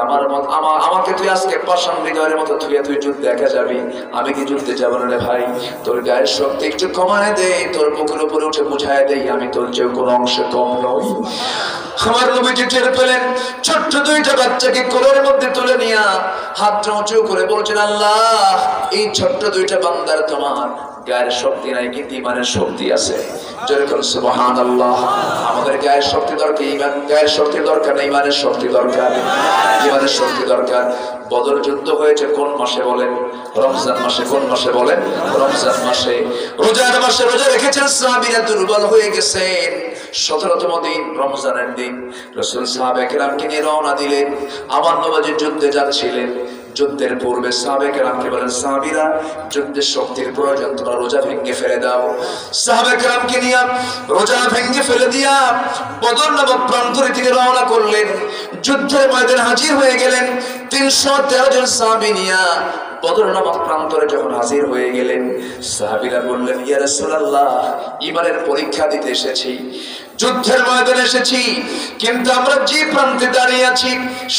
আমাকে তুই আজকে পাষাণ হৃদয়ের মতো তুই যুদ্ধে একা যাবি, আমি কি যুদ্ধে যাবো না রে ভাই? তোর গায়ের শক্তি একটু কমায় দে, তোর বুকের উপরে উঠে বুঝায় দেই আমি তোর চেয়ে কোনো অংশে কম নই। আমার নবীজি টের পেলেন, ছোট্ট দুইটা বাচ্চাকে কোলের মধ্যে তুলে নিয়ে হাতটা উঁচু করে বলছেন, আল্লাহ, এই ছোট্ট দুইটা বান্দার তোমার গায়ের শক্তি নাই, কিন্তু ঈমানের শক্তি আছে। যেরকম সুবহানাল্লাহ। আমাদের গায়ের শক্তি দরকার, গায়ের শক্তি দরকার না, ঈমানের শক্তি দরকার, ঈমানের শক্তি দরকার। বদর যুদ্ধ হয়েছে কোন মাসে বলেন? রমজান মাসে। কোন মাসে বলেন? রমজান মাসে। রোজার মাসে রোজা রেখেছেন সাহাবীরা, দুর্বল হয়ে গেছেন। 17তম দিন রমজানের দিন রাসূল সাহাবায়ে কেরামকে নিয়ে রওনা দিলেন। আমার নবী যুদ্ধে যাচ্ছিলেন। যুদ্ধের পূর্বে সাহাবায়ে কেরামকে বলেন, সাহাবীরা, যুদ্ধের শক্তির প্রয়োজন, তোমরা রোজা ভেঙে ফেলে দাও। সাহাবায়ে কেরামকে নিয়ে রোজা ভেঙে ফেলে দিয়া বদর নামক প্রান্তরে থেকে রওনা করলেন। যুদ্ধের ময়দানে হাজির হয়ে গেলেন। 313 জন সাহাবী নিয়া বদর নামক প্রান্তরে যখন হাজির হয়ে গেলেন, সাহাবীরা বললেন, ইয়া রাসূলুল্লাহ, ঈমানের পরীক্ষা দিতে এসেছি, যুদ্ধের ময়দানে এসেছি, কিন্তু আমরা যে প্রান্তে দাঁড়িয়ে আছি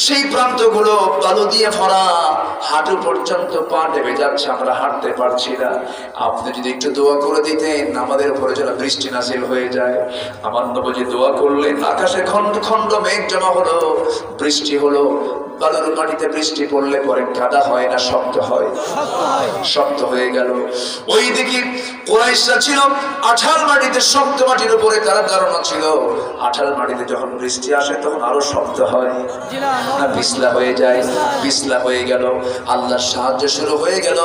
সেই প্রান্তগুলো বালু দিয়ে ভরা, হাঁটু পর্যন্ত পা ডেবে যাচ্ছে, আমরা হাঁটতে পারছি না। আপনি যদি একটু দোয়া করে দিতেন আমাদের উপরে যেন বৃষ্টি নাযিল হয়ে যায়। আমার নবী দোয়া করলেন, আকাশে খন্ড খন্ড মেঘ জমা হলো, বৃষ্টি হলো। বালুর মাটিতে বৃষ্টি পড়লে পরে কাদা হয় না শক্ত হয়? শক্ত হয়ে গেল। ওই দিকে কুরাইশরা ছিল আঠাল মাটিতে, শক্ত মাটির উপরে তারা দাঁড়ানো ছিল। আঠাল মাটিতে যখন বৃষ্টি আসে তখন আরো শক্ত হয় না পিছলা হয়ে যায়? পিছলা হয়ে গেল। আল্লাহর সাহায্য শুরু হয়ে গেল।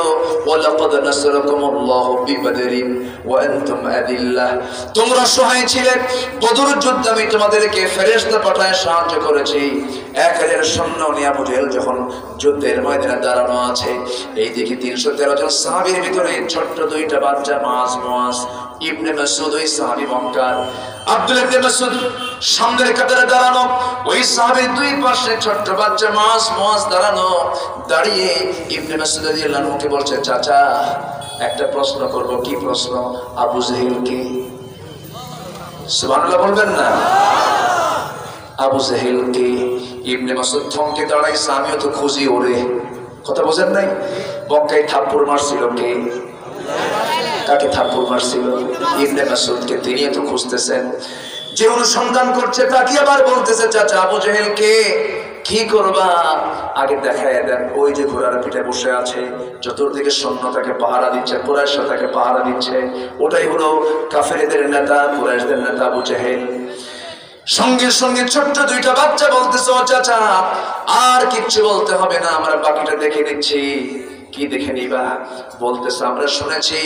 ওয়ালাকাদ নাসরাকুমুল্লাহু বিবদরিন ওয়া আনতুম আদিল্লাহ। তোমরা সহায় ছিলে, বদর যুদ্ধে আমি তোমাদেরকে ফেরেশতা পাঠায় সাহায্য করেছি। 1000 সৈন্য নিয়ে আবু জেহেল যখন যুদ্ধের ময়দানে দাঁড়ানো আছে, এইদিকে 313 জন সাহাবীর ভিতরে ছোট্ট দুইটা বাচ্চা, মুআজ ইবনে মাসউদ, ওই সাহাবী মক্কার। আব্দুল্লাহ ইবনে মাসউদ সামনের কাতারে দাঁড়ানো, ওই সাহাবীর দুই পাশে ছোট্ট বাচ্চা মুআজ দাঁড়ানো। দাঁড়িয়ে ইবনে মাসউদ রাদিয়াল্লাহু আনহুকে বলছে, চাচা একটা প্রশ্ন করব। কি প্রশ্ন? আবু জেহেল কে? সুবহানাল্লাহ বলবেন না? আবু জেহেল কে? ইবনে মাসউদ থমকে দাঁড়াইছে, আমিও তো খুঁজি ওরে। কথা বোঝেন নাই? মক্কায় থাপ্পড় মারছিল কে? কাকে থাপ্পড় মারছিল? ইবনে মাসউদকে। তিনিও তো খুঁজতেছেন, যে অনুসন্ধান করছে তাকে আবার বলতেছে, চাচা আবু জেহেল কে? কি করবা? আগে দেখায় দেন। ওই যে ঘোড়ার পিঠে বসে আছে, চতুর্দিকে সৈন্য তাকে পাহারা দিচ্ছে, কুরাইশরা তাকে পাহারা দিচ্ছে, ওটাই হলো কাফেরদের নেতা, কুরাইশদের নেতা আবু জেহেল। সঙ্গে সঙ্গে ছোট্ট দুইটা বাচ্চা বলতেছে, ও চাচা আর কিচ্ছু বলতে হবে না, আমরা বাকিটা দেখে নিচ্ছি। কি দেখে নিবা? বলতেছে, আমরা শুনেছি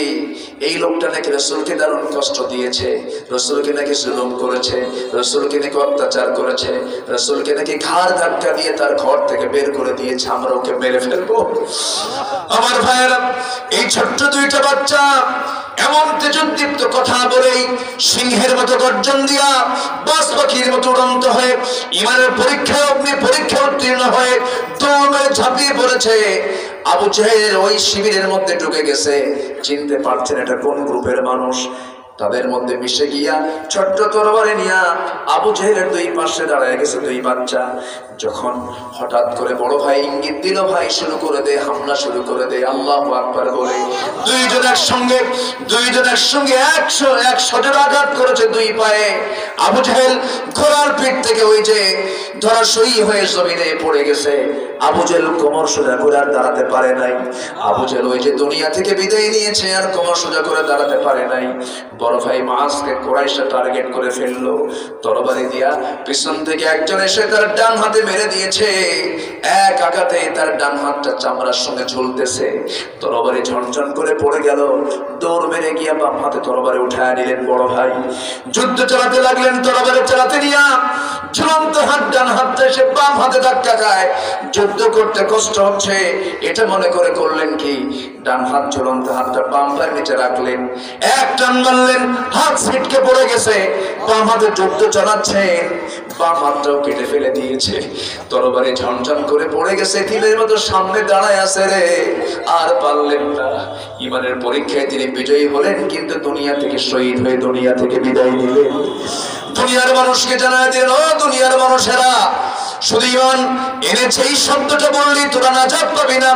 এই লোকটা নাকি রাসূলকে দারুণ কষ্ট দিয়েছে, রাসূলকে নাকি জুলুম করেছে, রাসূলকে নাকি অত্যাচার করেছে, রাসূলকে নাকি ঘাড় ধাক্কা দিয়ে তার ঘর থেকে বের করে দিয়েছে, আমরা ওকে মেরে ফেলবো। আমার ভাইয়েরা, এই ছোট্ট দুইটা বাচ্চা এমন তেজোদ্দীপ্ত কথা বলেই সিংহের মতো গর্জন দিয়া, বাস পাখির মতো উড়ন্ত হয়ে, ঈমানের পরীক্ষায় অগ্নি পরীক্ষা উত্তীর্ণ হয়ে দৌড়ে ঝাঁপিয়ে পড়েছে। আবু জেহেল ওই শিবিরের মধ্যে ঢুকে গেছে, চিনতে পারছেন এটা কোন গ্রুপের মানুষ। তাদের মধ্যে মিশে গিয়া ছোট্ট তরবারি নিয়া আবু জেহেলের দুই পাশে দাঁড়ায় গেছে দুই বাচ্চা। যখন হঠাৎ করে বড় ভাই ইঙ্গিত দিল, ভাই শুরু করে দে, হামলা শুরু করে দে, আল্লাহু আকবার বলে দুইজন একসঙ্গে 100 জোড়া আঘাত করেছে দুই পায়ে। আবু জেহেল ঘোড়ার পিঠ থেকে ওই যে ধরাশয়ী হয়ে জমিনে পড়ে গেছে। আবু জেহেল কোমর সোজা করে আর দাঁড়াতে পারে নাই। আবু জেহেল ওই যে দুনিয়া থেকে বিদায় নিয়েছে, আর কোমর সোজা করে দাঁড়াতে পারে নাই। বড় ভাই মুআজকে কুরাইশরা টার্গেট করে ফেললো তরবারি দিয়া। পিছন থেকে একজন এসে তার ডান হাতে মেরে দিয়েছে, এক আঘাতে তার ডান হাতটা চামড়ার সঙ্গে ঝুলতেছে। তরবারি ঝনঝন করে পড়ে গেল। দৌড় মেরে গিয়া বাম হাতে তরবারি উঠায় নিলেন বড় ভাই। যুদ্ধ চালাতে লাগলেন, তরবারি চালাতে নিয়া ঝুলন্ত হাত ডান হাতটা এসে বাম হাতে ধাক্কা খায়। যুদ্ধ করতে কষ্ট হচ্ছে এটা মনে করে করলেন কি, ডান হাত ঝুলন্ত হাতটা বাম পায়ের নিচে রাখলেন, এক টান মারলেন, হাত ছিটকে পড়ে গেছে। বাম হাতে যুদ্ধ চালাচ্ছেন, বাম হাতটাও কেটে ফেলে দিয়েছে। তরবারি ঝনঝন করে পড়ে গেছে, তীরের মতো সামনে দাঁড়ায় আছে রে, আর পারলেন না। ঈমানের পরীক্ষায় তিনি বিজয়ী হলেন, কিন্তু দুনিয়া থেকে শহীদ হয়ে দুনিয়া থেকে বিদায় নিলেন। দুনিয়ার মানুষকে জানায় দিলেন, ও দুনিয়ার মানুষেরা, শুধু ঈমান এনেছে এই শব্দটা বললি তোরা নাজাত পাবি না।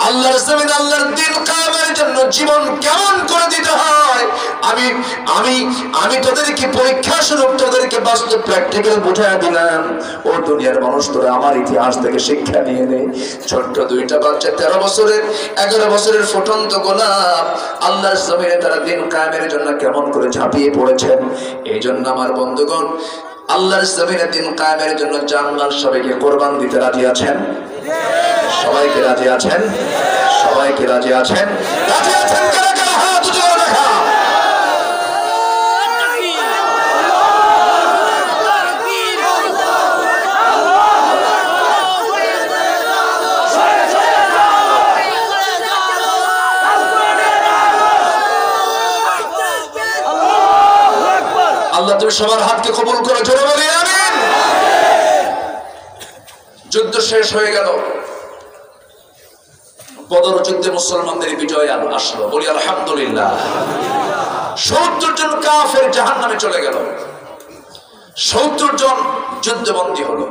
আল্লাহর জমিন, আল্লাহর দ্বীন কায়েমের জন্য জীবন কেমন করে দিতে হয় আমি আমি আমি তোদেরকে পরীক্ষা স্বরূপ তোদেরকে বাস্তব প্র্যাকটিক্যাল বুঝায় দিলাম। ও দুনিয়ার মানুষ, তোরা আমার ইতিহাস থেকে শিক্ষা নিয়ে নে। ছোট্ট দুইটা বাচ্চা, 13 বছরের 11 বছরের ফুটন্ত গোলাপ, আল্লাহর জমিনে তারা দ্বীন কায়েমের জন্য কেমন করে ঝাঁপিয়ে পড়েছেন। এই জন্য আমার বন্ধুগণ, আল্লাহর জমিনে দ্বীন কায়েমের জন্য জান-মাল সবাইকে কোরবান দিতে রাজি আছেন? সবাইকে রাজি আছেন? সবাইকে রাজি আছেন? রাজি আছেন কারা কারা? হাত উঁচু করে দেখা। আল্লাহ তুমি সবার হাতকে কবুল করো, জোরে বলি আমিন। যুদ্ধ শেষ হয়ে গেল, বদর যুদ্ধে মুসলমানদের বিজয় আসলো, বলি আলহামদুলিল্লাহ। 70 জন কাফের জাহান্নামে চলে গেল, 70 জন যুদ্ধবন্দী হলো।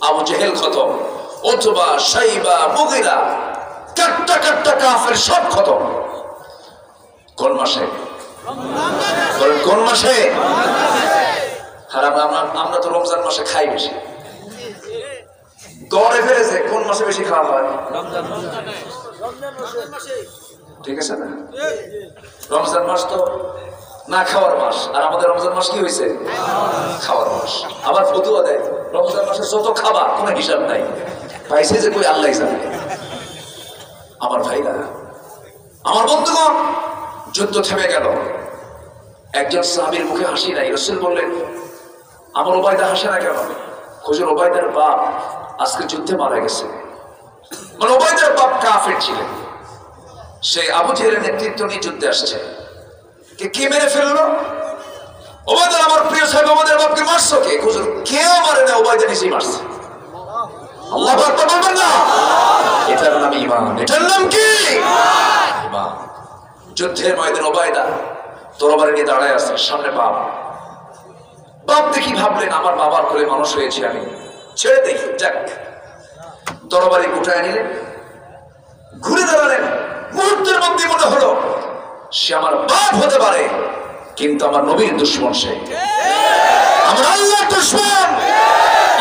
আবু জেহেল খতম, উতবা, শাইবা, মুগিরা, কাট্টা কাট্টা কাফের সব খতম। কোন মাসে? কোন মাসে? আর আমরা তো রমজান মাসে খাই বেশি। গড়ে ফেলেছে কোন মাসে বেশি খাওয়া হয়? ঠিক আছে না? রমজান মাস তো না খাওয়ার মাস, আর আমাদের রমজান মাস কি হয়েছে? খাওয়ার মাস। আবার ফতুয়া দেয় রমজান মাসে যত খাবা কোনো হিসাব নাই, পাইছে যে কই আল্লাহ জানে। আমার ভাইরা, আমার বন্ধুগণ, যুদ্ধ থেমে গেল। একজন সাহাবীর মুখে হাসি নাই। রাসূল বললেন, আমার ওবায়দা হাসে না কেন? হুজুর, ওবায়দার বাপ আজকে যুদ্ধে মারা গেছে। মানে ওবায়দার বাপ কাফের ছিলেন, সে আবু জেহেলের নেতৃত্ব নিয়ে যুদ্ধে আসছে। কে মেরে ফেললো? ওবায়দা। আমার প্রিয় সাহেব, আমাদের বাপকে মারছো কে? হুজুর, কেউ মারে না, ওবায়দা নিজেই মারছে। আল্লাহু আকবার বলবেন না? এটার নাম ঈমান। এটার নাম কি? ঈমান। যুদ্ধের ময়দানে ওবায়দা তরবারি নিয়ে দাঁড়ায় আছে, সামনে বাপ। বাপ দেখি ভাবলেন, আমার বাবার কোলে মানুষ হয়েছে আমি, ছেড়ে দেখি যাক। তরবারি গুটায় নিলেন, ঘুরে দাঁড়ালেন। মুহূর্তের মধ্যে মনে হলো সে আমার বাপ হতে পারে, কিন্তু আমার নবীর দুশমন সে, আমার আল্লাহর দুশমন,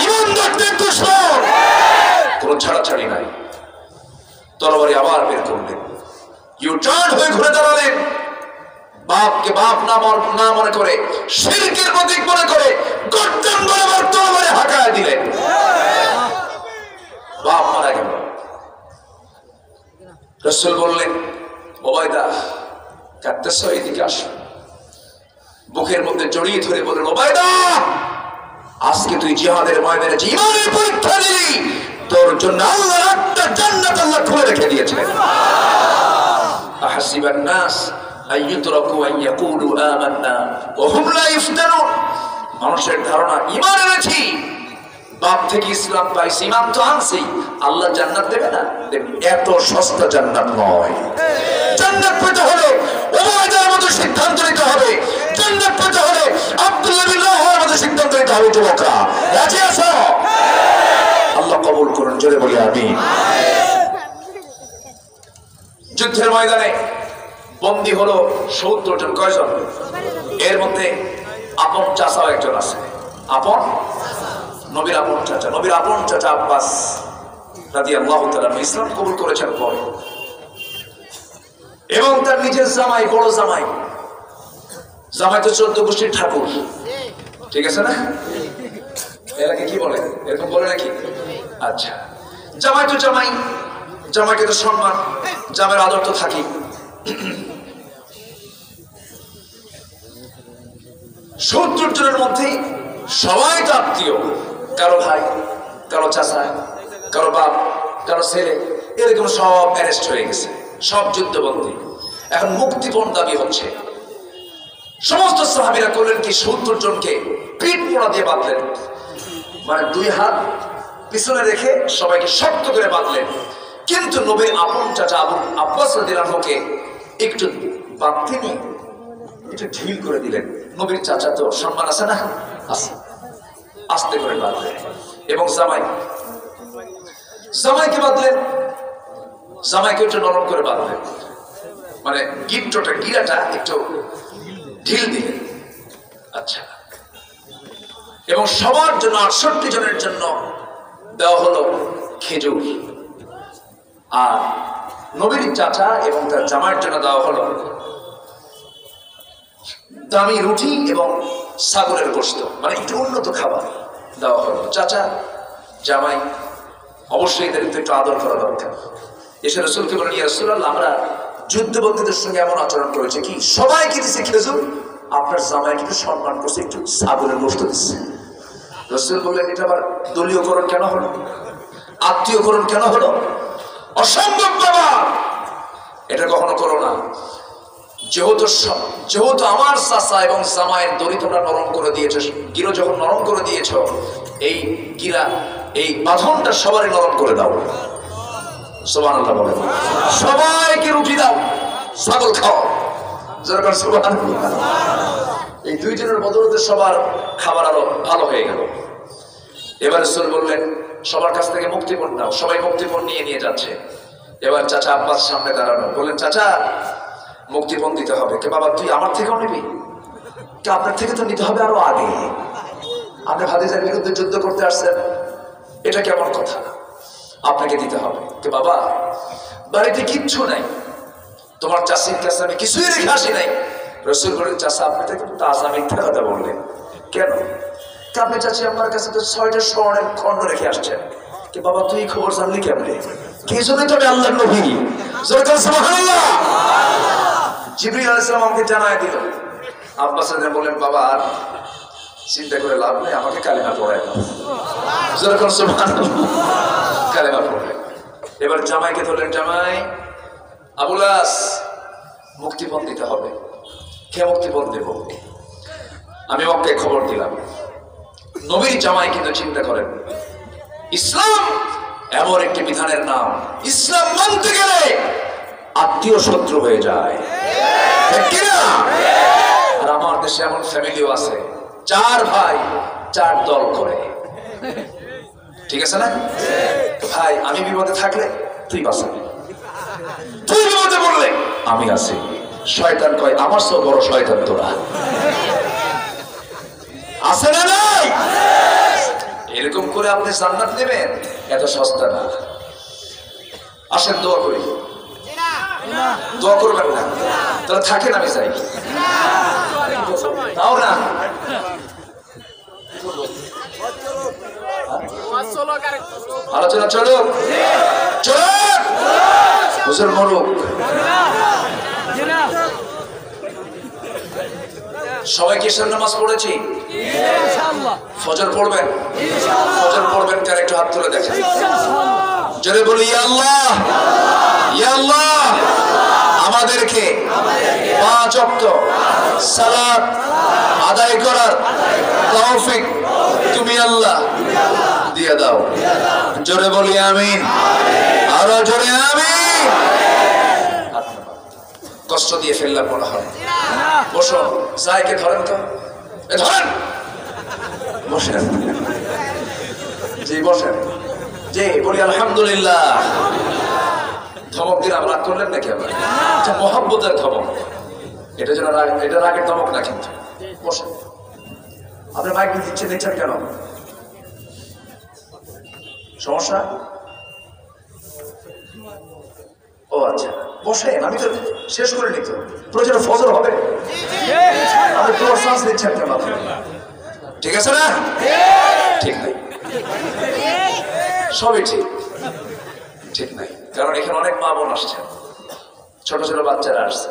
ইমানদারদের দুশমন। কোনো ছাড়াছাড়ি নাই। তরবারি আবার বের করলেন, ইউ টার্ন হয়ে ঘুরে দাঁড়ালেন। বাপকে বাপ না মনে করে, শিরকের প্রতীক মনে করে গর্দান বরাবর তরবারি হাঁকায় দিলেন। বাপ মারা গেল। রাসূল বললেন, ওবায়দা কাঁদতেছ, এদিকে আসো। বুকের মধ্যে জড়িয়ে ধরে বললেন, ওবায়দা, আজকে তুই জিহাদের ময়দানে যে ঈমানের পরীক্ষা দিলি, তোর জন্য আল্লাহর একটা জান্নাত আল্লাহ খুলে রেখে দিয়েছেন। আহাসিবান নাস আইয়ুতরাকু আন ইয়াকুলু আমান্না ওয়া হুম লা ইফতানুন। মানুষের ধারণা ঈমান এনেছি, বাপ থেকে ইসলাম পাইছি, ঈমান তো আনছি, আল্লাহ জান্নাত দেবে না? এত সস্তা জান্নাত নয়। জান্নাত পেতে হলে ওবায়দার মতো সিদ্ধান্ত নিতে হবে। জান্নাত পেতে হলে আব্দুল্লাহ বিন রাওয়াহার মতো সিদ্ধান্ত নিতে হবে। যুবকরা রাজি আছো? আল্লাহ কবুল করুন, জোরে বলি আমিন। যুদ্ধের ময়দানে বন্দী হলো 70 জন। কয়জন? এর মধ্যে আপন চাচাও একজন আছে। আপন নবীর আপন চাচা, নবীর আপন চাচা আব্বাস রাদিয়াল্লাহু তাআলা ইসলাম কবুল করেছেন পরে। এবং তার নিজের জামাই, বড় জামাই, জামাই তো 14 গোষ্ঠীর ঠাকুর, ঠিক আছে না? এলাকে কি বলে, এরকম বলে নাকি? আচ্ছা, জামাই তো জামাই, জামাইকে তো সম্মান, জামাইয়ের আদর তো থাকি। 70 জনের মধ্যে সবাই তো আত্মীয়, কারো ভাই, কারো চাচা, কারো বাপ, কারো ছেলে, এরকম সব অ্যারেস্ট হয়ে গেছে, সব যুদ্ধবন্দী। এখন মুক্তিপণ দাবি হচ্ছে। সমস্ত সাহাবীরা করলেন কি, 70 জনকে পিঠ মোড়া দিয়ে বাঁধলেন, মানে 2 হাত পিছনে রেখে সবাইকে শক্ত করে বাঁধলেন। কিন্তু নবীর আপন চাচা আবু আব্বাস রাদিয়াল্লাহু আনহুকে একটু বাঁধতে নিয়ে একটু ঢিল করে দিলেন। নবীর চাচা তো সম্মান আছে না, আছে, আস্তে করে বাঁধলেন। এবং জামাইকে বাঁধলেন, জামাইকে একটু নরম করে বাঁধলেন, মানে গিরাটা একটু ঢিল দিলেন। আচ্ছা, এবং সবার জন্য 68 জনের জন্য দেওয়া হলো খেজুর, আর নবীর চাচা এবং তার জামাইয়ের জন্য দেওয়া হলো দামি রুটি এবং ছাগলের গোশত, মানে একটু উন্নত খাবার দেওয়া হলো। চাচা জামাই অবশ্যই এদের একটু আদর করা দরকার। এসে রাসূলকে বলেন, ইয়া রাসূলুল্লাহ, আমরা যুদ্ধবন্দীদের সঙ্গে এমন আচরণ করেছি কি, সবাইকে দিচ্ছে খেজুর, আপনার জামাইকে একটু সম্মান করছে, একটু ছাগলের গোশত দিচ্ছে। রাসূল বললেন, এটা আবার দলীয়করণ কেন হলো, আত্মীয়করণ কেন হলো? অসম্ভব বাবা, এটা কখনো করো না। যেহেতু আমার চাচা এবং জামাইয়ের দড়ি তোমরা নরম করে দিয়েছো, গিরো যখন নরম করে দিয়েছো, এই গিরা, এই বাঁধনটা সবারই নরম করে দাও। সুবহানাল্লাহ বলে। সবাইকে রুটি দাও, ছাগল খাও, যেরকম সুবহানাল্লাহ। এই দুইজনের বদলতে সবার খাবার আরো ভালো হয়ে গেল। এবার রাসূল বললেন সবার কাছ থেকে মুক্তিপণ নাও। সবাই মুক্তিপণ নিয়ে যাচ্ছে। এবার চাচা আব্বাস সামনে দাঁড়ানো, বললেন চাচা মুক্তিপণ দিতে হবে। কে বাবা তুই আমার থেকেও নিবি? কে আপনার থেকে তো নিতে হবে আরো আগে, আপনি ভাতিজার বিরুদ্ধে যুদ্ধ করতে আসছেন, এটা কেমন কথা? আপনাকে দিতে হবে। কে বাবা বাড়িতে কিচ্ছু নাই, তোমার চাষির কাছে আমি কিছুই রেখে আসি নাই। রাসূল বলেন চাচা আপনি থেকে তাজা মিথ্যা কথা বললেন কেন? আপনি চাচি আমার কাছে তো 6টা স্বর্ণের খণ্ড রেখে আসছেন। কে বাবা তুই খবর জানলি কেমনে? কে জন্য তবে আল্লাহর নবী সুবহানাল্লাহ জিবরিল আলাইহিস সালাম আমাকে জানায় দিল। আব্বাস বললেন বাবা আর চিন্তা করে লাভ নেই, আমাকে কালিমা পড়ায় দাও। সুবহানাল্লাহ কালিমা পড়ে। এবার জামাইকে ধরলেন, জামাই আবুল আস মুক্তিপণ দিতে হবে। কে মুক্তিপণ দেব? আমি মক্কায় খবর দিলাম। নবীর জামাই কিন্তু চিন্তা করেন ইসলাম এমন একটি বিধানের নাম, ইসলাম মানতে গেলে আত্মীয় শত্রু হয়ে যায়। আর আমার দেশে এমন ফ্যামিলিও আছে 4 ভাই 4 দল করে, ঠিক আছে না? ভাই আমি বিপদে থাকলে তুই বাঁচাবি, তুই বিপদে পড়লে আমি আছি। শয়তান কয় আমার সব বড় শয়তান তোরা, আছে না নাই? এরকম করে আপনি জান্নাত নেবেন, এত সস্তা না। আসেন দোয়া করি। দোয়া করবেন না? তাহলে থাকেন, আমি চাই তাও না। আলোচনা চলুক, চলুক, হুজুর মরুক। সবাই কি ঈশার নামাজ পড়েছি? ফজর পড়বেন? ফজর পড়বেন কার একটু হাত তুলে দেখেন, জোরে বলি ইয়া আল্লাহ, ইয়া আল্লাহ আমাদেরকে 5 ওয়াক্ত সালাত আদায় করার তৌফিক তুমি আল্লাহ দিয়ে দাও। জোরে বলি আমিন, আরো জোরে আমিন। কষ্ট দিয়ে ফেললাম মনে হয়। বসো, যাইকে ধরেন তো, ধরেন, বসেন, জি বসেন, জি বলি আলহামদুলিল্লাহ। ধমক দিলাম, রাগ করলেন নাকি? আবার এটা মহব্বতের ধমক, এটা যেন এটা রাগের ধমক না। কিন্তু বসেন। আপনি মাইক দিচ্ছেন দেখছেন কেন? সমস্যা? ও আচ্ছা বসেন, আমি তো শেষ করে নিত। প্রয়োজন ফজর হবে, আপনি তোর শ্বাস নিচ্ছেন কেন? ঠিক আছে না? ঠিক নাই, সবই ঠিক, ঠিক নাই। কারণ এখানে অনেক মা বোন আসছেন, ছোট ছোট বাচ্চারা আসছে।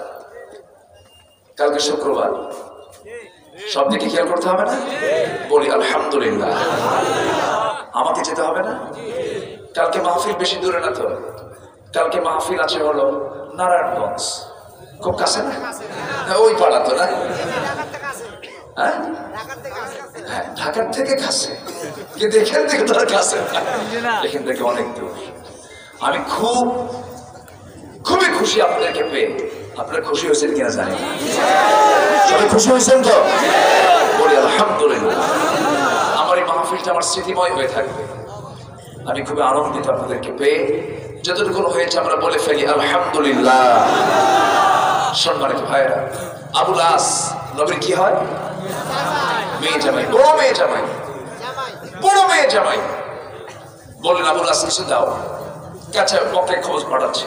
কালকে শুক্রবার, সব দিকে খেয়াল করতে হবে না? বলি আলহামদুলিল্লাহ। আমাকে যেতে হবে না? কালকে মাহফিল বেশি দূরে না তো, কালকে মাহফিল আছে হলো নারায়ণগঞ্জ, খুব কাছে না? ওই পাড়া তো না? হ্যাঁ ঢাকার থেকে কাছে, কিন্তু এখান থেকে তো আর কাছে না, এখান থেকে অনেক দূর। আমি খুবই খুশি আপনাদেরকে পেয়ে। আপনারা খুশি হয়েছেন কিনা জানি না, সবাই খুশি হয়েছেন তো? বলি আলহামদুলিল্লাহ। আমার এই মাহফিলটা আমার স্মৃতিময় হয়ে থাকবে। আমি খুবই আনন্দিত আপনাদেরকে পেয়ে। যতটুকু হয়েছে আমরা বলে ফেলি আলহামদুলিল্লাহ। সম্মানিত ভাইরা, আবুল আস নবীর কি হয়? মেয়ে জামাই, বড় মেয়ে জামাই, বড় মেয়ে জামাই। বললেন আবুল আস কিছু দাও, কাছে মক্কায় খোঁজ পাঠাচ্ছে।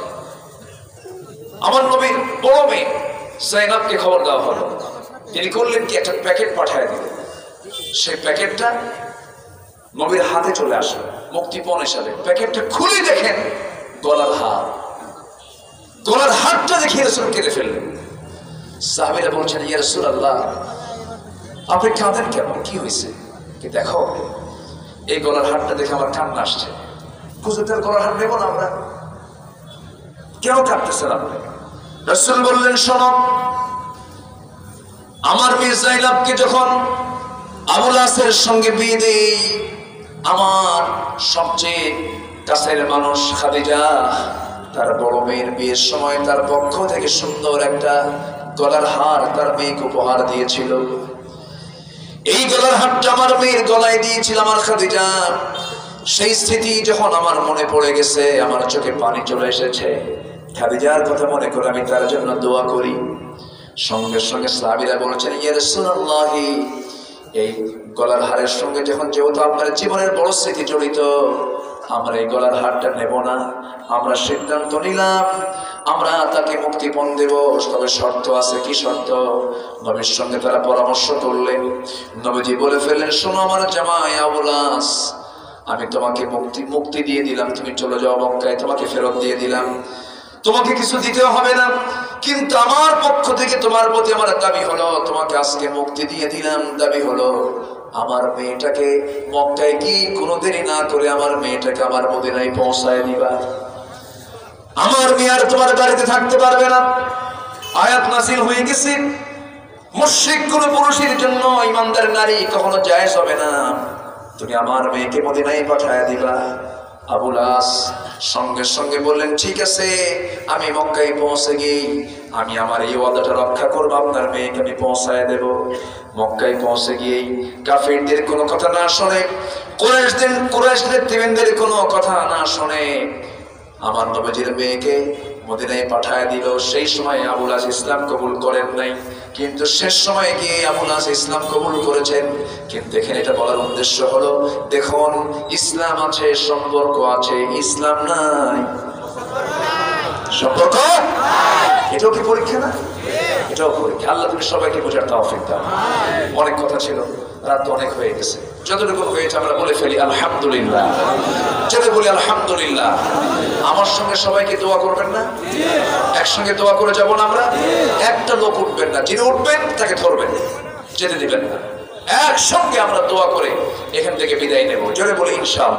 আমার নবীর বড় মেয়ে জাইনাবকে খবর দেওয়া হলো। তিনি করলেন কি, একটা প্যাকেট পাঠিয়ে দিলেন। সেই প্যাকেটটা নবীর হাতে চলে আসলো মুক্তিপণ হিসাবে। প্যাকেটটা খুলে দেখেন গলার হার, গলার হারটা দেখে রাসূল কেঁদে ফেললেন। সাহাবীরা বলছেন ইয়া রাসূলুল্লাহ আপনি কাঁদেন কেন, কি হয়েছে? কি দেখো এই গলার হারটা দেখে আমার কান্না আসছে। হুজুরের গলার হার নেব না আমরা, কেন কাঁদতেছেন আপনি? রাসূল বললেন শোনো, আমার মেয়ে জাইনাবকে যখন আবুল আসের সঙ্গে বিয়ে দেই, আমার সবচেয়ে কাছের মানুষ খাদিজা তার বড় মেয়ের বিয়ের সময় তার পক্ষ থেকে সুন্দর একটা গলার হার তার মেয়েকে উপহার দিয়েছিল। এই গলার হারটা আমার মেয়ের গলায় দিয়েছিল আমার খাদিজা। সেই স্মৃতি যখন আমার মনে পড়ে গেছে, আমার চোখে পানি চলে এসেছে। খাদিজার কথা মনে করে আমি তার জন্য দোয়া করি। সঙ্গে সঙ্গে সাহাবীরা বলেছেন, ইয়া রাসূলুল্লাহ, এই গলার হারের সঙ্গে যখন যেহেতু আপনার জীবনের বড় স্মৃতি জড়িত, আমরা এই গলার হারটা নেব না। আমরা সিদ্ধান্ত নিলাম আমরা তাকে মুক্তিপণ দেব, তবে শর্ত আছে। কি শর্ত? নবীর সঙ্গে তারা পরামর্শ করলেন। নবীজি বলে ফেললেন, শোনো আমার জামাই আবুল আস, আমি তোমাকে মুক্তি দিয়ে দিলাম, তুমি চলে যাও মক্কায়, তোমাকে ফেরত দিয়ে দিলাম, তোমাকে কিছু দিতে হবে না। কিন্তু আমার পক্ষ থেকে তোমার প্রতি আমার দাবি হলো, তোমাকে আজকে মুক্তি দিয়ে দিলাম, দাবি হলো আমার মেয়েটাকে মক্কায় কি কোনো দেরি না করে আমার মেয়েটাকে আমার মদিনায় পৌঁছায় দিবা। আমার মেয়ে আর তোমার বাড়িতে থাকতে পারবে না। আয়াত নাযিল হয়ে গেছে, মুশরিক কোন পুরুষের জন্য ঈমানদার নারী কখনো জায়েজ হবে না, তুমি আমার মেয়েকে মদিনায় পাঠায় দিবা। আবুল আস সঙ্গে সঙ্গে বললেন, ঠিক আছে, আমি মক্কায় পৌঁছে গিয়ে আমি আমার এই ওয়াদাটা রক্ষা করবো, আপনার মেয়েকে আমি পৌঁছায় দেব। মক্কায় পৌঁছে গিয়ে কাফিরদের কোনো কথা না শুনে, কুরাইশদের তিমিনদের কোনো কথা না শুনে আমার নবীজির মেয়েকে মদিনায় পাঠায় দিল। সেই সময় আবুল আস ইসলাম কবুল করেন নাই, কিন্তু শেষ সময় গিয়ে আবুল আস ইসলাম কবুল করেছেন। কিন্তু এখানে এটা বলার উদ্দেশ্য হলো, দেখুন ইসলাম আছে, সম্পর্ক আছে, ইসলাম নাই সম্পর্ক, এটাও কি পরীক্ষা না? এটাও পরীক্ষা। আল্লাহ তুমি সবাইকে বোঝার তৌফিক দাও। অনেক কথা ছিল, রাত তো অনেক হয়ে গেছে, যতটুকু হয়েছে আমরা বলে ফেলি আলহামদুলিল্লাহ। যদি বলি আলহামদুলিল্লাহ, আমার সঙ্গে সবাইকে দোয়া করবেন না? একসঙ্গে দোয়া করে যাব না আমরা? একটা লোক উঠবেন না, যিনি উঠবেন তাকে ধরবেন, যেতে দিবেন না। একসঙ্গে আমরা দোয়া করে এখান থেকে বিদায় নেব। জোরে বলি ইনশাআল্লাহ।